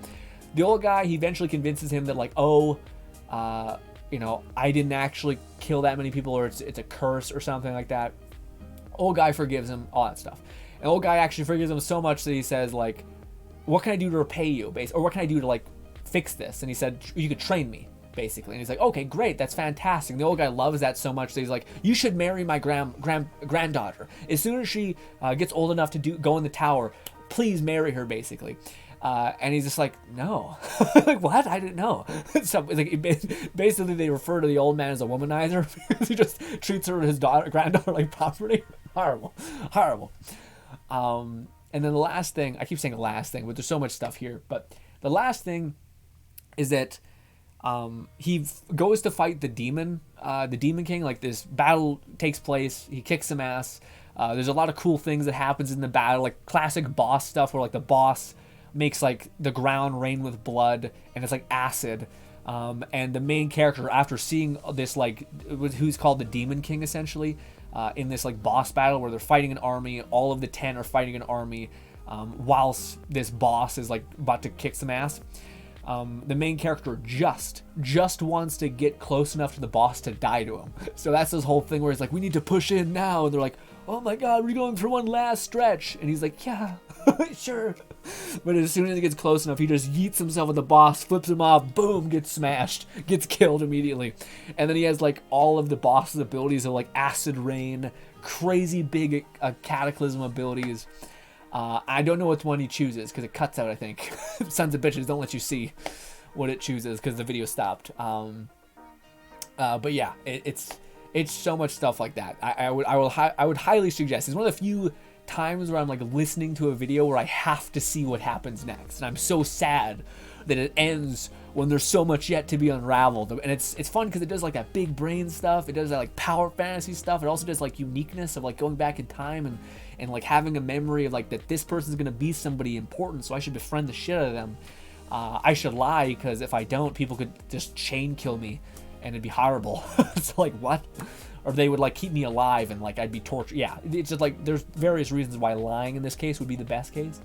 the old guy, he eventually convinces him that like, I didn't actually kill that many people, or it's a curse or something like that. Old guy forgives him, all that stuff. And old guy actually forgives him so much that he says like, what can I do to repay you, or what can I do to like fix this? And he said, you could train me, basically. And he's like, okay, great, that's fantastic. And the old guy loves that so much that he's like, you should marry my granddaughter. As soon as she gets old enough to go in the tower, please marry her, basically. And he's just like, no. Like, what? I didn't know. So like, basically they refer to the old man as a womanizer because he just treats her, his granddaughter, like property. Horrible. And then the last thing, I keep saying the last thing, but there's so much stuff here. But the last thing is that he goes to fight the Demon King. Like, this battle takes place. He kicks some ass. There's a lot of cool things that happens in the battle, like classic boss stuff where like the boss makes like the ground rain with blood and it's like acid. And the main character, after seeing this, like, who's called the Demon King essentially, in this like boss battle where they're fighting an army, all of the 10 are fighting an army, whilst this boss is like about to kick some ass. The main character just wants to get close enough to the boss to die to him. So that's this whole thing where he's like, we need to push in now. And they're like, oh my god, we're going for one last stretch. And he's like, yeah, sure. But as soon as he gets close enough, he just yeets himself at the boss, flips him off, boom, gets smashed, gets killed immediately. And then he has like all of the boss's abilities of like acid rain, crazy big cataclysm abilities. I don't know which one he chooses because it cuts out, I think. Sons of bitches don't let you see what it chooses because the video stopped. But yeah, it's so much stuff like that. I would highly suggest. It's one of the few times where I'm like listening to a video where I have to see what happens next, and I'm so sad that it ends when there's so much yet to be unraveled. And it's fun because it does like that big brain stuff. It does that like power fantasy stuff. It also does like uniqueness of like going back in time and like having a memory of like that this person's gonna be somebody important, so I should befriend the shit out of them. I should lie because if I don't, people could just chain kill me and it'd be horrible. It's like, what? Or they would like keep me alive and like I'd be tortured. Yeah, it's just like there's various reasons why lying in this case would be the best case.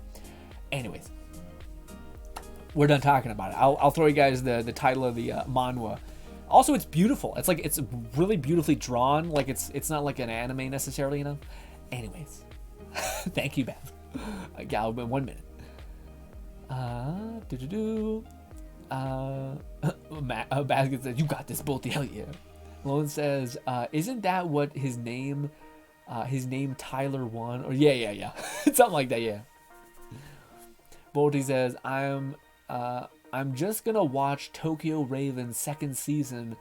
Anyways, we're done talking about it. I'll throw you guys the title of the manhwa. Also, it's beautiful. It's like, it's really beautifully drawn. Like it's not like an anime necessarily, you know. Anyways, thank you, Beth. Gal, 1 minute. Basket says, you got this, Bolty, hell yeah. Lone says, isn't that what his name Tyler won? Or yeah. Something like that, yeah. Bolty says, I'm just gonna watch Tokyo Raven's second season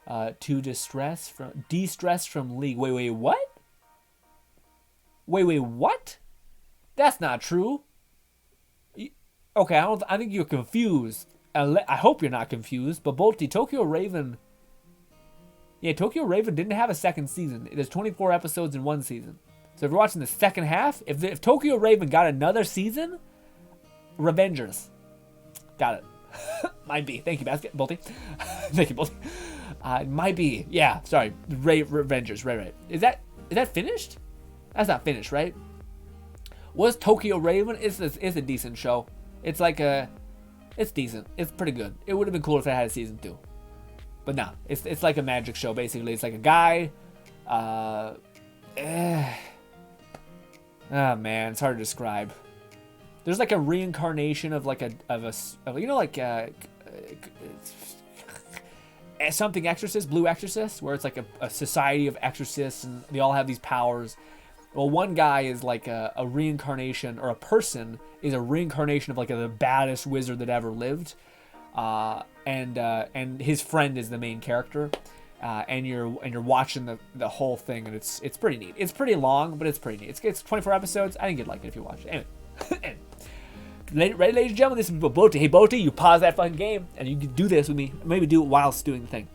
to de-stress from League. Wait, what? Wait, what? That's not true. Okay, I think you're confused. I hope you're not confused, but Bolty, Tokyo Raven. Yeah, Tokyo Raven didn't have a second season. There's 24 episodes in one season. So if you're watching the second half, if Tokyo Raven got another season, Revengers. Got it. Might be. Thank you, Basket. Bolty. Thank you, Bolty. It might be. Yeah, sorry. Revengers. Right. Is that finished? That's not finished, right? Was Tokyo Raven? It's a decent show. It's like it's decent. It's pretty good. It would have been cool if it had a season 2. But no, it's like a magic show, basically. It's like a guy. Oh, man, it's hard to describe. There's like a reincarnation of like something exorcist, Blue Exorcist, where it's like a society of exorcists and they all have these powers. Well, one guy is like a reincarnation, or a person is a reincarnation of like the baddest wizard that ever lived, and his friend is the main character, and you're watching the whole thing, and it's pretty neat. It's pretty long, but it's pretty neat. It's 24 episodes. I think you'd like it if you watch it. Anyway. Right, ladies and gentlemen, this is Bolty. Hey, Bolty, you pause that fucking game, and you can do this with me. Maybe do it whilst doing the thing.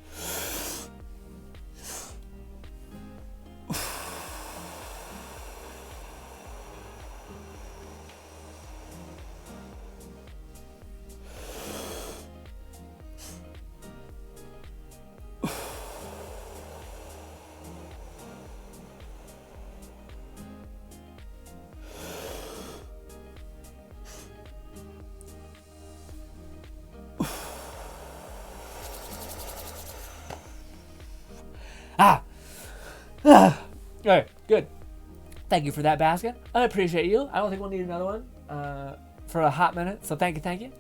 Alright, good. Thank you for that, Basket. I appreciate you. I don't think we'll need another one for a hot minute, so thank you.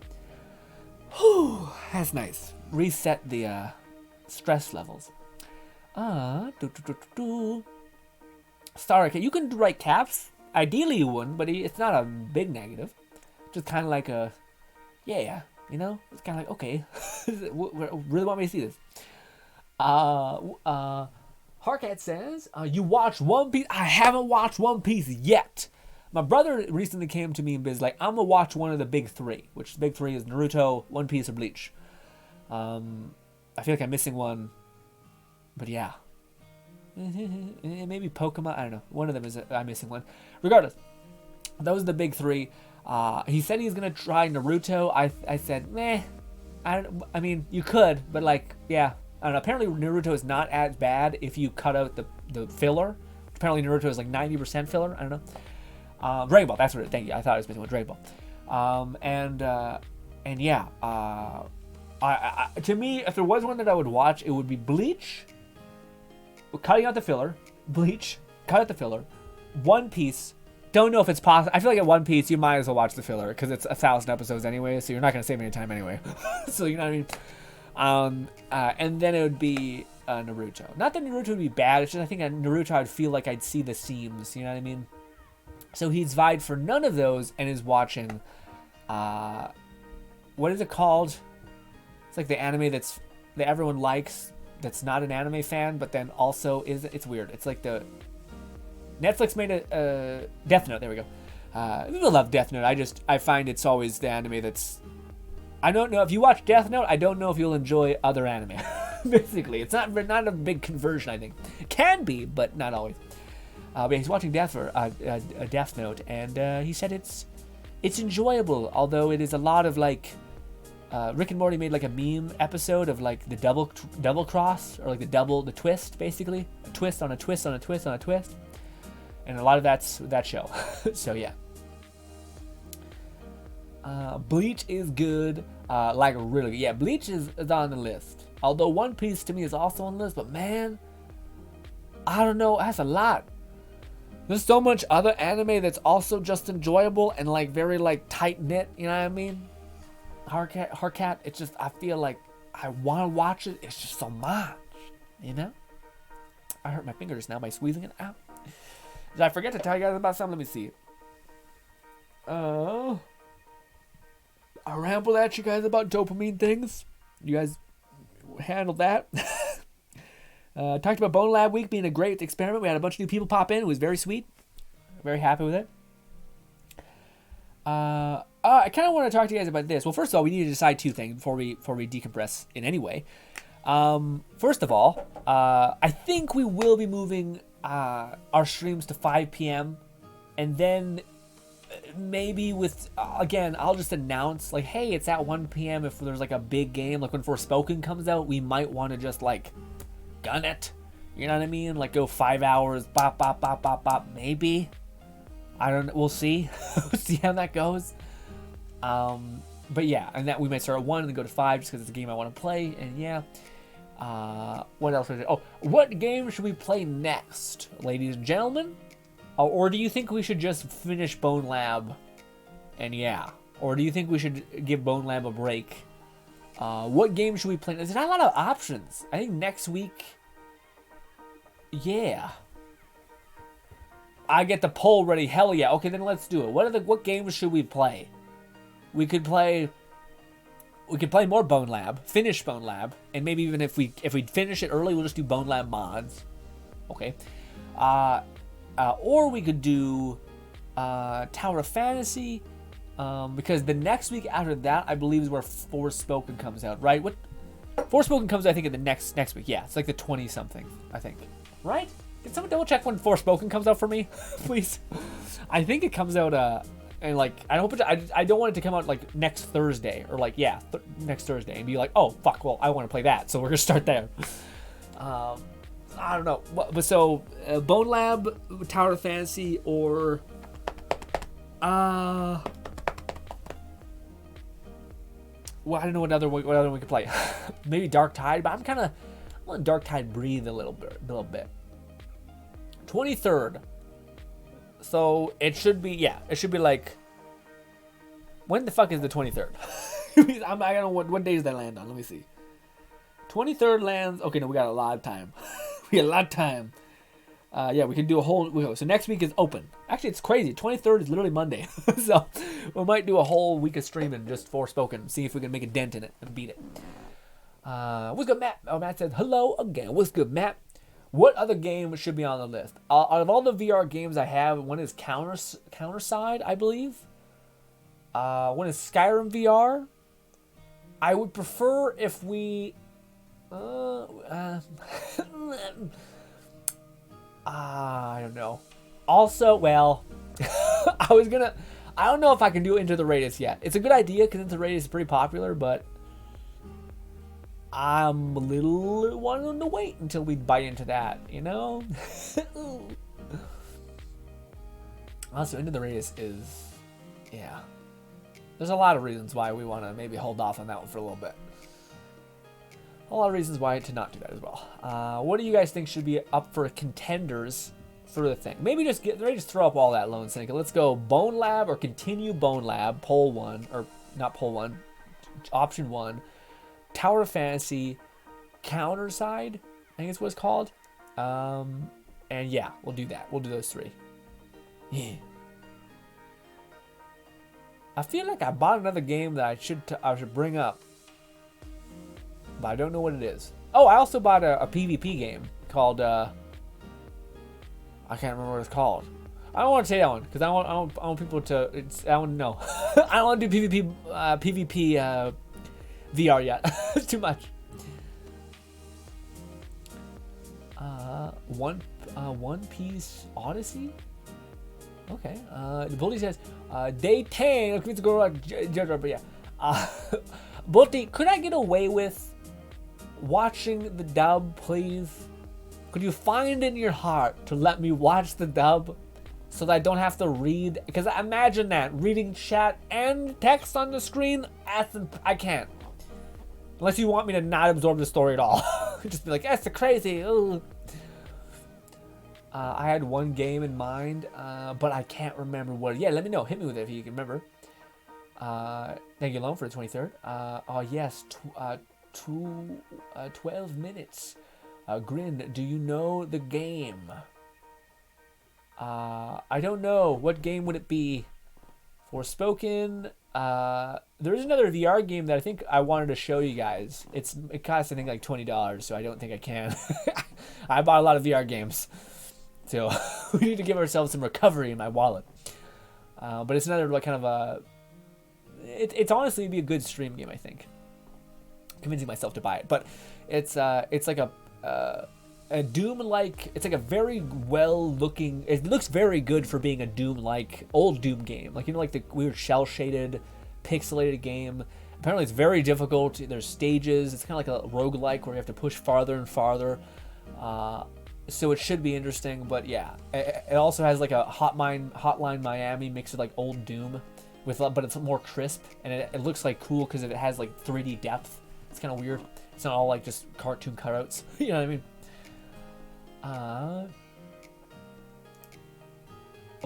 Whew, that's nice. Reset the stress levels. Star, you can write caps. Ideally you wouldn't, but it's not a big negative. Just kind of like a, yeah, you know? It's kind of like, okay. Really want me to see this. Harkat says, you watched One Piece? I haven't watched One Piece yet. My brother recently came to me and was like, I'm going to watch one of the big 3, which the big 3 is Naruto, One Piece, or Bleach. I feel like I'm missing one, but yeah. Maybe Pokemon, I don't know. One of them is I'm missing one. Regardless, those are the big 3. He said he's going to try Naruto. I said, meh. I mean, you could, but like, yeah. I don't know. Apparently, Naruto is not as bad if you cut out the filler. Apparently, Naruto is like 90% filler. I don't know. Dragon Ball. That's what it. Thank you. I thought it was missing one. Dragon Ball. And yeah. To me, if there was one that I would watch, it would be Bleach. Cutting out the filler. Bleach. Cut out the filler. One Piece. Don't know if it's possible. I feel like at One Piece, you might as well watch the filler because it's 1,000 episodes anyway, so you're not gonna save any time anyway. So you know what I mean. And then it would be Naruto. Not that Naruto would be bad, it's just I think at Naruto I'd feel like I'd see the seams, you know what I mean? So he's vied for none of those and is watching, what is it called? It's like the anime that everyone likes, that's not an anime fan, but then also it's weird. It's like Netflix made a Death Note, there we go. People love Death Note, I find it's always the anime that's, I don't know if you watch Death Note. I don't know if you'll enjoy other anime. Basically, it's not a big conversion. I think it can be, but not always. But he's watching Death Note, and he said it's enjoyable. Although it is a lot of like, Rick and Morty made like a meme episode of like the double cross, or like the twist, basically a twist on a twist on a twist on a twist, and a lot of that's that show. So yeah. Bleach is good, like really good. Yeah, Bleach is on the list. Although One Piece to me is also on the list, but man, I don't know, that's a lot. There's so much other anime that's also just enjoyable and like very like tight knit, you know what I mean? Harkat, it's just, I feel like I want to watch it. It's just so much, you know? I hurt my fingers now by squeezing it out. Did I forget to tell you guys about something? Let me see. I rambled at you guys about dopamine things. You guys handled that. Talked about Bone Lab Week being a great experiment. We had a bunch of new people pop in. It was very sweet. Very happy with it. I kind of want to talk to you guys about this. Well, first of all, we need to decide two things before we decompress in any way. First of all, I think we will be moving our streams to 5 p.m. and then maybe with again, I'll just announce like, hey, it's at 1 p.m. If there's like a big game, like when Forspoken comes out, we might want to just like gun it. You know what I mean? Like go 5 hours, bop, bop, bop, bop, bop. Maybe. I don't know. We'll see. We'll see how that goes. But yeah, and that we might start at 1 and then go to 5 just because it's a game I want to play. And yeah. What else? Oh, what game should we play next, ladies and gentlemen? Or do you think we should just finish Bone Lab? And yeah. Or do you think we should give Bone Lab a break? What game should we play? There's not a lot of options. I think next week... Yeah. I get the poll ready. Hell yeah. Okay, then let's do it. What games should we play? We could play more Bone Lab, finish Bone Lab, and maybe even if we finish it early, we'll just do Bone Lab mods. Okay. Or we could do Tower of Fantasy, because the next week after that, I believe, is where Forspoken comes out, right? Forspoken comes out, I think, in the next week. Yeah, it's like the 20-something, I think. Right? Can someone double check when Forspoken comes out for me, please? I think it comes out, and like, I don't want it to come out like next Thursday, or like, yeah, next Thursday, and be like, oh, fuck, well, I want to play that, so we're gonna start there. I don't know. But so, Bone Lab, Tower of Fantasy, or well, I don't know what other one we could play. Maybe Dark Tide, but I'm letting Dark Tide breathe a little bit. 23rd. So it should be like, when the fuck is the 23rd? I don't know what day does that land on. Let me see. 23rd lands. Okay, no, we got a lot of time. We got a lot of time. Yeah, we can do a whole. So next week is open. Actually, it's crazy. 23rd is literally Monday. So we might do a whole week of streaming just Forspoken. See if we can make a dent in it and beat it. What's good, Matt? Oh, Matt says hello again. What's good, Matt? What other game should be on the list? Out of all the VR games I have, one is Counterside, I believe. One is Skyrim VR. I would prefer if we... I don't know. Also, well, I don't know if I can do Into the Radius yet. It's a good idea because Into the Radius is pretty popular, but I'm a little wanting to wait until we bite into that, you know? Also, Into the Radius is, yeah. There's a lot of reasons why we want to maybe hold off on that one for a little bit. A lot of reasons why to not do that as well. What do you guys think should be up for contenders for the thing? Maybe just throw up all that, Lone Seneca. Let's go Bone Lab or continue Bone Lab, poll 1, or not poll 1, option 1. Tower of Fantasy, Counterside, I think it's what it's called. And yeah, we'll do that. We'll do those 3. Yeah. I feel like I bought another game that I should bring up, but I don't know what it is. Oh, I also bought a PvP game called I can't remember what it's called. I don't want to say that one because I want people to. I want to know. I don't want to do PvP VR yet. It's too much. One Piece Odyssey. Okay. The Bully says, day 10. Look, it's go like Jojo, but yeah. Bully, could I get away with watching the dub, please? Could you find in your heart to let me watch the dub so that I don't have to read? Because imagine that, reading chat and text on the screen. I can't. Unless you want me to not absorb the story at all. Just be like, that's crazy. Ooh. I had one game in mind, but I can't remember what. Yeah, let me know. Hit me with it if you can remember. Thank you, Lone, for the 23rd. Oh, yes. 12 minutes. Grin, do you know the game? I don't know. What game would it be? Forspoken. There is another VR game that I think I wanted to show you guys. It costs, I think, like $20, so I don't think I can. I bought a lot of VR games. So we need to give ourselves some recovery in my wallet. But it's another like kind of a it's honestly be a good stream game, I think. Convincing myself to buy it, but it's like a Doom-like. It's like a very well-looking. It looks very good for being a Doom-like old Doom game, like, you know, like the weird shell-shaded, pixelated game. Apparently, it's very difficult. There's stages. It's kind of like a roguelike where you have to push farther and farther. So it should be interesting, but yeah, it also has like a Hotline Miami mixed with like old Doom, but it's more crisp, and it looks like cool because it has like 3D depth. It's kind of weird. It's not all like just cartoon cutouts. You know what I mean?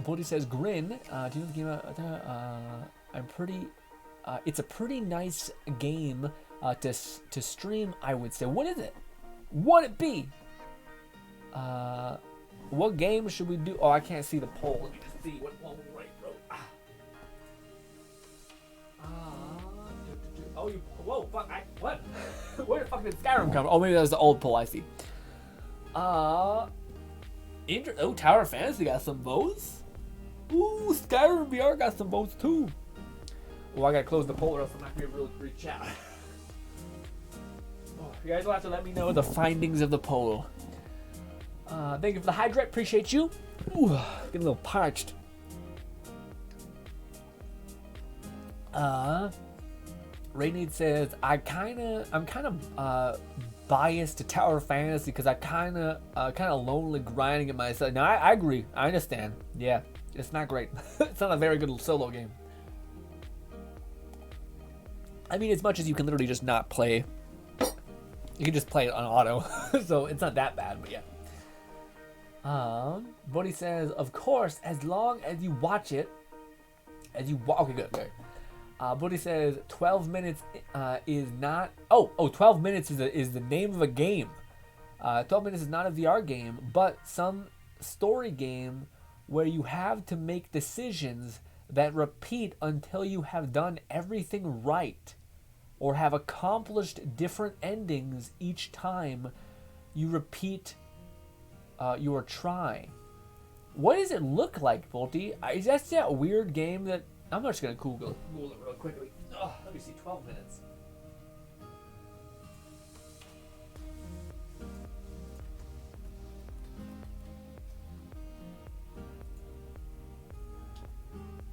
Bodhi says, Grin, do you know the game? I'm pretty. It's a pretty nice game to stream, I would say. What is it? What it be? What game should we do? Oh, I can't see the poll. Let me just see what poll right, bro. Oh, you. Whoa, fuck. What? Where the fuck did Skyrim come from? Oh, maybe that was the old poll I see. Oh, Tower Fantasy got some votes. Ooh, Skyrim VR got some votes too. Well, I gotta close the poll or else I'm not gonna be able to reach out. Oh, you guys will have to let me know the findings of the poll. Thank you for the hydrate. Appreciate you. Ooh, getting a little parched. Rainade says, I'm kind of biased to Tower Fantasy because I kind of lonely grinding it myself. Now I agree. I understand. Yeah, it's not great. It's not a very good solo game. I mean, as much as you can literally just not play, you can just play it on auto, so it's not that bad. But yeah. Buddy says, of course, as long as you watch it, okay, good. Buddy says 12 minutes is not. 12 minutes is the name of a game. 12 minutes is not a VR game, but some story game where you have to make decisions that repeat until you have done everything right, or have accomplished different endings each time you repeat your try. What does it look like, Volty? Is that weird game that I'm just gonna Google it real quickly. Oh, let me see. 12 minutes.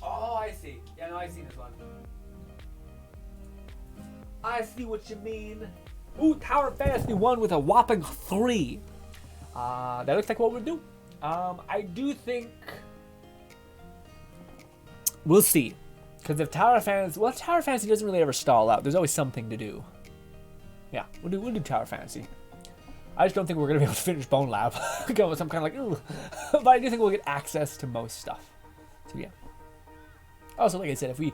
Oh, I see. Yeah, no, I see this one. I see what you mean. Ooh, Tower Fantasy 1 with a whopping 3. That looks like what we'll do. I do think we'll see, because if Tower Fantasy doesn't really ever stall out. There's always something to do. Yeah, we'll do Tower Fantasy. I just don't think we're gonna be able to finish Bone Lab. Go with some kind of like, ooh. But I do think we'll get access to most stuff. So yeah. Also, like I said, if we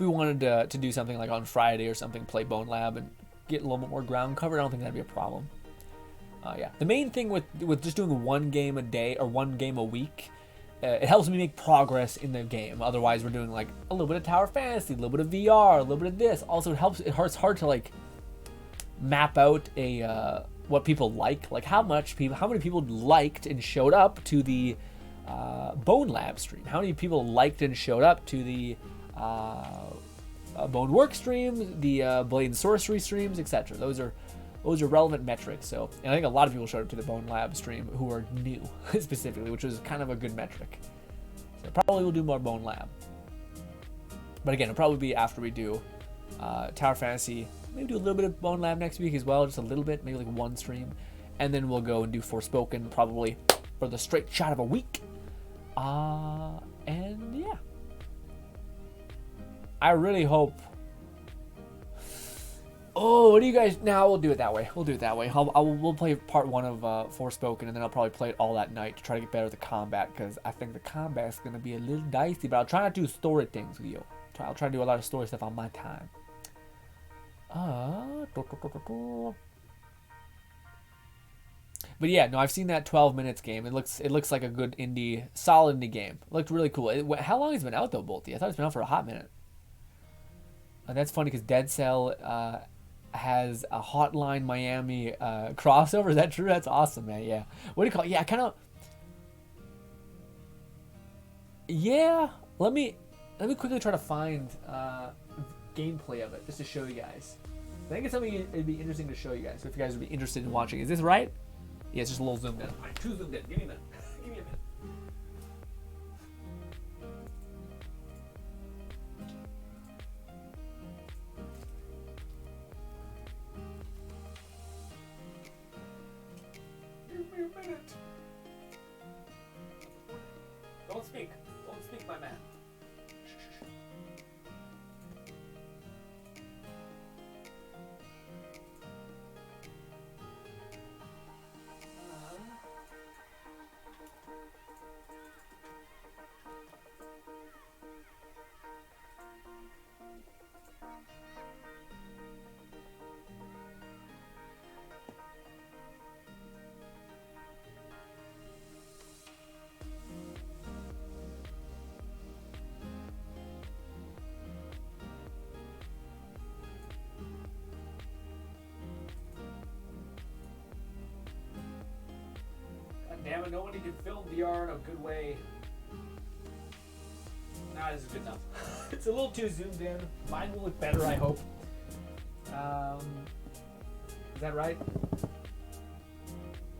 wanted to do something like on Friday or something, play Bone Lab and get a little bit more ground covered, I don't think that'd be a problem. Yeah, the main thing with just doing one game a day or one game a week, it helps me make progress in the game. Otherwise, we're doing like a little bit of Tower Fantasy, a little bit of VR, a little bit of this. Also, it's hard to like map out what people like how many people liked and showed up to the Bone Lab stream. How many people liked and showed up to the Bone Work stream, the Blade and Sorcery streams, etc. Those are relevant metrics. So, and I think a lot of people showed up to the Bone Lab stream who are new, specifically, which is kind of a good metric. So probably we'll do more Bone Lab. But again, it'll probably be after we do Tower Fantasy. Maybe do a little bit of Bone Lab next week as well, just a little bit, maybe like one stream. And then we'll go and do Forspoken probably for the straight shot of a week. And yeah. I really hope. Oh, what do you guys? Now we'll do it that way. We'll play part 1 of Forspoken, and then I'll probably play it all that night to try to get better at the combat, because I think the combat's gonna be a little dicey. But I'll try not to do story things with you. I'll try to do a lot of story stuff on my time. But yeah, no, I've seen that 12 minutes game. It looks like a good solid indie game. It looked really cool. How long has it been out though, Bolty? I thought it's been out for a hot minute. And that's funny because Dead Cell has a Hotline Miami crossover. Is that true? That's awesome, man. Yeah. What do you call it? Yeah, let me Let me quickly try to find gameplay of it just to show you guys. I think it's something it'd be interesting to show you guys. So if you guys would be interested in watching, is this right? Yeah, it's just a little zoomed in. All right, too zoomed in. Give me a minute. Give me a minute. Give me a minute. Don't speak. Don't speak, my man. Damn it, nobody can film VR in a good way. Nah, this is good enough. It's a little too zoomed in. Mine will look better, I hope. Is that right?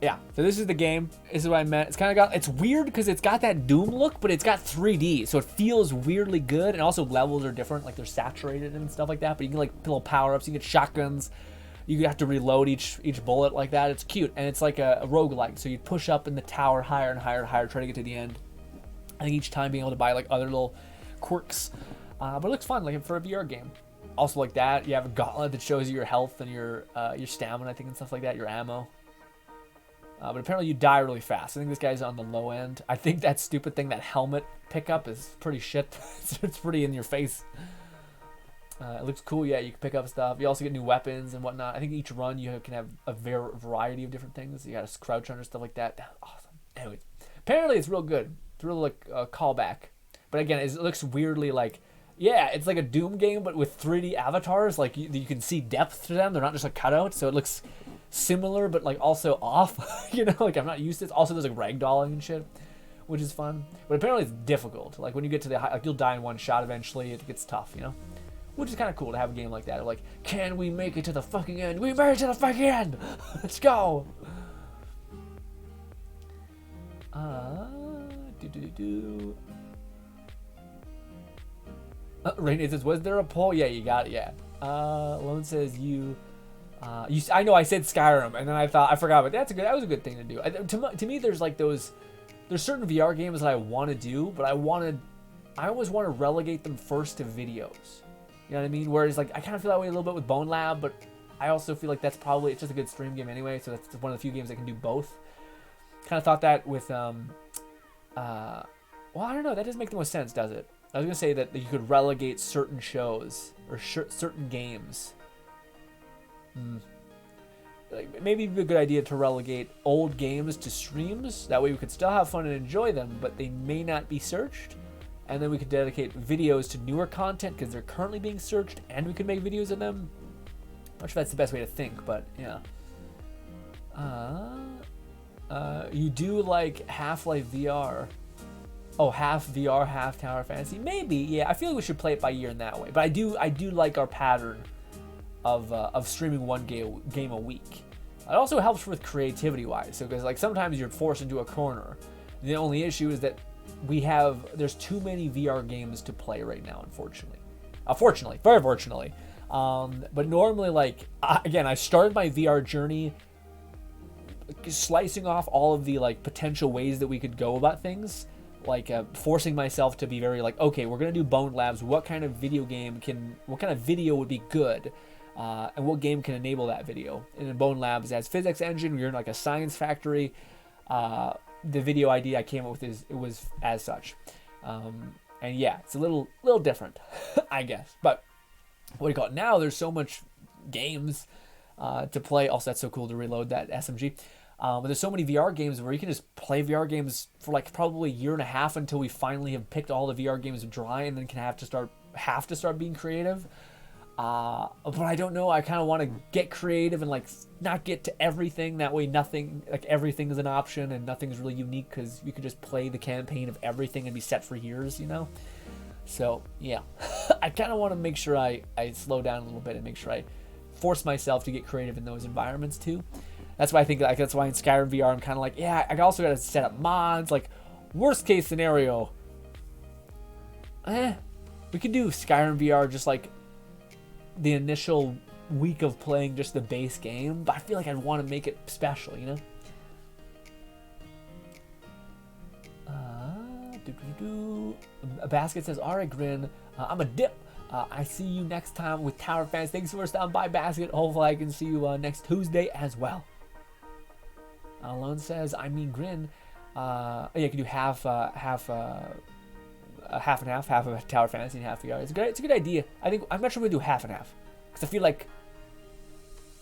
Yeah, so this is the game. This is what I meant. It's kind of got, it's weird because it's got that Doom look, but it's got 3D, so it feels weirdly good. And also levels are different, like they're saturated and stuff like that. But you can like little power-ups, you can get shotguns. You have to reload each bullet like that. It's cute, and it's like a roguelike. So you push up in the tower higher and higher and higher, try to get to the end. I think each time being able to buy like other little quirks. But it looks fun, like for a VR game. Also like that, you have a gauntlet that shows you your health and your stamina, I think, and stuff like that, your ammo. But apparently you die really fast. I think this guy's on the low end. I think that stupid thing, that helmet pickup, is pretty shit. It's pretty in your face. It looks cool, yeah, you can pick up stuff. You also get new weapons and whatnot. I think each run you can have a variety of different things. You got to crouch under stuff like that. Awesome. Anyways, apparently it's real good. It's real like a callback. But again, it looks weirdly like, yeah, it's like a Doom game, but with 3D avatars. Like you can see depth to them. They're not just like cutouts. So it looks similar, but like also off. You know, like I'm not used to it. Also, there's like ragdolling and shit, which is fun. But apparently it's difficult. Like when you get to the high, like you'll die in one shot eventually. It gets tough, you know? Which is kind of cool to have a game like that. Like, can we make it to the fucking end? We made it to the fucking end! Let's go! Rainy says, was there a poll? Yeah, you got it, yeah. Lone says I know I said Skyrim, and then I forgot, but that was a good thing to do. To me, there's certain VR games that I want to do, but I always want to relegate them first to videos. You know what I mean? Whereas, like, I kind of feel that way a little bit with Bone Lab, but I also feel like it's just a good stream game anyway, so that's one of the few games that can do both. Kind of thought that with, well, I don't know, that doesn't make the most sense, does it? I was going to say that you could relegate certain shows, or certain games. Like, maybe it'd be a good idea to relegate old games to streams, that way we could still have fun and enjoy them, but they may not be searched. And then we could dedicate videos to newer content because they're currently being searched, and we could make videos of them. I'm not sure that's the best way to think, but yeah. You do like Half-Life VR. Oh, half VR, half Tower Fantasy. Maybe, yeah. I feel like we should play it by year in that way. But I do like our pattern of streaming one game a week. It also helps with creativity-wise. So, because like sometimes you're forced into a corner. The only issue is that there's too many VR games to play right now, unfortunately. Very fortunately. But normally, like, again, I started my VR journey slicing off all of the like potential ways that we could go about things, like forcing myself to be very like, okay, we're gonna do Bone Labs. What kind of video would be good, and what game can enable that video? And in Bone Labs, as physics engine, we're in like a science factory. The video idea I came up with was as such, and yeah, it's a little different, I guess. But what do you call it? Now there's so much games to play. Also, that's so cool to reload that SMG. But there's so many VR games where you can just play VR games for like probably a year and a half until we finally have picked all the VR games dry, and then have to start being creative. But I don't know. I kind of want to get creative and like not get to everything. That way, everything is an option and nothing's really unique because you could just play the campaign of everything and be set for years. You know. So yeah, I kind of want to make sure I slow down a little bit and make sure I force myself to get creative in those environments too. That's why I think like that's why in Skyrim VR I'm kind of like, yeah, I also got to set up mods. Like worst case scenario, we could do Skyrim VR just like the initial week of playing just the base game, but I feel like I'd want to make it special, you know? A basket says, alright, Grin, I'm a dip. I see you next time with Tower Fans. Thanks for stopping by, Basket. Hopefully I can see you next Tuesday as well. Alone says, I mean, Grin. Yeah, you can do half and half of a Tower Fantasy and half VR. It's a good idea. I'm not sure we'll do half and half, because I feel like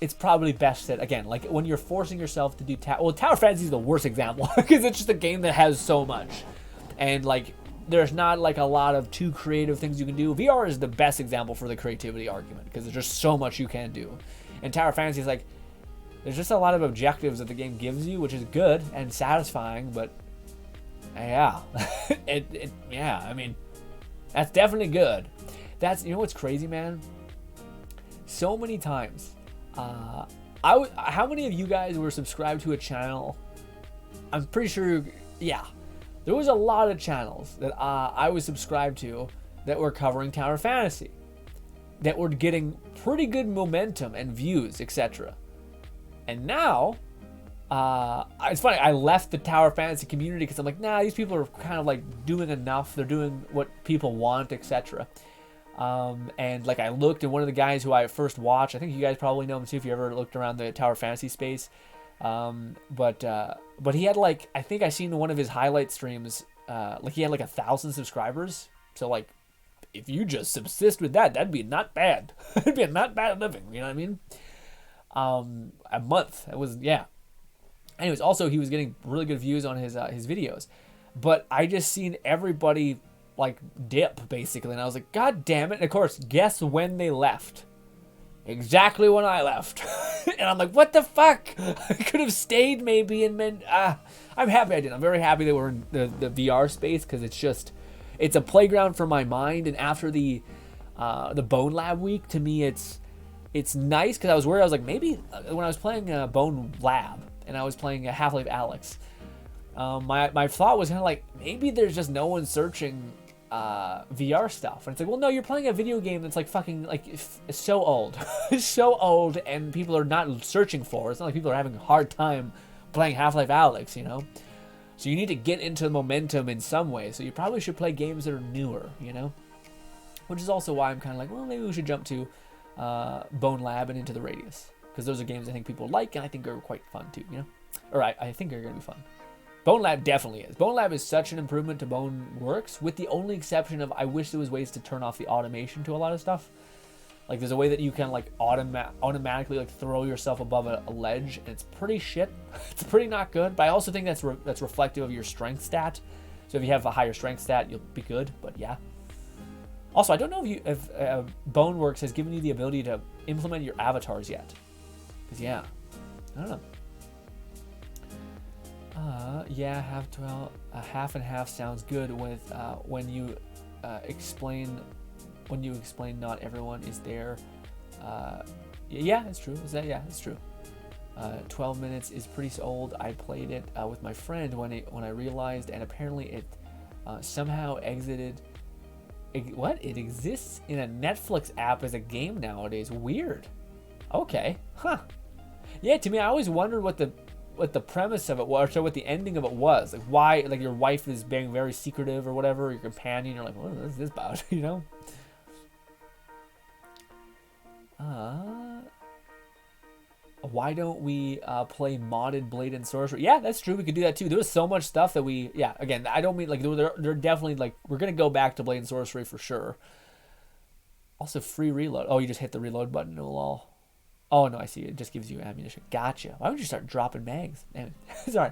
it's probably best that, again, like when you're forcing yourself to do Tower Fantasy is the worst example because it's just a game that has so much, and like there's not like a lot of too creative things you can do. VR is the best example for the creativity argument because there's just so much you can do, and Tower Fantasy is like there's just a lot of objectives that the game gives you, which is good and satisfying, but yeah, yeah, I mean, that's definitely good. You know what's crazy, man? So many times, how many of you guys were subscribed to a channel? I'm pretty sure, yeah, there was a lot of channels that I was subscribed to that were covering Tower Fantasy, that were getting pretty good momentum and views, etc. And now, it's funny, I left the Tower Fantasy community because I'm like, nah, these people are kind of like doing enough. They're doing what people want, etc. And like I looked, and one of the guys who I first watched, I think you guys probably know him too if you ever looked around the Tower Fantasy space. But he had like, I think I seen one of his highlight streams, like he had like 1,000 subscribers. So like, if you just subsist with that, that'd be not bad. It'd be a not bad living, you know what I mean? A month. It was, yeah. Anyways, also he was getting really good views on his videos, but I just seen everybody like dip basically, and I was like, God damn it! And of course, guess when they left? Exactly when I left, and I'm like, what the fuck? I could have stayed maybe, and been. I'm happy I did. I'm very happy that we're in the VR space because it's a playground for my mind, and after the Bone Lab week, to me it's nice because I was worried. I was like, maybe when I was playing Bone Lab and I was playing Half-Life Alyx, my thought was kind of like, maybe there's just no one searching VR stuff. And it's like, well, no, you're playing a video game that's like fucking like it's so old. It's so old, and people are not searching for it. It's not like people are having a hard time playing Half-Life Alyx, you know? So you need to get into the momentum in some way. So you probably should play games that are newer, you know? Which is also why I'm kind of like, well, maybe we should jump to Bone Lab and Into the Radius, because those are games I think people like and I think are quite fun too, you know? Or I think are going to be fun. Bone Lab definitely is. Bone Lab is such an improvement to Bone Works, with the only exception of I wish there was ways to turn off the automation to a lot of stuff. Like there's a way that you can like automatically like throw yourself above a ledge, and it's pretty shit. It's pretty not good, but I also think that's reflective of your strength stat. So if you have a higher strength stat, you'll be good, but yeah. Also, I don't know if Boneworks has given you the ability to implement your avatars yet. Because, yeah, I don't know. Yeah, half and half sounds good with when you explain not everyone is there. Yeah, it's true. Yeah, it's true. 12 minutes is pretty old. I played it with my friend when I realized, and apparently it somehow exited. It exists in a Netflix app as a game nowadays. Weird. Okay. Huh. Yeah, to me, I always wondered what the premise of it was, or what the ending of it was. Like why, like your wife is being very secretive or whatever, your companion, you're like, what is this about? You know? Why don't we play modded Blade and Sorcery? Yeah, that's true. We could do that too. There was so much stuff that again, I don't mean like they're definitely like, we're gonna go back to Blade and Sorcery for sure. Also, free reload. Oh, you just hit the reload button. Lol. Oh no, I see. It just gives you ammunition. Gotcha. Why would you start dropping mags? Sorry.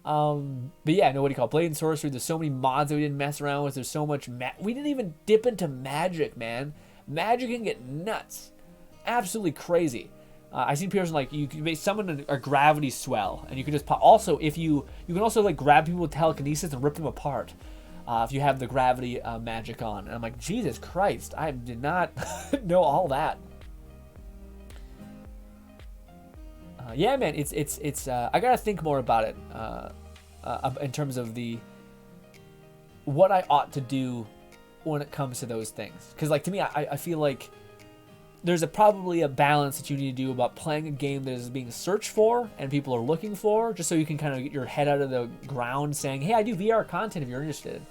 But yeah, no, what do you call it? Blade and Sorcery. There's so many mods that we didn't mess around with. There's so much. We didn't even dip into magic, man. Magic can get nuts. Absolutely crazy. I seen Pearson like you can summon a gravity swell, and you can just pop. Also, if you can also like grab people with telekinesis and rip them apart. if you have the gravity magic on. And I'm like, Jesus Christ, I did not know all that. Yeah, man, it's I gotta think more about it in terms of what I ought to do when it comes to those things. Because, like, to me, I feel like there's probably a balance that you need to do about playing a game that is being searched for and people are looking for, just so you can kind of get your head out of the ground saying, hey, I do VR content if you're interested,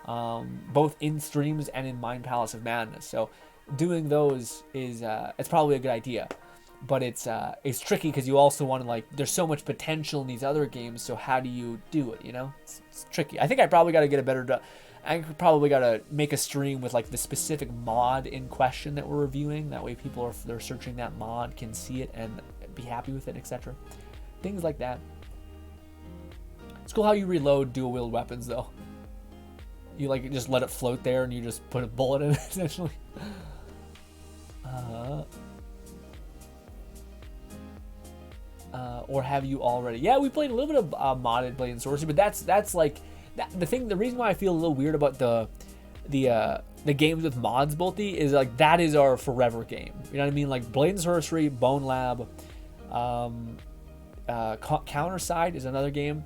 both in streams and in Mind Palace of Madness. So doing those is it's probably a good idea. But it's tricky because you also want to, like, there's so much potential in these other games, so how do you do it, you know? It's tricky. I think I probably got to get a better... I probably got to make a stream with, like, the specific mod in question that we're reviewing. That way people, if they're searching that mod, can see it and be happy with it, etc. Things like that. It's cool how you reload dual-wield weapons, though. You, like, just let it float there and you just put a bullet in it, essentially. Or have you already? Yeah, we played a little bit of modded Blade and Sorcery, but that's like the reason why I feel a little weird about the games with mods, Bolty, is like that is our forever game. You know what I mean? Like Blade and Sorcery, Bone Lab, Counterside is another game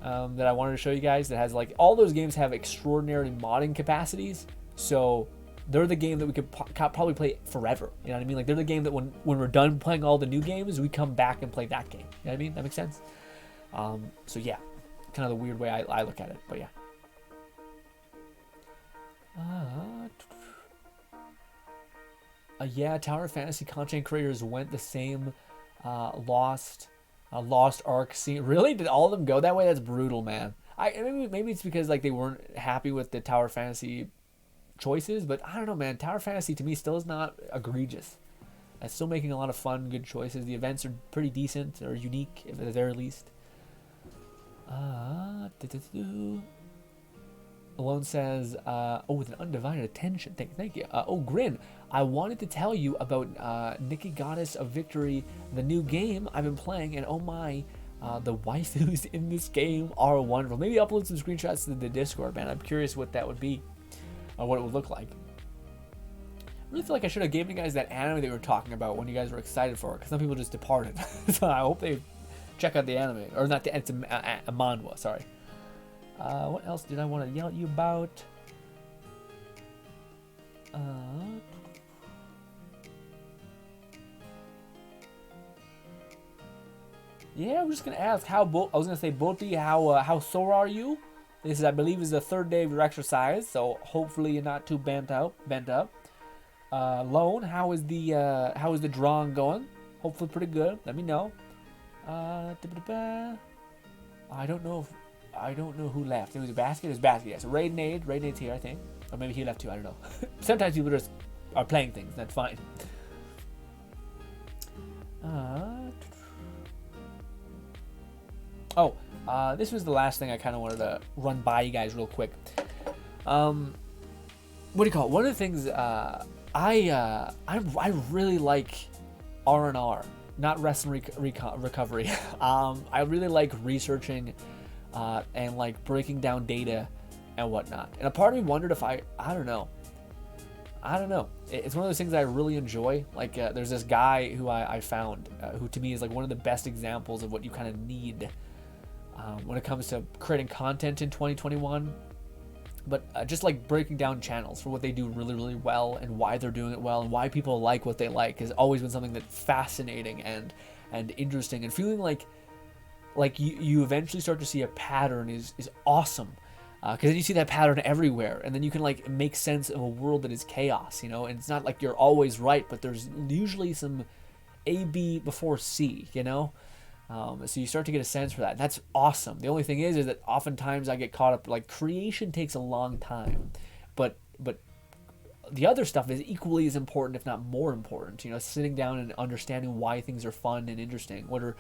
that I wanted to show you guys that has, like, all those games have extraordinary modding capacities. So they're the game that we could probably play forever. You know what I mean? Like, they're the game that when we're done playing all the new games, we come back and play that game. You know what I mean? That makes sense? So, yeah. Kind of the weird way I look at it. But, yeah. Yeah, Tower of Fantasy content creators went the same Lost Ark scene. Really? Did all of them go that way? That's brutal, man. Maybe it's because, like, they weren't happy with the Tower Fantasy choices, but I don't know, man. Tower Fantasy to me still is not egregious. It's still making a lot of fun, good choices. The events are pretty decent or unique at the very least. Alone says, with an undivided attention. Thank you. Grin, I wanted to tell you about Nikki Goddess of Victory, the new game I've been playing, and oh my, the waifus in this game are wonderful. Maybe upload some screenshots to the Discord, man. I'm curious what that would be. Or what it would look like. I really feel like I should have given you guys that anime they were talking about when you guys were excited for it, because some people just departed. So I hope they check out the anime. Or not, it's a manhwa, sorry. What else did I want to yell at you about? Yeah, I'm just going to ask how, I was going to say, Bolty, how sore are you? This is, I believe, is the third day of your exercise, so hopefully you're not too bent up. Lone, how is the drawing going? Hopefully pretty good. Let me know. I don't know who left. It was Basket. It was Basket. Yeah. So Raidenade's here, I think, or maybe he left too. I don't know. Sometimes people just are playing things. That's fine. This was the last thing I kind of wanted to run by you guys real quick. What do you call it? One of the things I really like R&R, not rest and recovery. I really like researching and like breaking down data and whatnot. And a part of me wondered if I don't know. It's one of those things that I really enjoy. Like there's this guy who I found who to me is like one of the best examples of what you kind of need when it comes to creating content in 2021. But just like breaking down channels for what they do really, really well and why they're doing it well and why people like what they like has always been something that's fascinating and interesting, and feeling like you eventually start to see a pattern is awesome. Because then you see that pattern everywhere, and then you can like make sense of a world that is chaos, you know. And it's not like you're always right, but there's usually some A, B before C, you know. So you start to get a sense for that. And that's awesome. The only thing is that oftentimes I get caught up, like, creation takes a long time, but the other stuff is equally as important, if not more important. You know, sitting down and understanding why things are fun and interesting. What are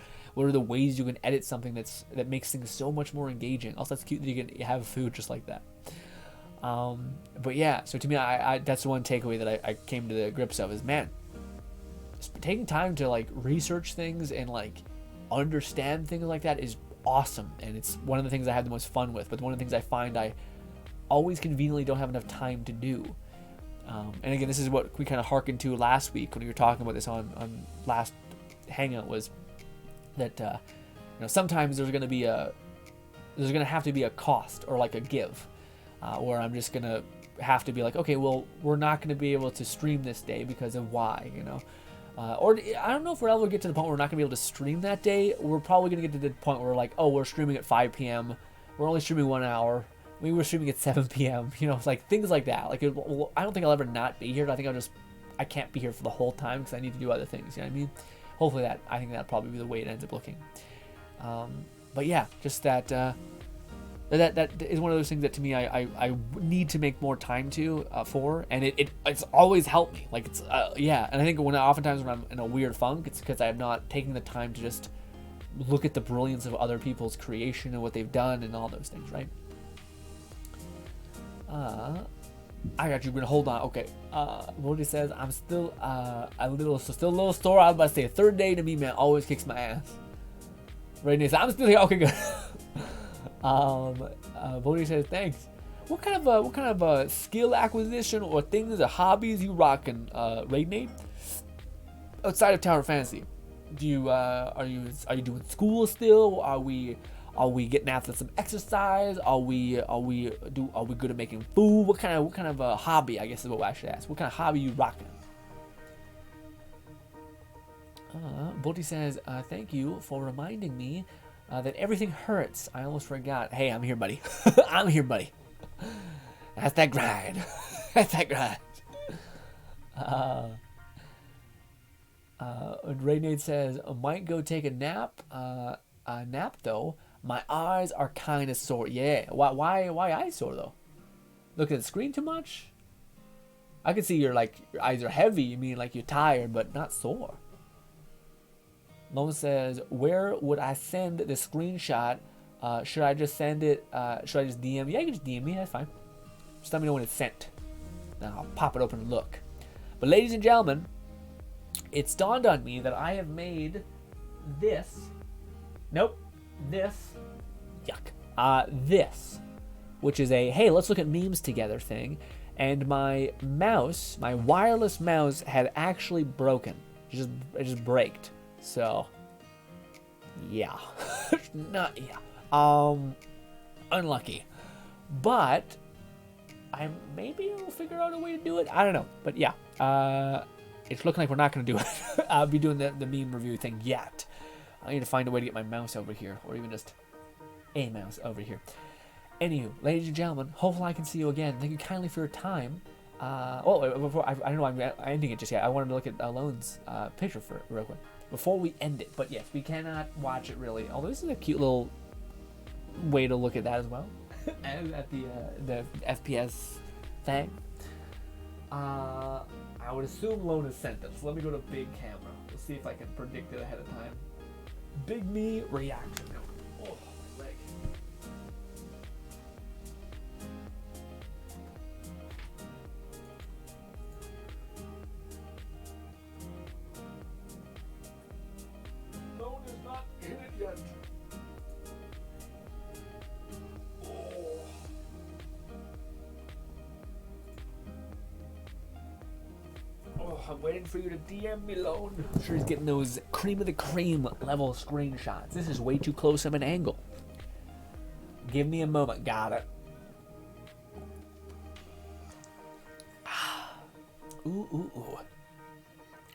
the ways you can edit something that makes things so much more engaging? Also, that's cute that you can have food just like that. But yeah, so to me, I that's the one takeaway that I came to the grips of is, man, taking time to like research things and like understand things like that is awesome, and it's one of the things I have the most fun with. But one of the things I find I always conveniently don't have enough time to do. And again, this is what we kind of hearkened to last week when we were talking about this on last Hangout, was that sometimes there's going to have to be a cost or like a give, where I'm just going to have to be like, okay, well, we're not going to be able to stream this day because of why, or I don't know if we're ever get to the point where we're not going to be able to stream that day. We're probably going to get to the point where we're like, oh, we're streaming at 5 p.m. We're only streaming 1 hour. We were streaming at 7 p.m. It's like things like that. Like, I don't think I'll ever not be here. I think I can't be here for the whole time because I need to do other things. You know what I mean? Hopefully I think that'll probably be the way it ends up looking. But yeah, just that is one of those things that to me I need to make more time for, and it's always helped me. Like it's and I think oftentimes when I'm in a weird funk, it's because I have not taken the time to just look at the brilliance of other people's creation and what they've done and all those things, right? I got you. We're gonna hold on. Okay. Woody says I'm still a little sore. I was about to say, third day to me, man, always kicks my ass. Right now, I'm still here. Okay, good. Bodhi says thanks. What kind of skill acquisition or things or hobbies you rocking, Raid Nate? Outside of Tower Fantasy, do you are you doing school still? Are we getting after some exercise? Are we good at making food? What kind of a hobby, I guess is what I should ask. What kind of hobby you rocking? Bodhi says thank you for reminding me that everything hurts. I almost forgot. Hey, I'm here, buddy. I'm here, buddy. That's that grind. That's that grind. Raynade says, I might go take a nap. Nap though. My eyes are kind of sore. Yeah. Why eyes sore though? Look at the screen too much? I can see your eyes are heavy. You mean like you're tired, but not sore. Lone says, where would I send the screenshot? Should I just send it? Should I just DM? Yeah, you can just DM me. That's fine. Just let me know when it's sent. Then I'll pop it open and look. But ladies and gentlemen, it's dawned on me that I have made this. Nope. This. Yuck. This. Which is a, hey, let's look at memes together thing. And my mouse, my wireless mouse had actually broken. It just braked. So, yeah. Unlucky. But maybe I'll figure out a way to do it. I don't know. But yeah, it's looking like we're not going to do it. I'll be doing the meme review thing yet. I need to find a way to get my mouse over here, or even just a mouse over here. Anywho, ladies and gentlemen, hopefully I can see you again. Thank you kindly for your time. Before I don't know, I'm ending it just yet. I wanted to look at Lone's picture for real quick before we end it. But yes, we cannot watch it really. Although this is a cute little way to look at that as well, at the FPS thing. I would assume Lone has sent them. So let me go to big camera. Let's see if I can predict it ahead of time. Big me reaction. Oh, my leg. Lone is not in it yet. I'm waiting for you to DM me, Lone. I'm sure he's getting those cream of the cream level screenshots. This is way too close of an angle. Give me a moment. Got it. Ooh.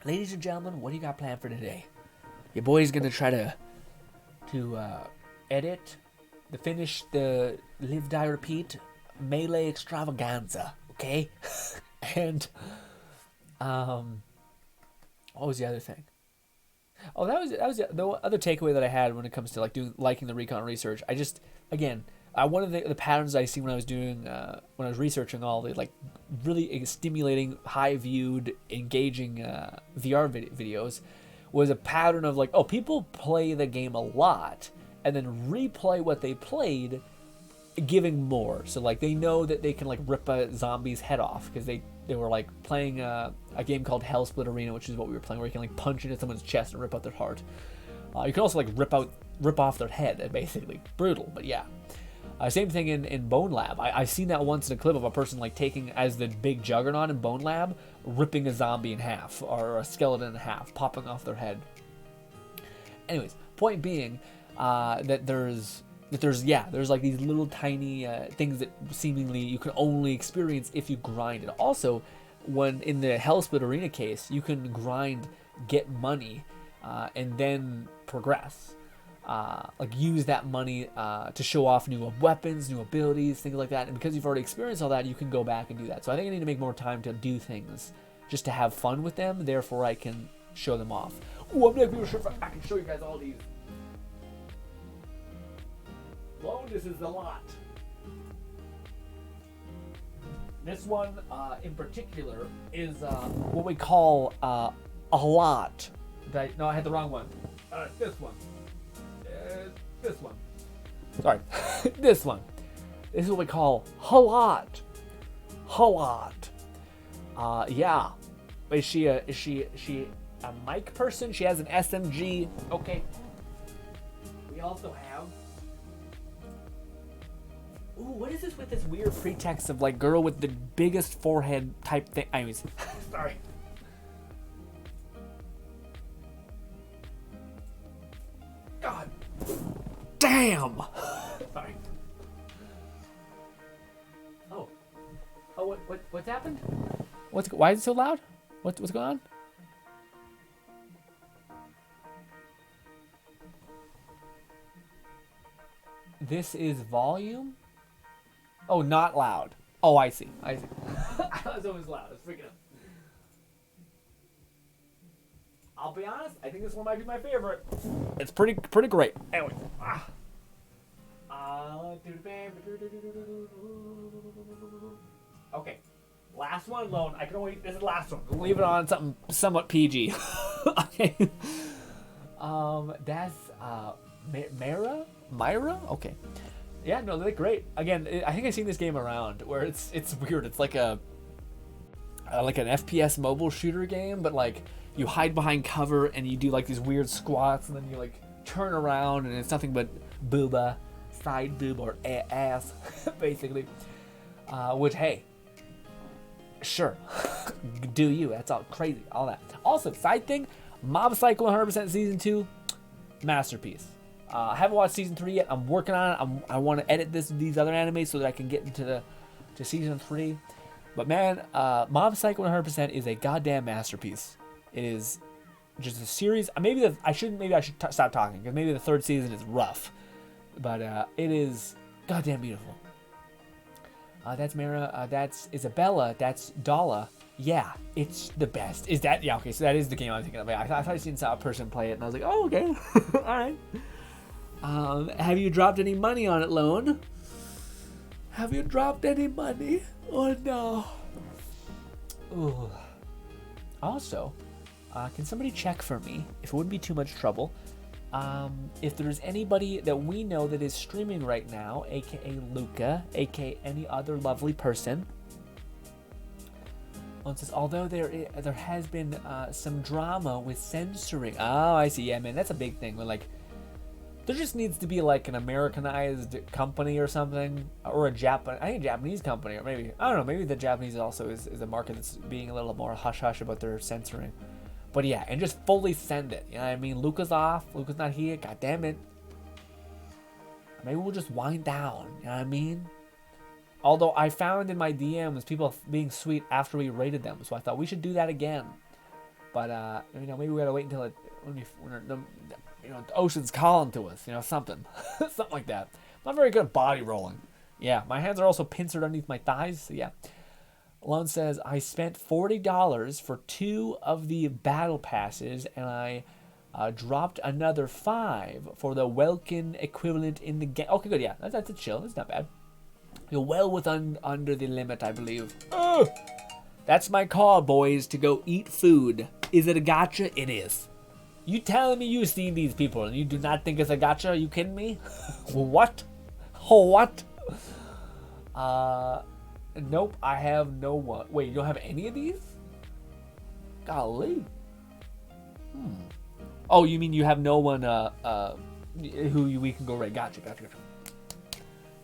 Ladies and gentlemen, what do you got planned for today? Your boy's gonna try to edit, finish the Live Die Repeat Melee Extravaganza, okay? And what was the other thing? Oh, that was the other takeaway that I had when it comes to liking the recon research. I just, again, one of the patterns I see when I was doing when I was researching all the really stimulating, high viewed, engaging VR videos was a pattern of people play the game a lot and then replay what they played, giving more. So they know that they can rip a zombie's head off because they were playing a game called Hellsplit Arena, which is what we were playing, where you can punch into someone's chest and rip out their heart. You can also rip off their head, basically. Brutal, but yeah. Same thing in Bone Lab. I've seen that once in a clip of a person like taking as the big juggernaut in Bone Lab, ripping a zombie in half or a skeleton in half, popping off their head. Anyways, point being there's like these little tiny things that seemingly you can only experience if you grind it. Also, when in the Hellsplit Arena case, you can grind, get money, and then progress. Like use that money to show off new weapons, new abilities, things like that. And because you've already experienced all that, you can go back and do that. So I think I need to make more time to do things just to have fun with them. Therefore, I can show them off. Ooh, I'm not even sure if I can show you guys all these. Whoa, this is a lot. This one in particular is what we call a lot. No, I had the wrong one. This one. This one. Sorry. This one. This is what we call a lot. A lot. Yeah. Is she a mic person? She has an SMG. Okay. We also have. Ooh, what is this with this weird pretext of like girl with the biggest forehead type thing? Anyways, sorry. God damn. Sorry. Oh, what's happened? Why is it so loud? What's going on? This is volume. Oh, not loud. Oh, I see. I was always loud. I was freaking out. I'll be honest. I think this one might be my favorite. It's pretty great. Anyway. Okay. Last one alone. This is the last one. We'll leave it on something somewhat PG. Okay. That's Myra? Okay. Yeah, no, they're great. Again, I think I've seen this game around where it's weird. It's like an FPS mobile shooter game, but like you hide behind cover and you do like these weird squats and then you like turn around and it's nothing but booba, side boob or ass, basically. Which, hey, sure, do you? That's all crazy, all that. Also, side thing, Mob Psycho 100% Season 2, masterpiece. I haven't watched Season 3 yet. I'm working on it. I want to edit these other animes so that I can get into Season 3. But man, Mob Psycho 100% is a goddamn masterpiece. It is just a series. Maybe I should stop talking because maybe the third season is rough. But it is goddamn beautiful. That's Mara. That's Isabella. That's Dala. Yeah, it's the best. Is that? Yeah, okay, so that is the game I'm thinking of. I thought I seen a person play it, and I was like, oh, okay. All right. Have you dropped any money on it, Lone? Have you dropped any money? Oh, no. Ooh. Also, can somebody check for me, if it wouldn't be too much trouble, if there's anybody that we know that is streaming right now, aka Luca, aka any other lovely person. It says, although there has been some drama with censoring. Oh, I see. Yeah, man, that's a big thing. Like, there just needs to be like an Americanized company or something, or a Japanese company, or maybe I don't know. Maybe the Japanese also is a market that's being a little more hush hush about their censoring. But yeah, and just fully send it. You know what I mean? Luca's off. Luca's not here. God damn it. Maybe we'll just wind down. You know what I mean? Although I found in my DMs people being sweet after we rated them, so I thought we should do that again. But maybe we gotta wait until the ocean's calling to us. Something, something like that. I'm not very good at body rolling. Yeah, my hands are also pincered underneath my thighs. So yeah. Lone says, I spent $40 for 2 of the battle passes, and I dropped another 5 for the Welkin equivalent in the game. Okay, good. Yeah, that's a chill. That's not bad. You're well under the limit, I believe. Oh, that's my call, boys, to go eat food. Is it a gacha? It is. You telling me you've seen these people and you do not think it's a gacha? Are you kidding me? What? What? Nope, I have no one. Wait, you don't have any of these? Golly. Oh, you mean you have no one, who we can go right? Gotcha.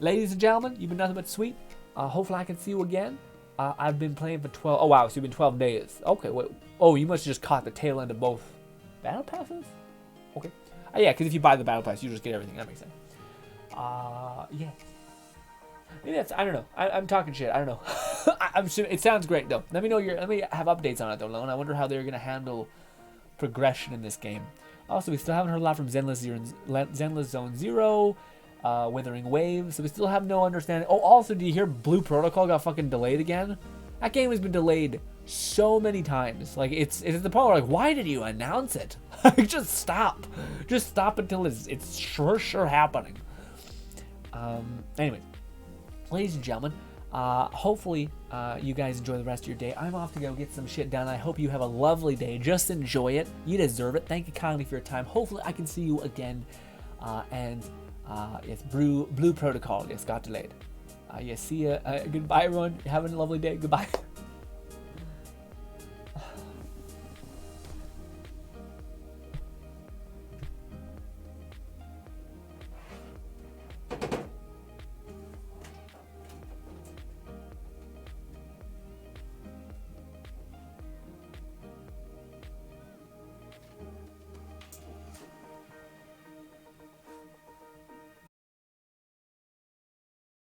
ladies and gentlemen, you've been nothing but sweet. Hopefully I can see you again. I've been playing for 12. Oh wow, so you've been 12 days. Okay, wait. Oh, you must have just caught the tail end of both battle passes. Okay. Yeah, because if you buy the battle pass, you just get everything. That makes sense. Yeah. Maybe that's. I don't know. I'm talking shit. I don't know. I'm sure it sounds great though. Let me know your. Let me have updates on it though, Lone. I wonder how they're gonna handle progression in this game. Also, we still haven't heard a lot from Zenless Zone Zero. Withering Waves, so we still have no understanding. Oh, also, do you hear Blue Protocol got fucking delayed again? That game has been delayed so many times. Like, it's the point where, like, why did you announce it? Like, just stop. Just stop until it's sure happening. Anyway, ladies and gentlemen, hopefully you guys enjoy the rest of your day. I'm off to go get some shit done. I hope you have a lovely day. Just enjoy it. You deserve it. Thank you kindly for your time. Hopefully I can see you again. Yes, Blue Protocol. Yes, got delayed. Yes, see ya. Goodbye, everyone. Have a lovely day. Goodbye.